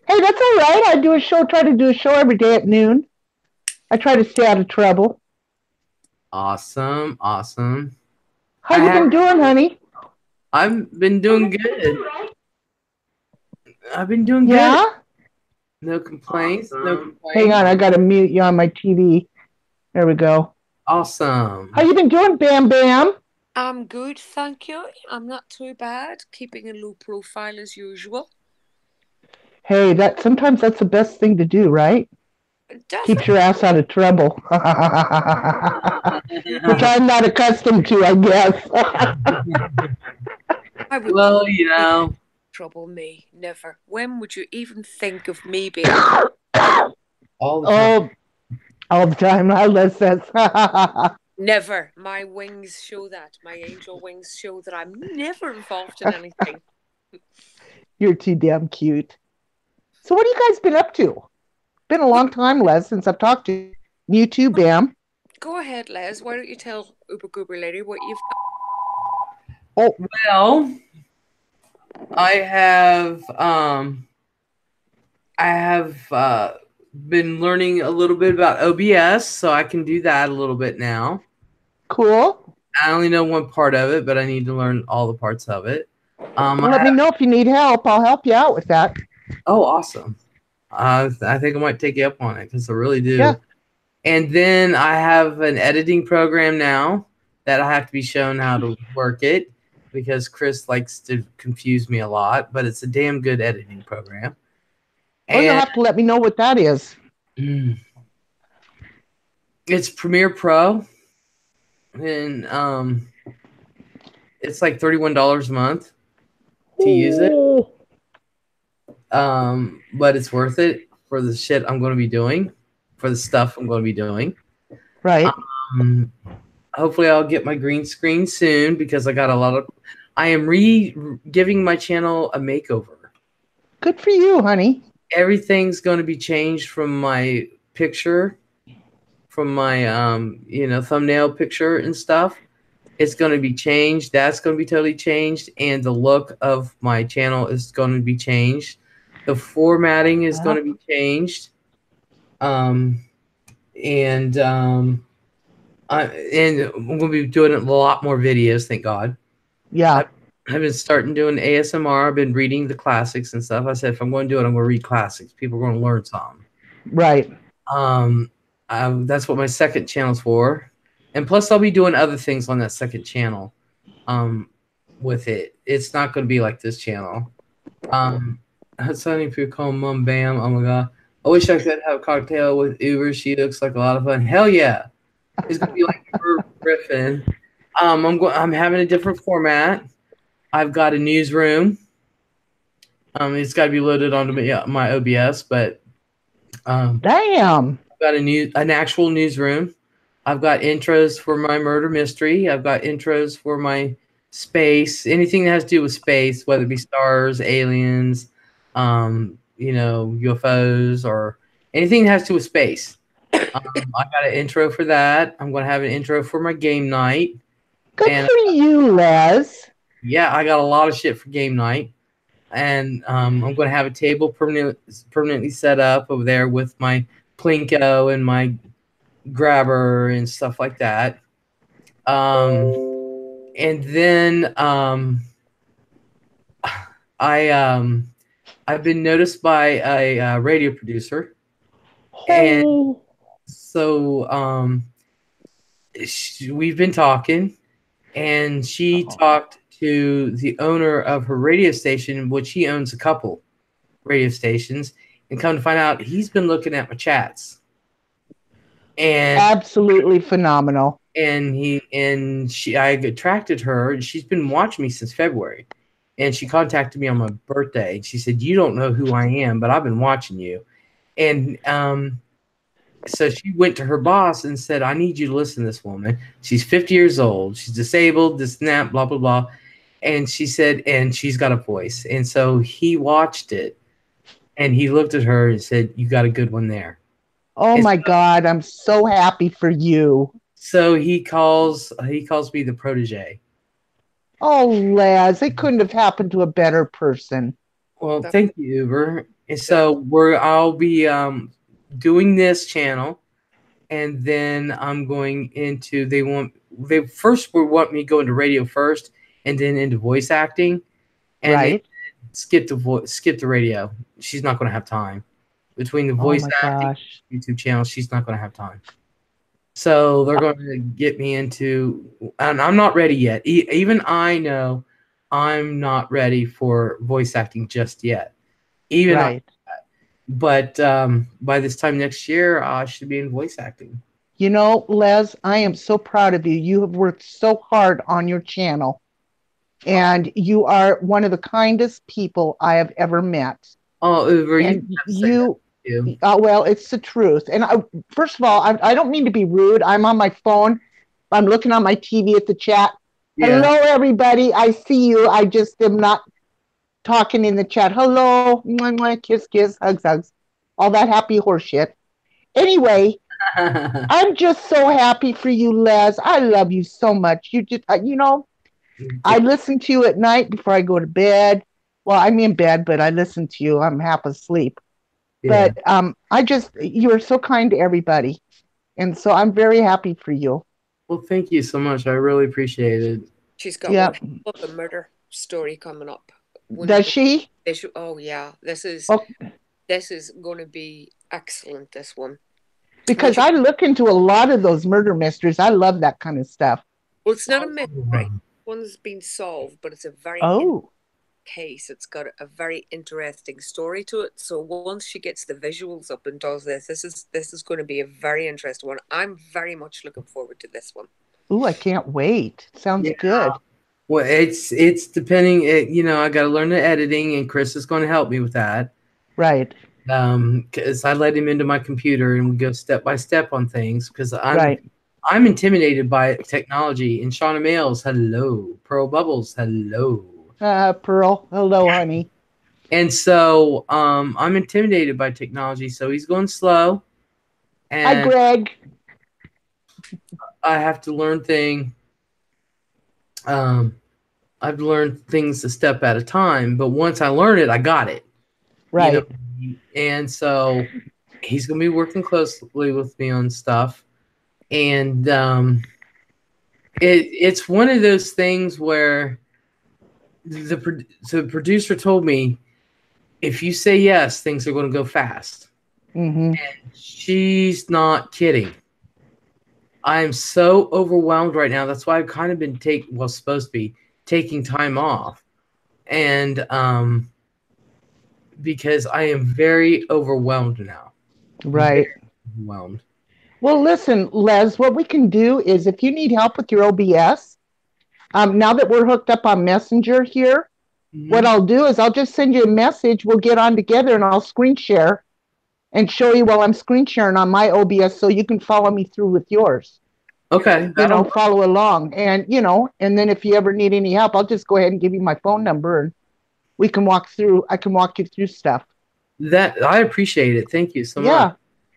Hey, that's all right. I do a show. Try to do a show every day at noon. I try to stay out of trouble. Awesome. How you been doing, honey? I've been doing good. I've been doing good. Yeah. No complaints. No complaints. Hang on, I gotta mute you on my TV. There we go. Awesome. How you been doing, Bam Bam? I'm good, thank you. I'm not too bad. Keeping a low profile as usual. Hey, sometimes that's the best thing to do, right? Definitely. Keeps your ass out of trouble. Which I'm not accustomed to, I guess. I would Well, you know. trouble me. Never. When would you even think of me being All the time. All the time. I love that. Never. My wings show that. My angel wings show that I'm never involved in anything. You're too damn cute. So what have you guys been up to? Been a long time, Les, since I've talked to you too, Bam. Go ahead, Les. Why don't you tell Uber Goober Lady what you've Oh, well, I have been learning a little bit about OBS, so I can do that a little bit now. Cool. I only know one part of it, but I need to learn all the parts of it. Let me know if you need help. I'll help you out with that. Oh, awesome. I think I might take you up on it because I really do. Yeah. And then I have an editing program now that I have to be shown how to work it because Chris likes to confuse me a lot, but it's a damn good editing program. Oh, you'll have to let me know what that is. It's Premiere Pro, and it's like $31 a month to use it. But it's worth it for the shit I'm going to be doing, for the stuff I'm going to be doing. Right. Hopefully I'll get my green screen soon because I got a lot of. I am giving my channel a makeover. Good for you, honey. Everything's going to be changed from my picture, from my thumbnail picture and stuff. It's going to be changed. That's going to be totally changed, and the look of my channel is going to be changed. The formatting is going to be changed. I'm going to be doing a lot more videos, thank God. Yeah. I've been starting doing ASMR. I've been reading the classics and stuff. I said, if I'm going to do it, I'm going to read classics. People are going to learn something. Right. That's what my second channel's for. And plus, I'll be doing other things on that second channel. with it. It's not going to be like this channel. Sunny Poo Cone Mum Bam. Oh my god. I wish I could have a cocktail with Uber. She looks like a lot of fun. Hell yeah. It's gonna be like Uber Griffin. I'm having a different format. I've got a newsroom. It's got to be loaded onto my OBS, but Damn. I've got an actual newsroom. I've got intros for my murder mystery. I've got intros for my space. Anything that has to do with space, whether it be stars, aliens, UFOs, or anything that has to do with space. I got an intro for that. I'm going to have an intro for my game night. Good for you, Les. Yeah, I got a lot of shit for game night. And I'm going to have a table permanently set up over there with my Plinko and my grabber and stuff like that. And then I've been noticed by a radio producer. And so we've been talking, and she talked to the owner of her radio station, which he owns a couple radio stations, and come to find out he's been looking at my chats. And absolutely phenomenal. And I attracted her, and she's been watching me since February. And she contacted me on my birthday. She said, "You don't know who I am, but I've been watching you." And so she went to her boss and said, "I need you to listen to this woman. She's 50 years old. She's disabled, this and that, blah, blah, blah." And she said, and she's got a voice. And so he watched it, and he looked at her and said, "You got a good one there." Oh, my God. I'm so happy for you. So he calls me the protege. Oh, Les, it couldn't have happened to a better person. Well, thank you, Uber. And so I'll be doing this channel, and then I'm going into they first would want me to go into radio first, and then into voice acting, and right. skip the radio. She's not going to have time between the voice acting YouTube channel. She's not going to have time. So they're going to get me into, and I'm not ready yet. Even I know I'm not ready for voice acting just yet. But by this time next year, I should be in voice acting. You know, Les, I am so proud of you. You have worked so hard on your channel, and you are one of the kindest people I have ever met. Oh, Uber, well, it's the truth. And first of all, I don't mean to be rude. I'm on my phone. I'm looking on my TV at the chat. Yeah. Hello, everybody. I see you. I just am not talking in the chat. Hello, kiss, kiss, hugs, hugs, all that happy horse shit. Anyway, I'm just so happy for you, Les. I love you so much. You just, I listen to you at night before I go to bed. Well, I'm in bed, but I listen to you. I'm half asleep. Yeah. But you are so kind to everybody. And so I'm very happy for you. Well, thank you so much. I really appreciate it. She's got a murder story coming up. Does she? Oh, yeah. This is going to be excellent, this one. Because I look into a lot of those murder mysteries. I love that kind of stuff. Well, it's not a mystery. One's been solved, but it's a very case. It's got a very interesting story to it. So once she gets the visuals up and does this is going to be a very interesting one. I'm very much looking forward to this one. Ooh, I can't wait. Sounds good. Well, it's depending. I got to learn the editing, and Chris is going to help me with that. Right. Because I let him into my computer, and we go step by step on things. Because I'm intimidated by technology. And Shauna Males, hello. Pearl Bubbles, hello. Pearl, hello, honey. And so I'm intimidated by technology, so he's going slow. And hi, Greg. I have to learn things. I've learned things a step at a time, but once I learn it, I got it. Right. And so he's going to be working closely with me on stuff. And it's one of those things where the producer told me, if you say yes, things are going to go fast. Mm-hmm. And she's not kidding. I'm so overwhelmed right now. That's why I've kind of been supposed to be taking time off, and because I am very overwhelmed now. Right. Very overwhelmed. Well, listen, Les, what we can do is if you need help with your OBS, now that we're hooked up on Messenger here, what I'll do is I'll just send you a message. We'll get on together and I'll screen share and show you while I'm screen sharing on my OBS so you can follow me through with yours. Okay. Follow along. And, and then if you ever need any help, I'll just go ahead and give you my phone number and I can walk you through stuff. That I appreciate it. Thank you so much.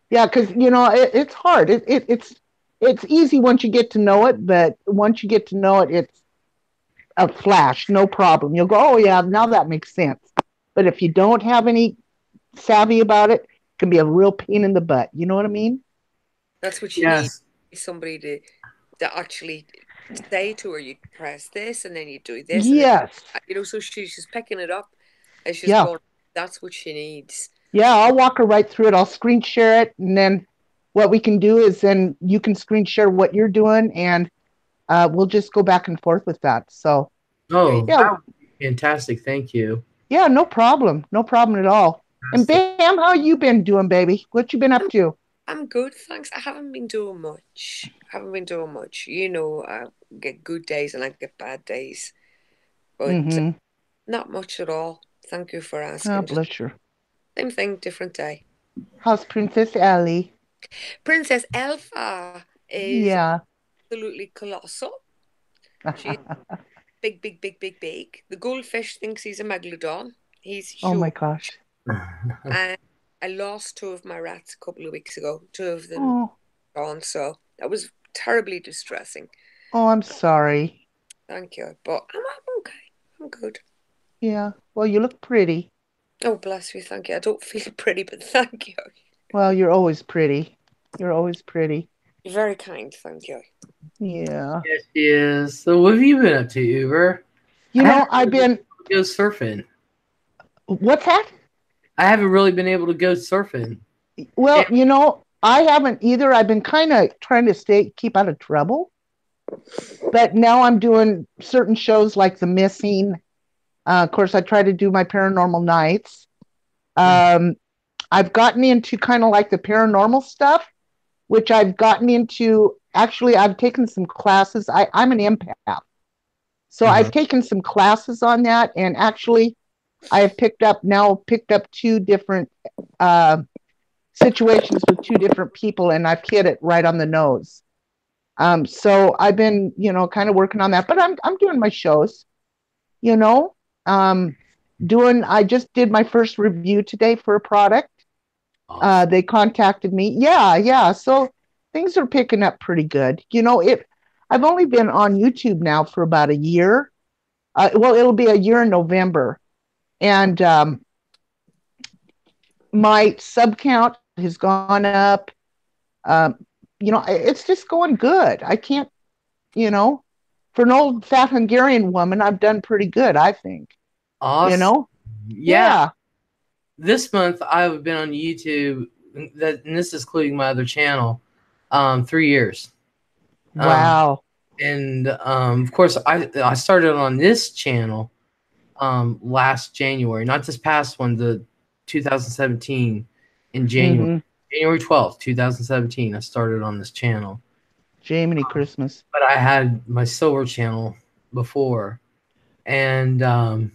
Yeah, because it's hard. It's easy once you get to know it, but once you get to know it, it's a flash, no problem. You'll go, oh yeah, now that makes sense. But if you don't have any savvy about it, it can be a real pain in the butt. You know what I mean? That's what you need. Somebody to actually say to her, you press this and then you do this. Yes. And so she's picking it up and she's going, that's what she needs. Yeah, I'll walk her right through it. I'll screen share it. And then what we can do is then you can screen share what you're doing and we'll just go back and forth with that. So, yeah. That would be fantastic. Thank you. Yeah, no problem. No problem at all. And Bam, how you been doing, baby? What you been up to? I'm good, thanks. I haven't been doing much. I get good days and I get bad days. But not much at all. Thank you for asking. Oh, bless you. Same thing, different day. How's Princess Ellie? Princess Elfa is absolutely colossal. She's big. The goldfish thinks he's a megalodon. He's huge. Oh my gosh. And I lost 2 of my rats a couple of weeks ago. 2 of them gone, so that was terribly distressing. Oh, I'm sorry. Thank you. But I'm okay. I'm good. Yeah. Well, you look pretty. Oh, bless you. Thank you. I don't feel pretty, but thank you. Well, you're always pretty. You're always pretty. You're very kind. Thank you. Yeah. Yes, she is. So what have you been up to, Uber? I've been... Go surfing. What's that? I haven't really been able to go surfing. Well, I haven't either. I've been kind of trying to keep out of trouble. But now I'm doing certain shows like The Missing. Of course, I try to do my paranormal nights. I've gotten into kind of like the paranormal stuff, which I've gotten into. Actually, I've taken some classes. I'm an empath. So I've taken some classes on that. And actually, I have picked up 2 different situations with 2 different people, and I've hit it right on the nose. So I've been, kind of working on that, but I'm doing my shows, I just did my first review today for a product. Awesome. They contacted me. Yeah. So things are picking up pretty good. I've only been on YouTube now for about a year. It'll be a year in November. And my sub count has gone up. It's just going good. I can't, for an old fat Hungarian woman, I've done pretty good, I think. Awesome. Yeah. This month I've been on YouTube, and this is including my other channel, 3 years. Wow. Of course, I started on this channel last January, not this past one, the 2017 in January. January 12th, 2017, I started on this channel. Jiminy Christmas. But I had my silver channel before. And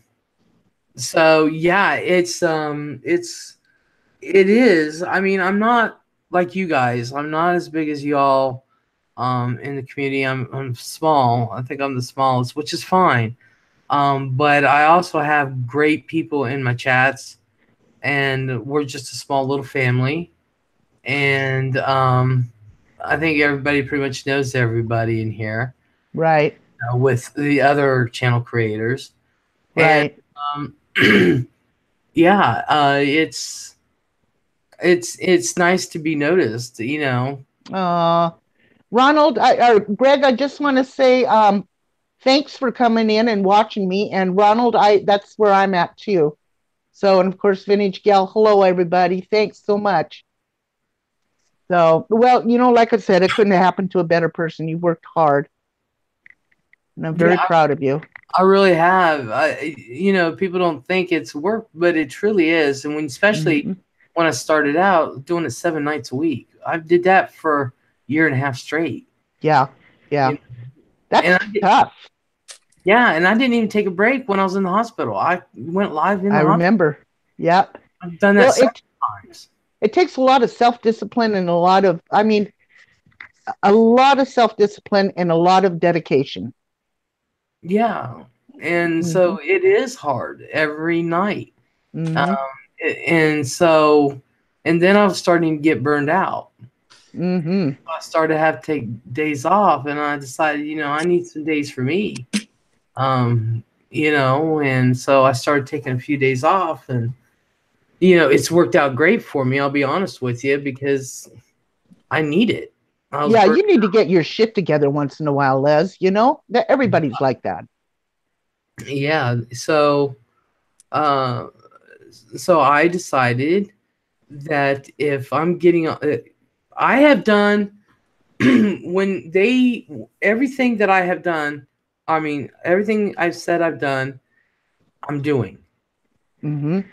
so yeah, it is. I mean, I'm not like you guys. I'm not as big as y'all in the community. I'm small. I think I'm the smallest, which is fine. But I also have great people in my chats, and we're just a small little family. And I think everybody pretty much knows everybody in here, right? With the other channel creators, right? And, yeah, it's nice to be noticed, Ronald, Greg, I just want to say thanks for coming in and watching me. And Ronald, that's where I'm at too. So, and of course, Vintage Gal, hello everybody. Thanks so much. So, well, like I said, it couldn't have happened to a better person. You've worked hard. And I'm very proud of you. I really have. People don't think it's work, but it truly is. And especially when I started out doing it 7 nights a week, I did that for a year and a half straight. Yeah. That's tough. Yeah, and I didn't even take a break when I was in the hospital. I went live in the hospital. I remember. Yeah. I've done that several times. It takes a lot of self-discipline and a lot of self-discipline and a lot of dedication. Yeah. And so it is hard every night. And then I was starting to get burned out. I started to have to take days off, and I decided, I need some days for me. And so I started taking a few days off, and it's worked out great for me. I'll be honest with you, because I need it. Yeah, you need to get your shit together once in a while, Les. That everybody's like that. Yeah. So I decided that if I'm getting, I have done everything that I have done, everything I've said I've done, I'm doing. Or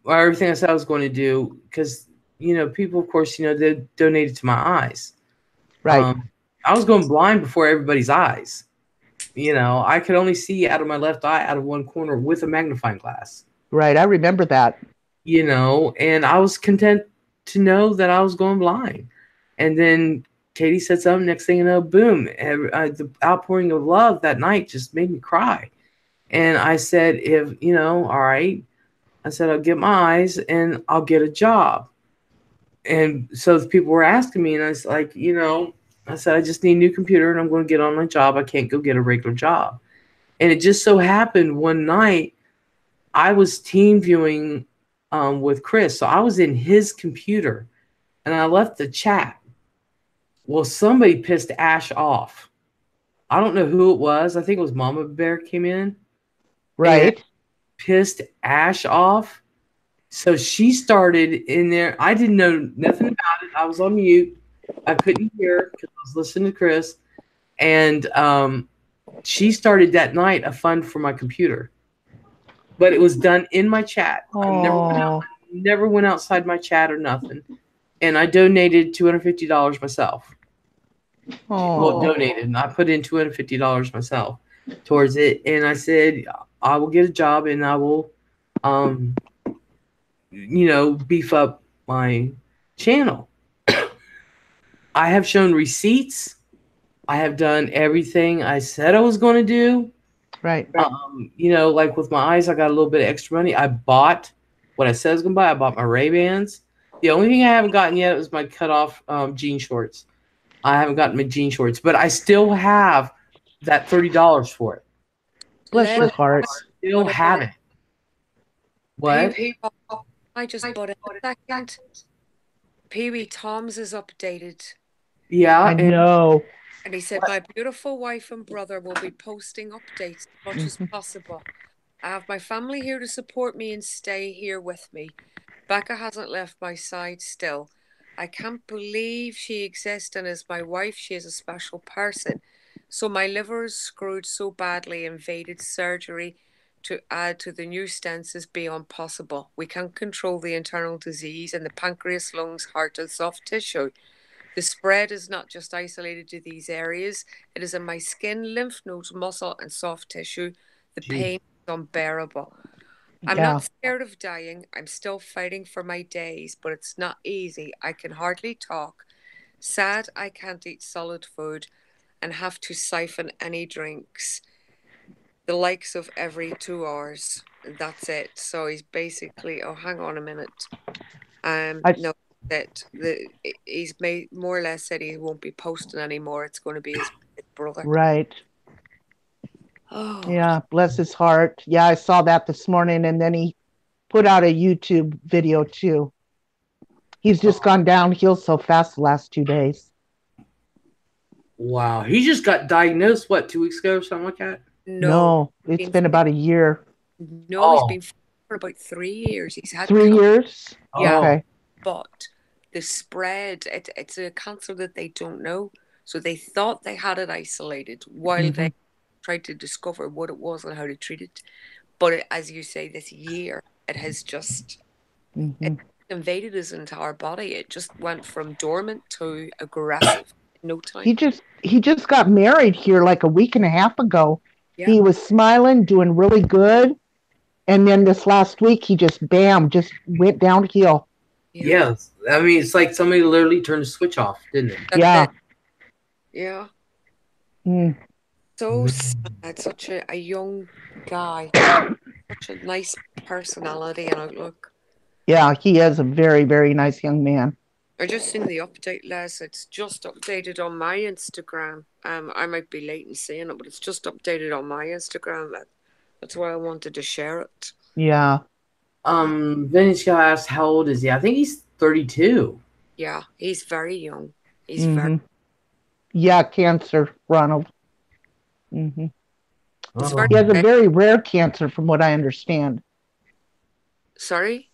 everything I said I was going to do, because people, of course, they donated to my eyes. Right. I was going blind before everybody's eyes. I could only see out of my left eye out of one corner with a magnifying glass. Right, I remember that. And I was content to know that I was going blind. And then Katie said something, next thing you know, boom. The outpouring of love that night just made me cry. And I said, all right. I said, I'll get my eyes and I'll get a job. And so the people were asking me, and I was like, I said, I just need a new computer and I'm going to get on my job. I can't go get a regular job. And it just so happened one night I was team viewing with Chris. So I was in his computer and I left the chat. Well, somebody pissed Ash off. I don't know who it was. I think it was Mama Bear came in. Right. Pissed Ash off. So she started in there. I didn't know nothing about it. I was on mute. I couldn't hear because I was listening to Chris. And she started that night a fund for my computer. But it was done in my chat. I never went outside my chat or nothing. And I donated $250 myself. Well, donated. And I put in $250 myself towards it. And I said, I will get a job and I will, beef up my channel. I have shown receipts. I have done everything I said I was going to do. Right. Like with my eyes, I got a little bit of extra money. I bought what I said I was going to buy. I bought my Ray-Bans. The only thing I haven't gotten yet was my cut-off jean shorts. I haven't gotten my jean shorts, but I still have that $30 for it. Bless your heart. I still have it. What? I just bought it a second. Pee-wee Tom's is updated. Yeah. I know. And he said, my beautiful wife and brother will be posting updates as much as possible. I have my family here to support me and stay here with me. Becca hasn't left my side still. I can't believe she exists, and as my wife, she is a special person. So my liver is screwed so badly, invaded surgery to add to the new stents is beyond possible. We can't control the internal disease in the pancreas, lungs, heart, and soft tissue. The spread is not just isolated to these areas. It is in my skin, lymph nodes, muscle, and soft tissue. The pain is unbearable. I'm not scared of dying. I'm still fighting for my days, but it's not easy. I can hardly talk. Sad I can't eat solid food and have to siphon any drinks. The likes of every 2 hours. And that's it. So he's basically, hang on a minute. No, that he's made more or less said he won't be posting anymore. It's going to be his brother. Right. Oh. Yeah, bless his heart. Yeah, I saw that this morning, and then he put out a YouTube video too. He's just gone downhill so fast the last 2 days. Wow. He just got diagnosed, 2 weeks ago or something like that? No, it's been about a year. No, he's been for about 3 years. He's had 3 years? Yeah. Okay. But the spread, it's a cancer that they don't know. So they thought they had it isolated while they tried to discover what it was and how to treat it. But as you say, this year, it has just it invaded his entire body. It just went from dormant to aggressive in no time. He just got married here like a week and a half ago. Yeah. He was smiling, doing really good. And then this last week, he just went downhill. Yes. I mean, it's like somebody literally turned the switch off, didn't it? Yeah. Yeah. Mm. So sad. Such a young guy. Such a nice personality and outlook. Yeah, he is a very, very nice young man. I just seen the update, Les. It's just updated on my Instagram. I might be late in seeing it, but it's just updated on my Instagram. That's why I wanted to share it. Yeah. Venetia asked, how old is he? I think he's 32. Yeah, he's very young. He's very. Yeah, cancer, Ronald. He has a very rare cancer, from what I understand. Sorry?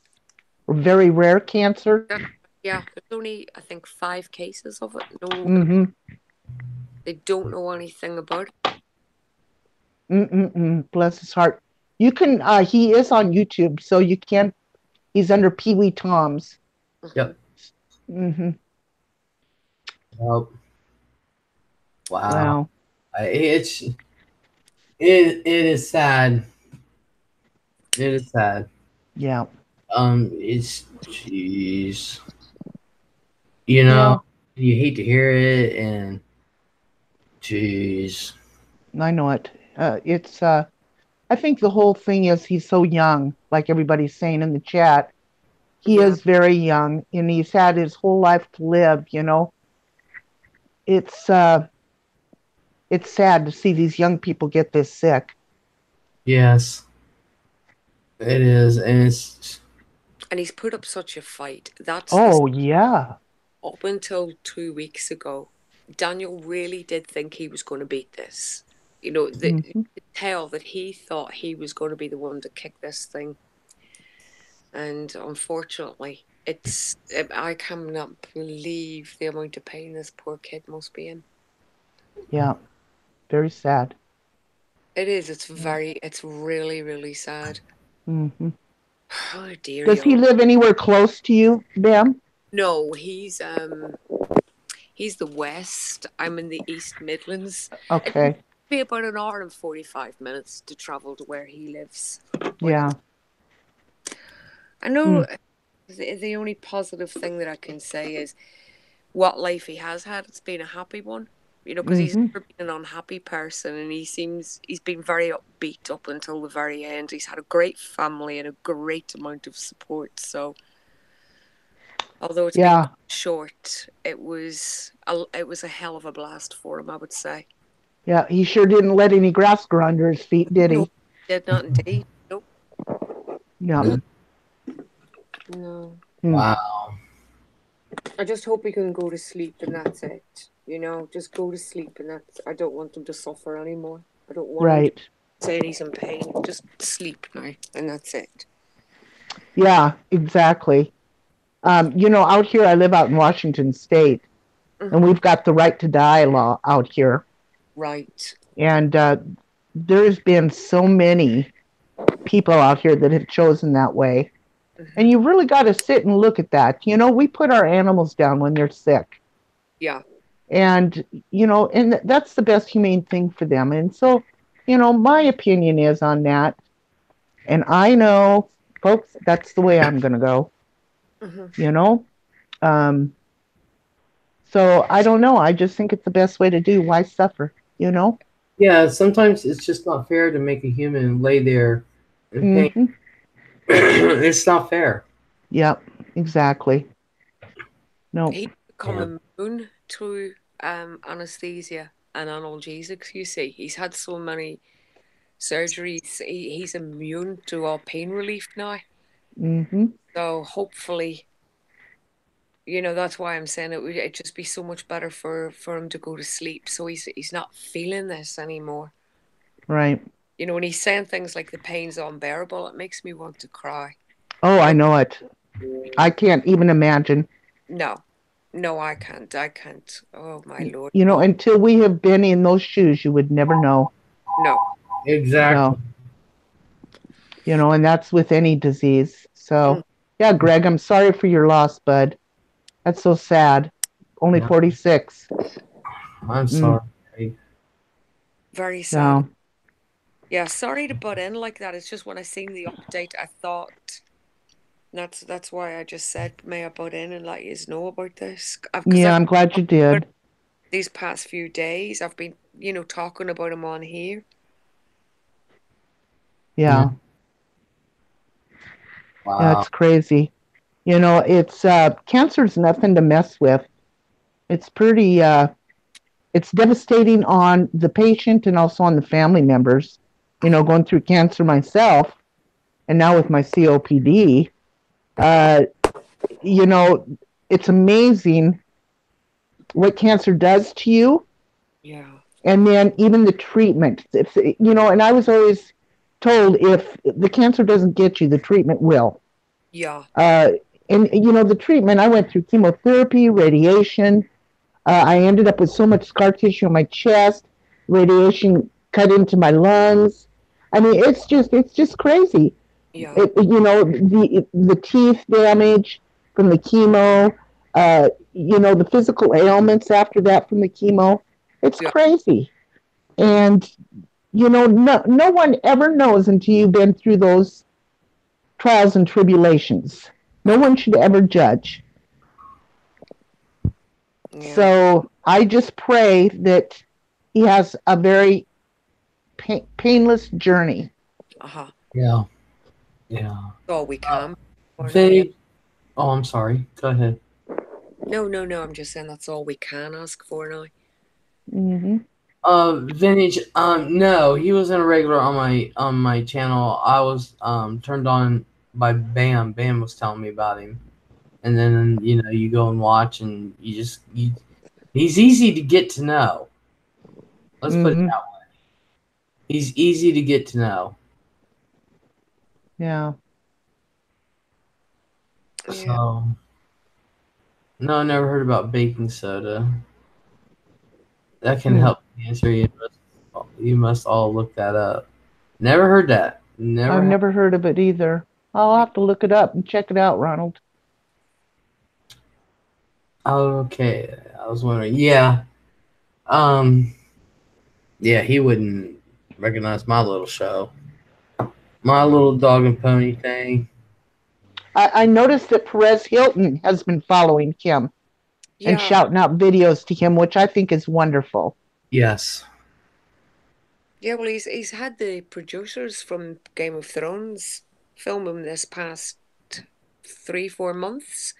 Very rare cancer. Yeah, there's only, I think, 5 cases of it. No, they don't know anything about it. Bless his heart. You can. He is on YouTube, so you can. He's under Pee Wee Toms. Yep. Well, wow. It is sad. It is sad. Yeah. It's jeez. You know, you hate to hear it, and jeez. I know it. It's. I think the whole thing is he's so young, like everybody's saying in the chat. He is very young, and he's had his whole life to live. You know. It's sad to see these young people get this sick. Yes. It is, and he's put up such a fight. That's yeah. Up until 2 weeks ago, Daniel really did think he was going to beat this. You know, you could tell that he thought he was going to be the one to kick this thing. And unfortunately, I cannot believe the amount of pain this poor kid must be in. Yeah, very sad. It is. It's really, really sad. Oh dear. Does he live anywhere close to you, Bam? No, he's the west. I'm in the East Midlands. Okay. It'd be about an hour and 45 minutes to travel to where he lives. Yeah. I know the only positive thing that I can say is what life he has had. It's been a happy one. You know, because he's never been an unhappy person, and he's been very upbeat up until the very end. He's had a great family and a great amount of support. So, although it's been short, it was a hell of a blast for him, I would say. Yeah, he sure didn't let any grass grow under his feet, did he? No, he did not indeed. Nope. Yeah. No. Wow. I just hope he can go to sleep, and that's it. You know, just go to sleep, and I don't want him to suffer anymore. I don't want him to say he's in pain. Just sleep now, and that's it. Yeah, exactly. You know, out here, I live out in Washington State, and we've got the right to die law out here. Right. And there's been so many people out here that have chosen that way. And you really got to sit and look at that. You know, we put our animals down when they're sick. Yeah. And, you know, and that's the best humane thing for them. And so, you know, my opinion is on that. And I know, folks, that's the way I'm going to go. You know? So I don't know. I just think it's the best way to do. Why suffer, you know? Yeah, sometimes it's just not fair to make a human lay there in pain. It's not fair. Yep, exactly. No. He's become immune to anesthesia and analgesics, you see. He's had so many surgeries. He's immune to all pain relief now. So hopefully, you know, that's why I'm saying it'd just be so much better for him to go to sleep, so he's not feeling this anymore. Right. You know, when he's saying things like the pain's unbearable, it makes me want to cry. Oh, I know it. I can't even imagine. No, I can't. Oh, my Lord. You know, until we have been in those shoes, you would never know. No. Exactly. So, and that's with any disease. So, yeah, Greg, I'm sorry for your loss, bud. That's so sad. Only 46. I'm sorry. Very sad. No. Yeah, sorry to butt in like that. It's just when I seen the update, I thought that's why I just said, may I butt in and let you know about this? Yeah, I'm glad you did. These past few days, I've been, talking about him on here. Yeah. Wow. Yeah, it's crazy. It's cancer's nothing to mess with. It's pretty it's devastating on the patient and also on the family members. Going through cancer myself and now with my COPD, it's amazing what cancer does to you. Yeah. And then even the treatment. And I was always told if the cancer doesn't get you, the treatment will. Yeah. And the treatment, I went through chemotherapy, radiation. I ended up with so much scar tissue on my chest, radiation cut into my lungs. I mean, it's just crazy. Yeah. The teeth damage from the chemo, the physical ailments after that from the chemo. It's crazy. And, no one ever knows until you've been through those trials and tribulations. No one should ever judge. Yeah. So I just pray that he has a very painless journey. Yeah. Yeah. Oh, we can. Oh, I'm sorry. Go ahead. No. I'm just saying that's all we can ask for now. Mm-hmm. Vintage. No, he wasn't a regular on my channel. I was turned on by Bam. Bam was telling me about him, and then you go and watch, and he's easy to get to know. Let's put it that way. He's easy to get to know. Yeah. So, no, I never heard about baking soda. That can help cancer. You must all look that up. Never heard that. I've never heard of it either. I'll have to look it up and check it out, Ronald. Okay, I was wondering. Yeah, yeah, he wouldn't recognize my little show, my little dog and pony thing. I noticed that Perez Hilton has been following him and shouting out videos to him, which I think is wonderful. Yes. Yeah, well, he's had the producers from Game of Thrones film him this past 3-4 months,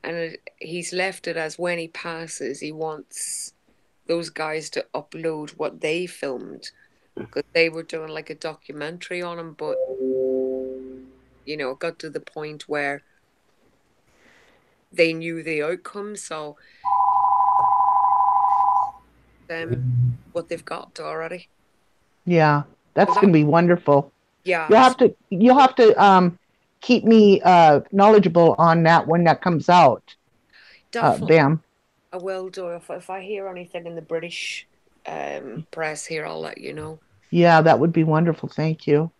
and he's left it as when he passes, he wants those guys to upload what they filmed, because they were doing like a documentary on him, but it got to the point where they knew the outcome, so what they've got already. Yeah, that's going to be wonderful. Yeah, you'll have to keep me knowledgeable on that when that comes out. Definitely. Bam. I will do. If I hear anything in the British press here, I'll let you know. Yeah, that would be wonderful. Thank you.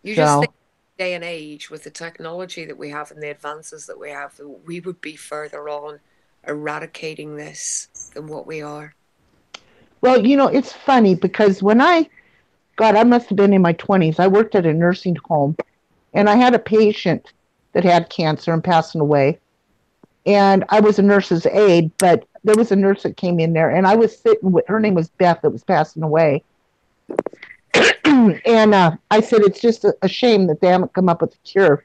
Just think, day and age, with the technology that we have and the advances that we have, we would be further on eradicating this than what we are. Well, it's funny because when I must have been in my 20s. I worked at a nursing home, and I had a patient that had cancer and passing away. And I was a nurse's aide, but there was a nurse that came in there, and I was sitting with her name was Beth that was passing away. And I said, it's just a shame that they haven't come up with a cure.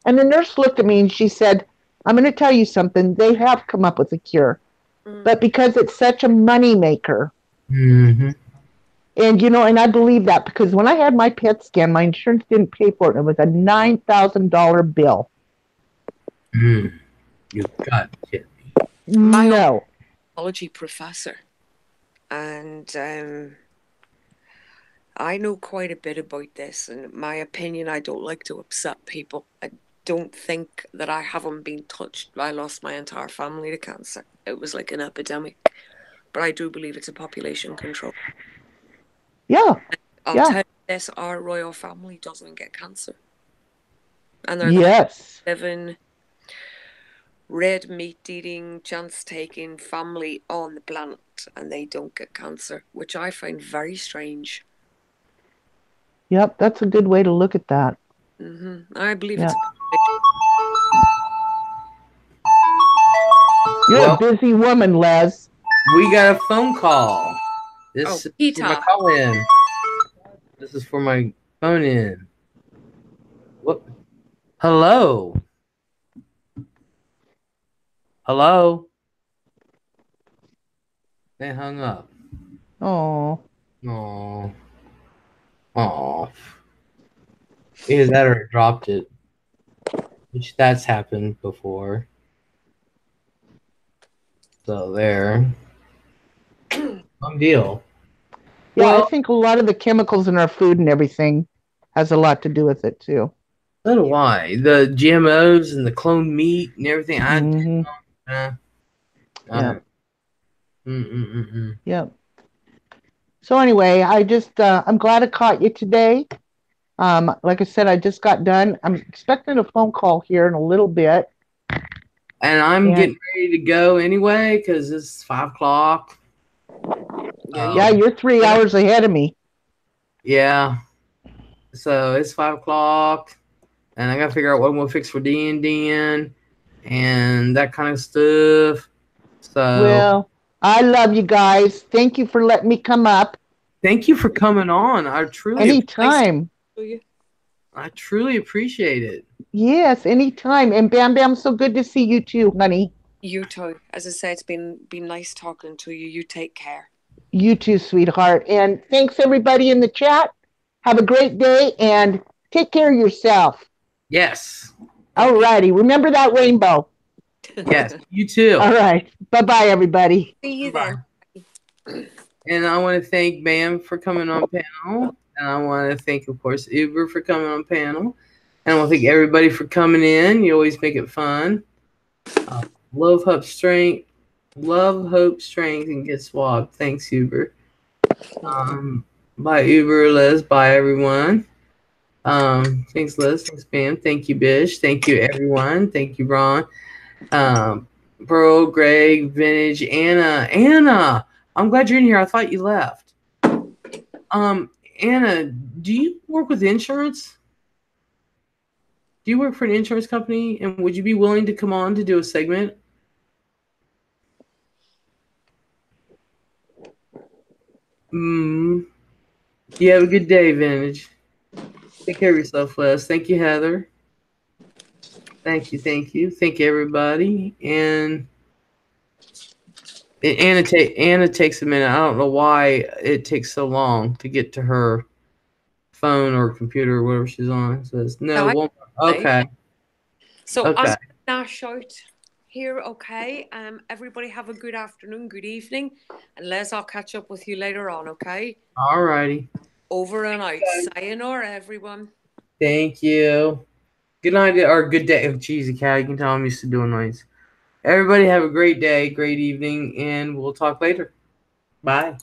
And the nurse looked at me and she said, I'm going to tell you something. They have come up with a cure, but because it's such a money maker. Mm-hmm. And, and I believe that because when I had my PET scan, my insurance didn't pay for it. It was a $9,000 bill. You got to kid me. No. Biology professor. And I know quite a bit about this. And in my opinion, I don't like to upset people. I don't think that I haven't been touched. I lost my entire family to cancer. It was like an epidemic. But I do believe it's a population control. Yeah. I'll tell you this, our royal family doesn't get cancer. And they're the living, red meat eating, chance taking family on the planet, and they don't get cancer, which I find very strange. Yep, that's a good way to look at that. I believe it's. You're a busy woman, Les. We got a phone call. This is for my call in. This is for my phone in. What? Hello. Hello. They hung up. Oh. Oh. Oh. Either that or it dropped it. Which that's happened before. So there. Big deal. Yeah, well, I think a lot of the chemicals in our food and everything has a lot to do with it too. So do I. The GMOs and the cloned meat and everything. Yeah. So anyway, I just I'm glad I caught you today. Like I said, I just got done. I'm expecting a phone call here in a little bit. And I'm getting ready to go anyway because it's 5 o'clock. Yeah, you're 3 hours ahead of me. Yeah. So it's 5 o'clock, and I got to figure out what I'm going to fix for Dan and that kind of stuff. So, well, I love you guys. Thank you for letting me come up. Thank you for coming on. I truly anytime. I truly appreciate it. Yes, anytime. And Bam Bam, so good to see you too, honey. You too. As I say, it's been nice talking to you. You take care. You too, sweetheart. And thanks everybody in the chat. Have a great day and take care of yourself. Yes. All righty. Remember that rainbow. Yes, you too. All right. Bye-bye, everybody. See you then. And I want to thank Bam for coming on panel. And I want to thank, of course, Uber for coming on panel. And I want to thank everybody for coming in. You always make it fun. Love, hope, strength. Love, hope, strength, and get swabbed. Thanks, Uber. Bye, Uber, Les. Bye, everyone. Thanks, Les. Thanks, Bam. Thank you, Bish. Thank you, everyone. Thank you, Ron. Pearl, Greg, Vintage, Anna. Anna, I'm glad you're in here. I thought you left. Anna, do you work with insurance? Do you work for an insurance company? And would you be willing to come on to do a segment? You have a good day, Vintage. Take care of yourself, Les. Thank you, Heather. Thank you. Thank you, everybody. And Anna takes a minute. I don't know why it takes so long to get to her phone or computer or whatever she's on. It says no. Okay. So I'm gonna dash out here. Okay. Everybody have a good afternoon, good evening, and Les, I'll catch up with you later on. Okay. All righty. Over and out. Sayonara, everyone. Thank you. Good night or good day. Oh, geez, Cat, you can tell I'm used to doing nights. Everybody have a great day, great evening, and we'll talk later. Bye.